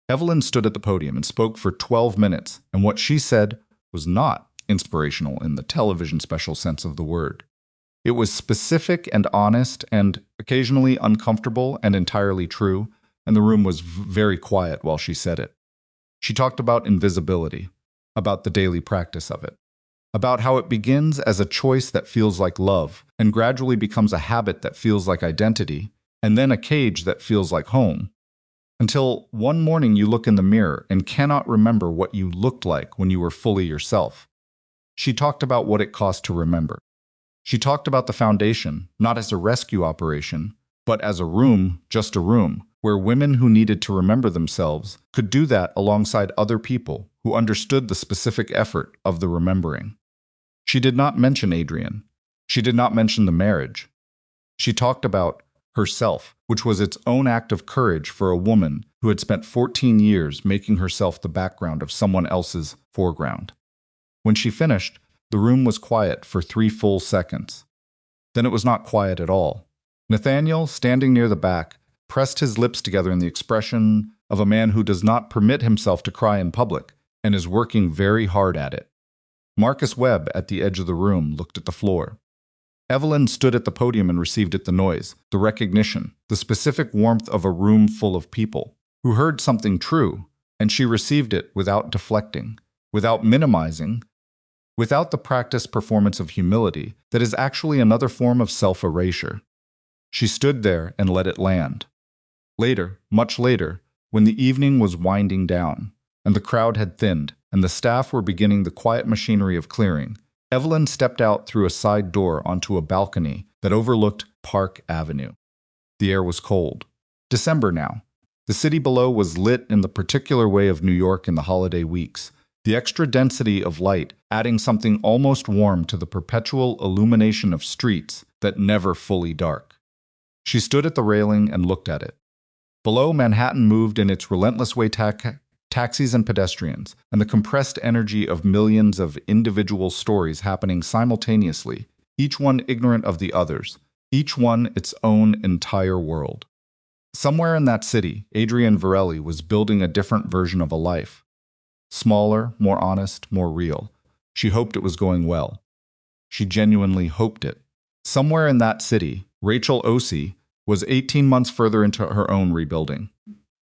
Speaker 1: Evelyn stood at the podium and spoke for 12 minutes, and what she said was not inspirational in the television special sense of the word. It was specific and honest and occasionally uncomfortable and entirely true, and the room was very quiet while she said it. She talked about invisibility, about the daily practice of it, about how it begins as a choice that feels like love and gradually becomes a habit that feels like identity, and then a cage that feels like home, until one morning you look in the mirror and cannot remember what you looked like when you were fully yourself. She talked about what it cost to remember. She talked about the Foundation, not as a rescue operation, but as a room, just a room, where women who needed to remember themselves could do that alongside other people who understood the specific effort of the remembering. She did not mention Adrian. She did not mention the marriage. She talked about herself, which was its own act of courage for a woman who had spent 14 years making herself the background of someone else's foreground. When she finished, the room was quiet for 3 full seconds. Then it was not quiet at all. Nathaniel, standing near the back, pressed his lips together in the expression of a man who does not permit himself to cry in public and is working very hard at it. Marcus Webb, at the edge of the room, looked at the floor. Evelyn stood at the podium and received it: the noise, the recognition, the specific warmth of a room full of people who heard something true, and she received it without deflecting, without minimizing, without the practiced performance of humility that is actually another form of self-erasure. She stood there and let it land. Later, much later, when the evening was winding down, and the crowd had thinned, and the staff were beginning the quiet machinery of clearing, Evelyn stepped out through a side door onto a balcony that overlooked Park Avenue. The air was cold. December now. The city below was lit in the particular way of New York in the holiday weeks, the extra density of light adding something almost warm to the perpetual illumination of streets that never fully dark. She stood at the railing and looked at it. Below, Manhattan moved in its relentless way, taxis and pedestrians, and the compressed energy of millions of individual stories happening simultaneously, each one ignorant of the others, each one its own entire world. Somewhere in that city, Adrian Varelli was building a different version of a life. Smaller, more honest, more real. She hoped it was going well. She genuinely hoped it. Somewhere in that city, Rachel Osei was 18 months further into her own rebuilding,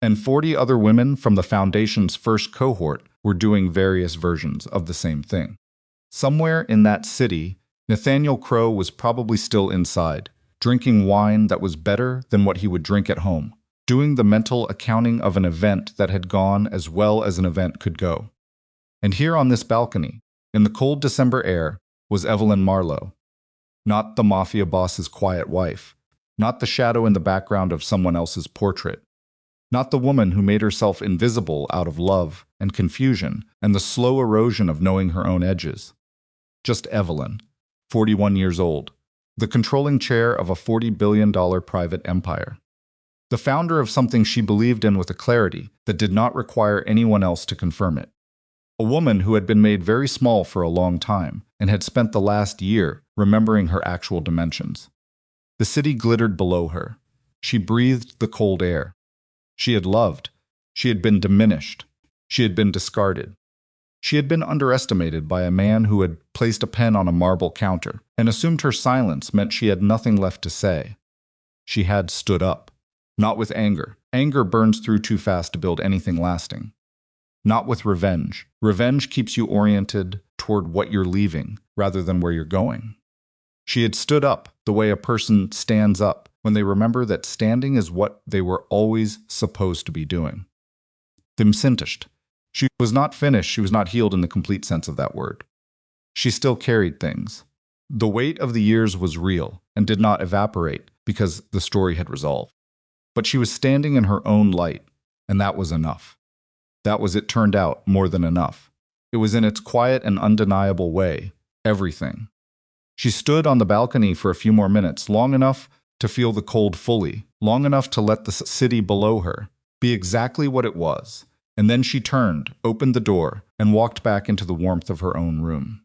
Speaker 1: and 40 other women from the Foundation's first cohort were doing various versions of the same thing. Somewhere in that city, Nathaniel Crowe was probably still inside, drinking wine that was better than what he would drink at home, doing the mental accounting of an event that had gone as well as an event could go. And here on this balcony, in the cold December air, was Evelyn Marlowe. Not the Mafia boss's quiet wife, not the shadow in the background of someone else's portrait, not the woman who made herself invisible out of love and confusion and the slow erosion of knowing her own edges. Just Evelyn, 41 years old, the controlling chair of a $40 billion private empire. The founder of something she believed in with a clarity that did not require anyone else to confirm it. A woman who had been made very small for a long time and had spent the last year remembering her actual dimensions. The city glittered below her. She breathed the cold air. She had loved. She had been diminished. She had been discarded. She had been underestimated by a man who had placed a pen on a marble counter and assumed her silence meant she had nothing left to say. She had stood up. Not with anger. Anger burns through too fast to build anything lasting. Not with revenge. Revenge keeps you oriented toward what you're leaving rather than where you're going. She had stood up the way a person stands up when they remember that standing is what they were always supposed to be doing. Dimsintished. She was not finished, she was not healed in the complete sense of that word. She still carried things. The weight of the years was real and did not evaporate because the story had resolved. But she was standing in her own light, and that was enough. That was, it turned out, more than enough. It was in its quiet and undeniable way, everything. She stood on the balcony for a few more minutes, long enough to feel the cold fully, long enough to let the city below her be exactly what it was, and then she turned, opened the door, and walked back into the warmth of her own room.